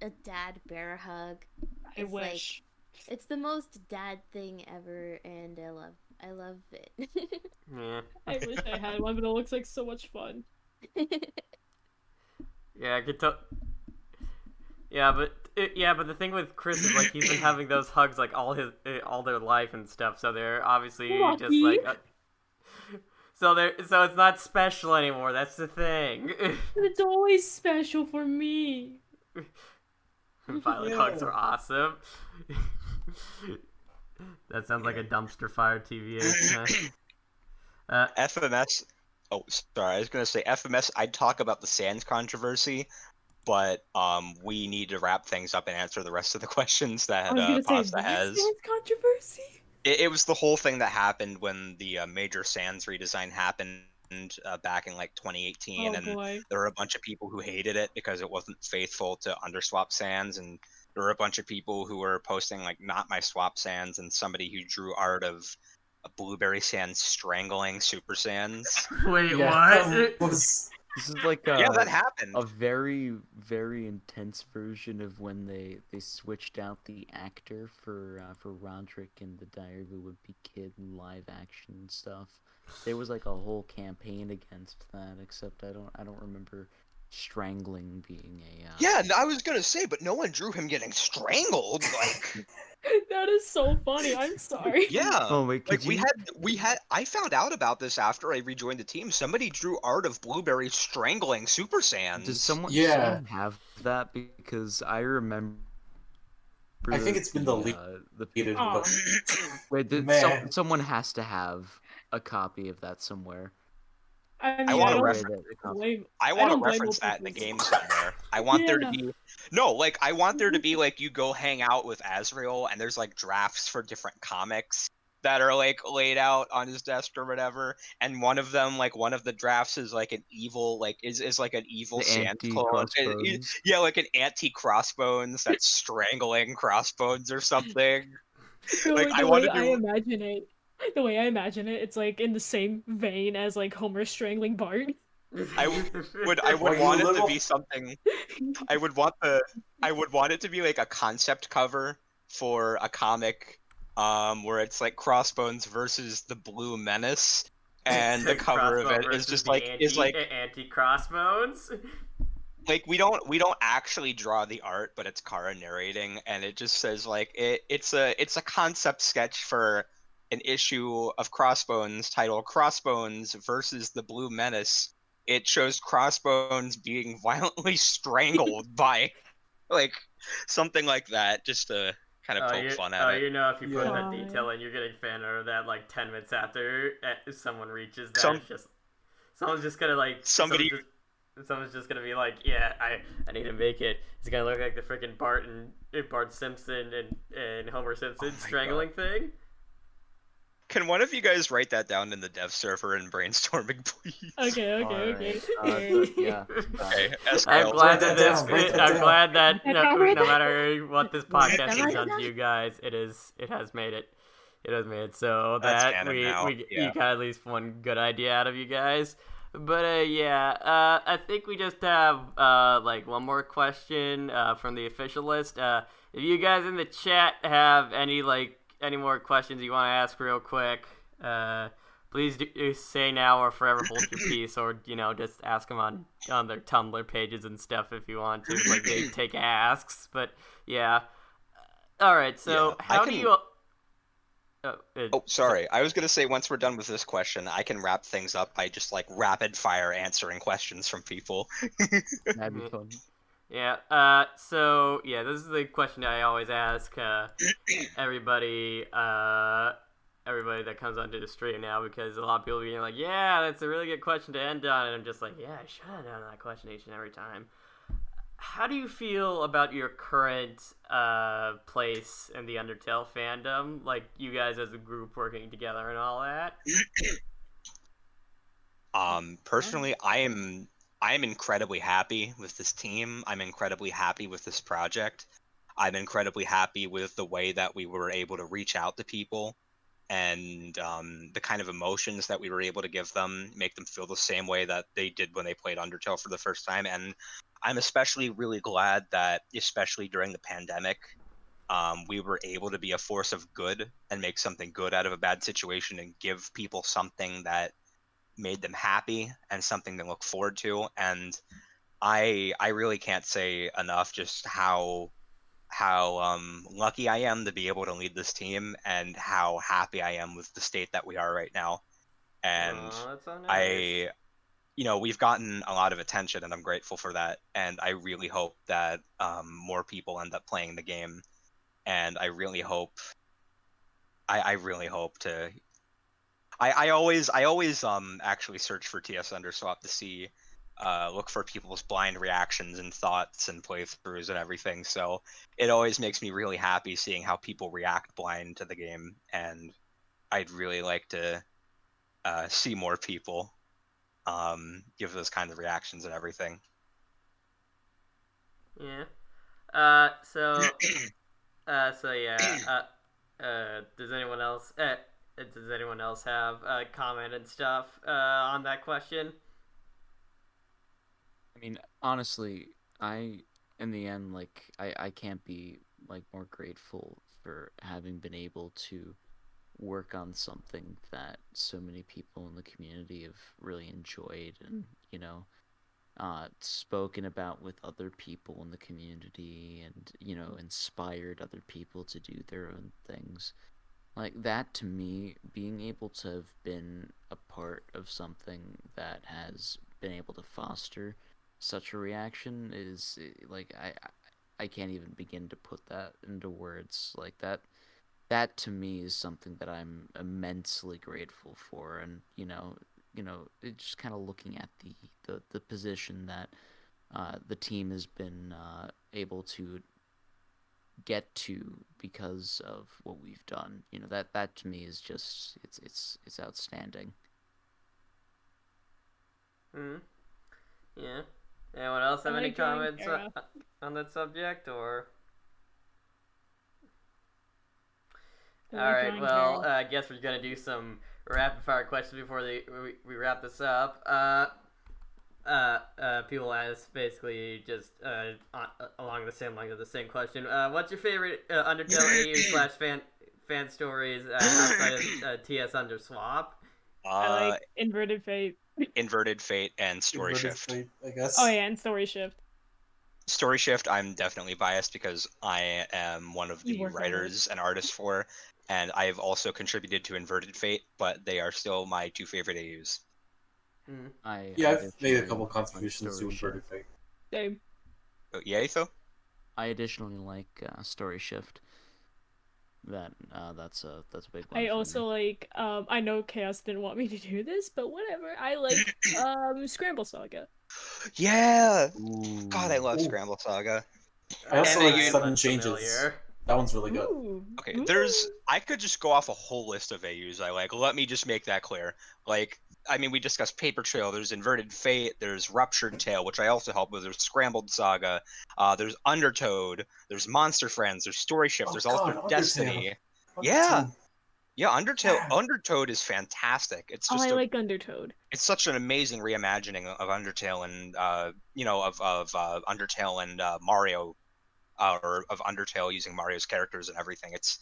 a dad bear hug? I It's wish. like, it's the most dad thing ever, and I love it. Yeah. I wish I had one, but it looks like so much fun. Yeah, I could tell. Yeah, but the thing with Chris is like he's been having those hugs like all their life and stuff. So they're obviously just Lucky. like. So it's not special anymore. That's the thing. But it's always special for me. Violent hugs are awesome. That sounds like a dumpster fire TVA. FMS. Oh, sorry. I was gonna say FMS. I'd talk about the Sands controversy, but we need to wrap things up and answer the rest of the questions that I was gonna say Pasta has. this controversy. It was the whole thing that happened when the major Sands redesign happened back in like 2018, Oh and boy. there were a bunch of people who hated it because it wasn't faithful to Underswap Sands, and there were a bunch of people who were posting like not my swap Sands, and somebody who drew art of a Blueberry Sands strangling Super Sands. Wait, Yeah, what? that was- This is like Yeah, that happened. a very, very intense version of when they switched out the actor for Roderick in the Diary of a Wimpy Kid in live action and stuff. There was like a whole campaign against that, except I don't remember strangling being a. Yeah, I was gonna say, but no one drew him getting strangled. Like, That is so funny. I'm sorry. yeah. Oh wait, could Like you? we had. I found out about this after I rejoined the team. Somebody drew art of Blueberry strangling Super Sands. Does someone have that? Because I remember. I think it's been deleted. Aw. Wait, Man. someone has to have a copy of that somewhere. I mean, I I, wanna don't reference- blame. I want to don't blame reference old that in the people. game somewhere. I want there to Yeah. be no, like I want there to be like you go hang out with Azrael and there's like drafts for different comics that are like laid out on his desk or whatever, and one of them, like one of the drafts, is like an evil, like is like an evil The Santa Claus. anti-Crossbones. Yeah, like an anti-Crossbones that's strangling Crossbones or something. Like I The want way to I do. imagine it, it's like in the same vein as like Homer strangling Bart. I would Are you want it to literal? be something. I would want it to be like a concept cover for a comic, where it's like Crossbones versus the Blue Menace, and the cover of Crossbow it is versus just the like anti crossbones. like we don't actually draw the art, but it's Kara narrating, and it just says like it's a concept sketch for an issue of Crossbones titled Crossbones versus the Blue Menace. It shows Crossbones being violently strangled by like something like that, just to kind of poke fun at it. You know, if you put Yeah. that detail in, you're getting fan art of that like 10 minutes after someone reaches that. Some It's just someone's just gonna like somebody someone's just gonna be like, yeah, I need to make it. It's gonna look like the freaking Bart Simpson and Homer Simpson Oh my strangling thing. Can one of you guys write that down in the dev server and brainstorming, please? Okay. Yeah. Okay, I'm SKL. glad Write that that down, write that I'm down. glad that Write no, that down, no matter what this podcast has that done down. to you guys, it has made it. It has made it so That's that canon now, we yeah. you got at least one good idea out of you guys. But I think we just have like one more question from the official list. If you guys in the chat have any more questions you want to ask real quick, please do say now or forever hold your peace, or just ask them on their Tumblr pages and stuff if you want to. Like they take asks, but yeah. All right, so Yeah, how do you? Oh, sorry. I was gonna say once we're done with this question, I can wrap things up by just like rapid fire answering questions from people. That'd be fun. Yeah. So yeah, this is the question I always ask everybody. Everybody that comes onto the stream now, because a lot of people being like, "Yeah, that's a really good question to end on," and I'm just like, "Yeah, I should have done that question each and every time." How do you feel about your current place in the Undertale fandom? Like you guys as a group working together and all that. Personally, I am incredibly happy with this team. I'm incredibly happy with this project. I'm incredibly happy with the way that we were able to reach out to people, and the kind of emotions that we were able to give them, make them feel the same way that they did when they played Undertale for the first time. And I'm especially really glad that, especially during the pandemic, we were able to be a force of good and make something good out of a bad situation and give people something that made them happy and something to look forward to. And I really can't say enough just how lucky I am to be able to lead this team, and how happy I am with the state that we are right now. And That's so nice. we've gotten a lot of attention, and I'm grateful for that. And I really hope that more people end up playing the game. And I really hope to. I always actually search for TS Underswap to see look for people's blind reactions and thoughts and playthroughs and everything. So it always makes me really happy seeing how people react blind to the game, and I'd really like to see more people give those kinds of reactions and everything. Yeah. So yeah. Does anyone else? Does anyone else have a comment and stuff on that question? I mean, honestly, in the end, like, I can't be, like, more grateful for having been able to work on something that so many people in the community have really enjoyed and, spoken about with other people in the community and, inspired other people to do their own things. Like, that to me, being able to have been a part of something that has been able to foster such a reaction is, like, I can't even begin to put that into words. Like, that to me is something that I'm immensely grateful for. And, it's just kind of looking at the position that the team has been able to get to because of what we've done. You know, that to me is just it's outstanding. Yeah. Anyone else have I any like drawing comments Chara. on that subject, or? I All like right. drawing Well, Chara. I guess we're gonna do some rapid fire questions before we wrap this up. People ask basically just along the same line of the same question. What's your favorite Undertale AU slash fan stories outside of TS Underswap? I like Inverted Fate. Inverted Fate and Story Inverted Shift. Fate, I guess. Oh yeah, and Story Shift. Story Shift, I'm definitely biased because I am one of You the worked on it. writers and artists for, and I have also contributed to Inverted Fate, but they are still my two favorite AUs. Yeah, I've made a additionally couple like contributions to Story Inverted Shift. Fate. Same. Oh, yeah, Etho? I additionally like Story Shift. That's a big one. I for also me. like I know Chaos didn't want me to do this, but whatever. I like Scramble Saga. Yeah! Ooh. God, I love Ooh. Scramble Saga. I also And like you- Sudden less Changes. familiar. That one's really good. Ooh. Okay, Ooh. I could just go off a whole list of AUs I like. Let me just make that clear. Like, I mean, we discussed Paper Trail, there's Inverted Fate, there's Ruptured Tale, which I also help with, there's Scrambled Saga, there's Undertoad, there's Monster Friends, there's Story Shift, Oh there's god, also Undertale. Destiny. Yeah, Undertale. Undertale, Yeah. Undertoad is fantastic. It's Oh, just I like Undertoad. it's such an amazing reimagining of Undertale and of Undertale and Mario, or of Undertale using Mario's characters and everything. It's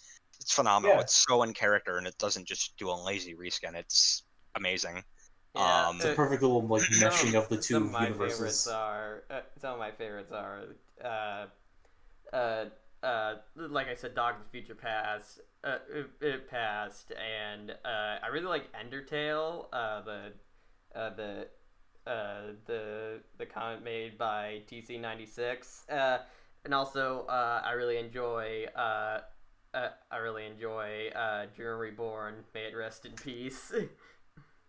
phenomenal. Yeah. It's so in character and it doesn't just do a lazy reskin. It's amazing. Yeah, It's a perfect little like meshing of the two some of my universes. favorites are like I said, Dog of the Future Past, it passed, and I really like Undertale, the comment made by TC96, and also I really enjoy Dream Reborn. May it rest in peace.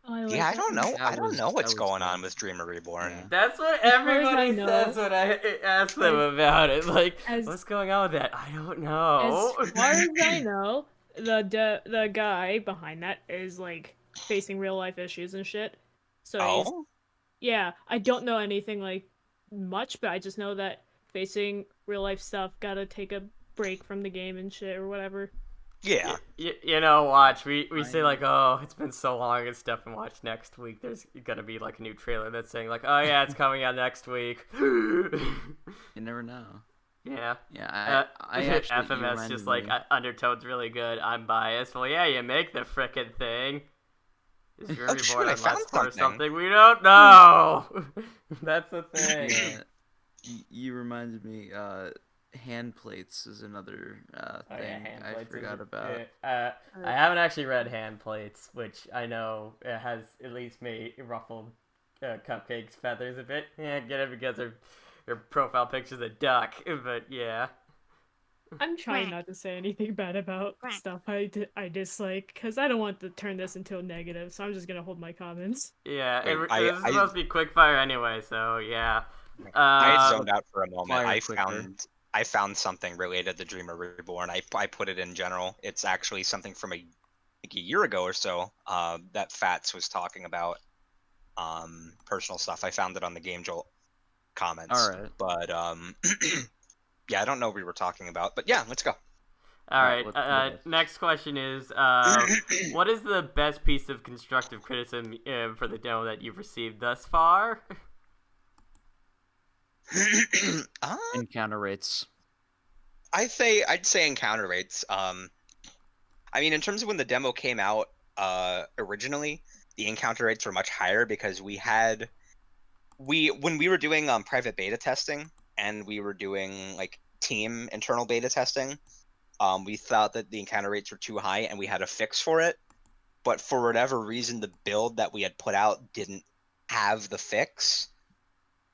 Oh, I like Yeah, I that don't one. know. I don't know what's that was going on good. with Dreamer Reborn. Yeah. That's what As far as I everybody know, says when I ask them about it. Like, what's going on with that? I don't know. As far as I know, the guy behind that is like facing real life issues and shit. So he's Oh? yeah, I don't know anything like much, but I just know that facing real life stuff, gotta take a break from the game and shit or whatever. Yeah. You know, watch. We say like, oh, it's been so long and stuff, and watch next week. There's gonna be like a new trailer that's saying like, oh yeah, it's coming out next week. You never know. Yeah. Yeah, I actually you FMS reminded just like me. Undertone's really good. I'm biased. Well, yeah, you make the frickin' thing. Is Dream Oh, shoot, Reborn I on found less or something. something? We don't know. That's the thing. Yeah, you reminded me. Hand plates is another Oh, thing yeah, hand I plates forgot is- about. I haven't actually read Hand Plates, which I know it has at least made ruffled Cupcake's feathers a bit. Yeah, get it because her profile picture's a duck, but yeah. I'm trying not to say anything bad about stuff I dislike because I don't want to turn this into a negative. So I'm just gonna hold my comments. Yeah, Wait, this is supposed to be quickfire anyway, so yeah. I had zoned out for a moment. Fire quicker. I found something related to Dreamer Reborn. I put it in general. It's actually something from like a year ago or so. That Fats was talking about personal stuff. I found it on the Game Jolt comments. All right. But yeah, I don't know what we were talking about. But yeah, let's go. All Alright, right. let's- Next question is, what is the best piece of constructive criticism for the demo that you've received thus far? Encounter rates. I'd say encounter rates. I mean, in terms of when the demo came out, originally, the encounter rates were much higher because when we were doing private beta testing and we were doing like team internal beta testing, we thought that the encounter rates were too high and we had a fix for it. But for whatever reason, the build that we had put out didn't have the fix.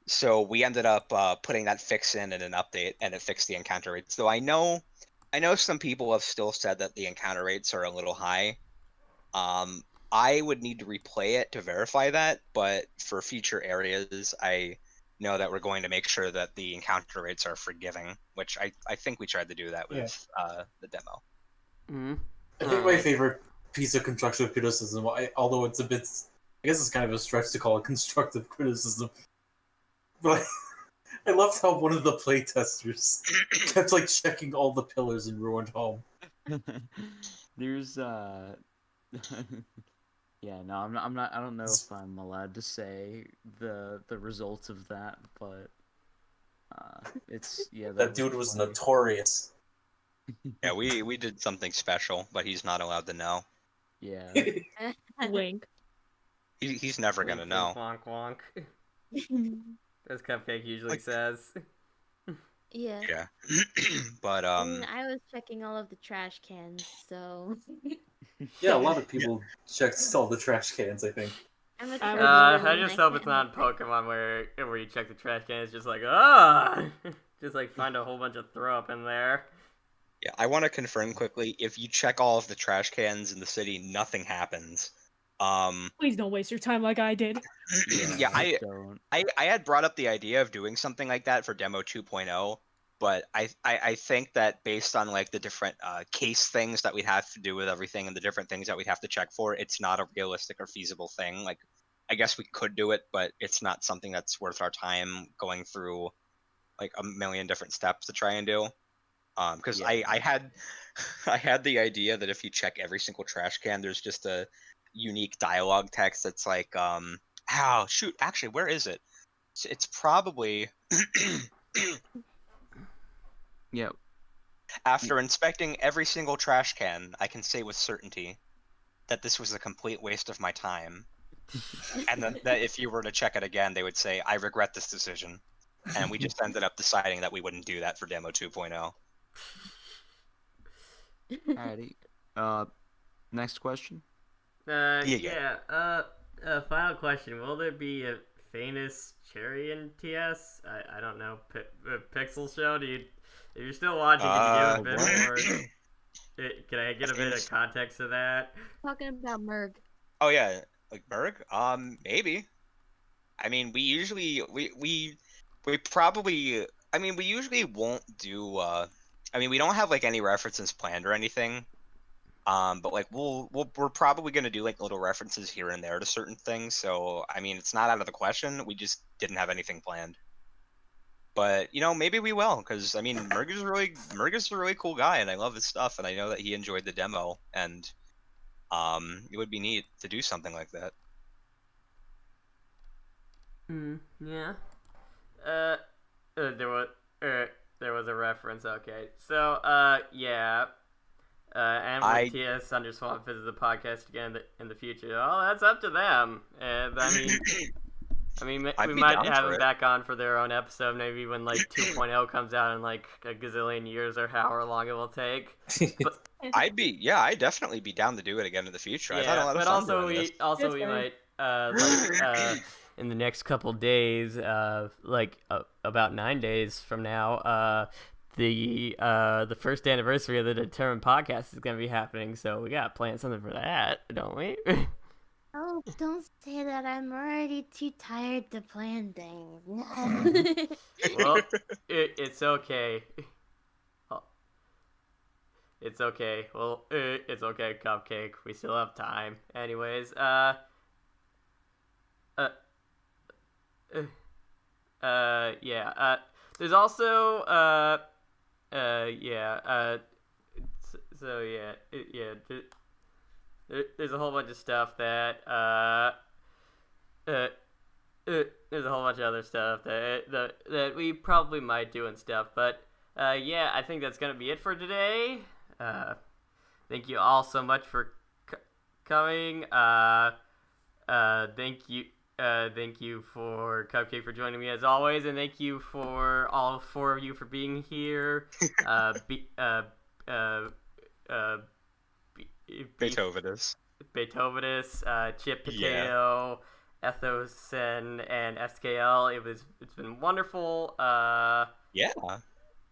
So we ended up putting that fix in an update, and it fixed the encounter rates. Though I know some people have still said that the encounter rates are a little high. I would need to replay it to verify that, but for future areas, I know that we're going to make sure that the encounter rates are forgiving, which I think we tried to do that with the demo. Mm-hmm. I think my favorite piece of constructive criticism, although it's a bit, I guess it's kind of a stretch to call it constructive criticism, but I loved how one of the playtesters kept like checking all the pillars in Ruined Home. There's yeah, no, I'm not. I don't know if I'm allowed to say the results of that, but it's That dude was funny. notorious. Yeah, we did something special, but he's not allowed to know. Yeah. Wink. He's never gonna know. Wonk wonk. As Cupcake usually says. Yeah. Yeah. But And I was checking all of the trash cans, so Yeah, a lot of people checked all the trash cans, I think. I'm a I trash would- I and just hope can't it's not help it. Pokemon where you check the trash can, it's just like just like find a whole bunch of throw up in there. yeah, I want to confirm quickly, if you check all of the trash cans in the city, nothing happens. Please don't waste your time like I did. Yeah, don't. I had brought up the idea of doing something like that for demo 2.0, but I think that based on like the different case things that we'd have to do with everything and the different things that we'd have to check for, it's not a realistic or feasible thing. Like, I guess we could do it, but it's not something that's worth our time going through like a million different steps to try and do. Because Yeah. I had I had the idea that if you check every single trash can, there's just a unique dialogue text that's like, oh shoot, actually, where is it? It's probably Yeah. after inspecting every single trash can, I can say with certainty that this was a complete waste of my time. And then that if you were to check it again, they would say, I regret this decision. And we just ended up deciding that we wouldn't do that for demo 2.0. Alrighty. Next question. Final question. Will there be a famous cherry in TS? I don't know. Pixel show? If you're still watching, can you give a bit more? Can I get a bit of context to that? Talking about Merg. Oh yeah, like Berg? Maybe. I mean, we usually we probably. I mean, we usually won't do. I mean, we don't have like any references planned or anything. But like we're probably gonna do like little references here and there to certain things. So I mean, it's not out of the question. We just didn't have anything planned. But maybe we will, because I mean, Merg is a really cool guy, and I love his stuff, and I know that he enjoyed the demo, and it would be neat to do something like that. Yeah. There was a reference. Okay, so yeah. And when TS Underswap visits the podcast again in the future, that's up to them. And we might have them back on for their own episode, maybe when like 2.0 comes out in like a gazillion years or however long it will take. But I'd definitely be down to do it again in the future. I've had a lot of fun doing this. we might in the next couple days, about 9 days from now, the first anniversary of the Determined podcast is going to be happening, so we got to plan something for that, don't we? Oh, don't say that. I'm already too tired to plan things. Well, it's okay. It's okay. Well, it's okay, Cupcake. We still have time. Anyways, yeah. There's also, there's a whole bunch of stuff that, there's a whole bunch of other stuff that we probably might do and stuff, but, yeah, I think that's gonna be it for today. Thank you all so much for coming. Thank you for Cupcake for joining me as always, and thank you for all four of you for being here. Beethovenus, Chip Potato, Ethosen, and SKL. It's been wonderful. Yeah.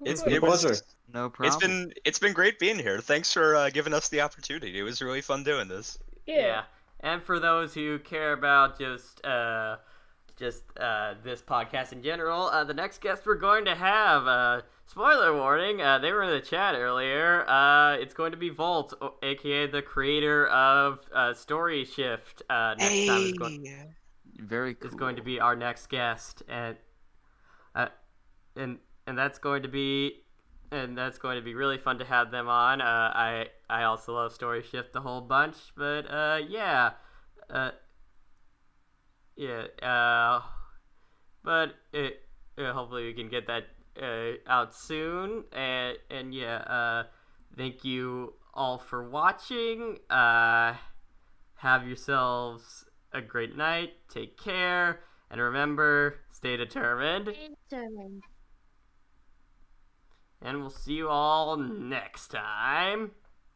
It's been a pleasure. No problem. It's been great being here. Thanks for giving us the opportunity. It was really fun doing this. Yeah. And for those who care about just just this podcast in general. The next guest we're going to have, spoiler warning, they were in the chat earlier. It's going to be Volt, aka the creator of Story Shift. Next time Very cool. is going to be our next guest, and that's going to be really fun to have them on. I also love Story Shift a whole bunch, but but hopefully we can get that out soon. And thank you all for watching. Have yourselves a great night. Take care, and remember, stay determined. Determined. And we'll see you all next time.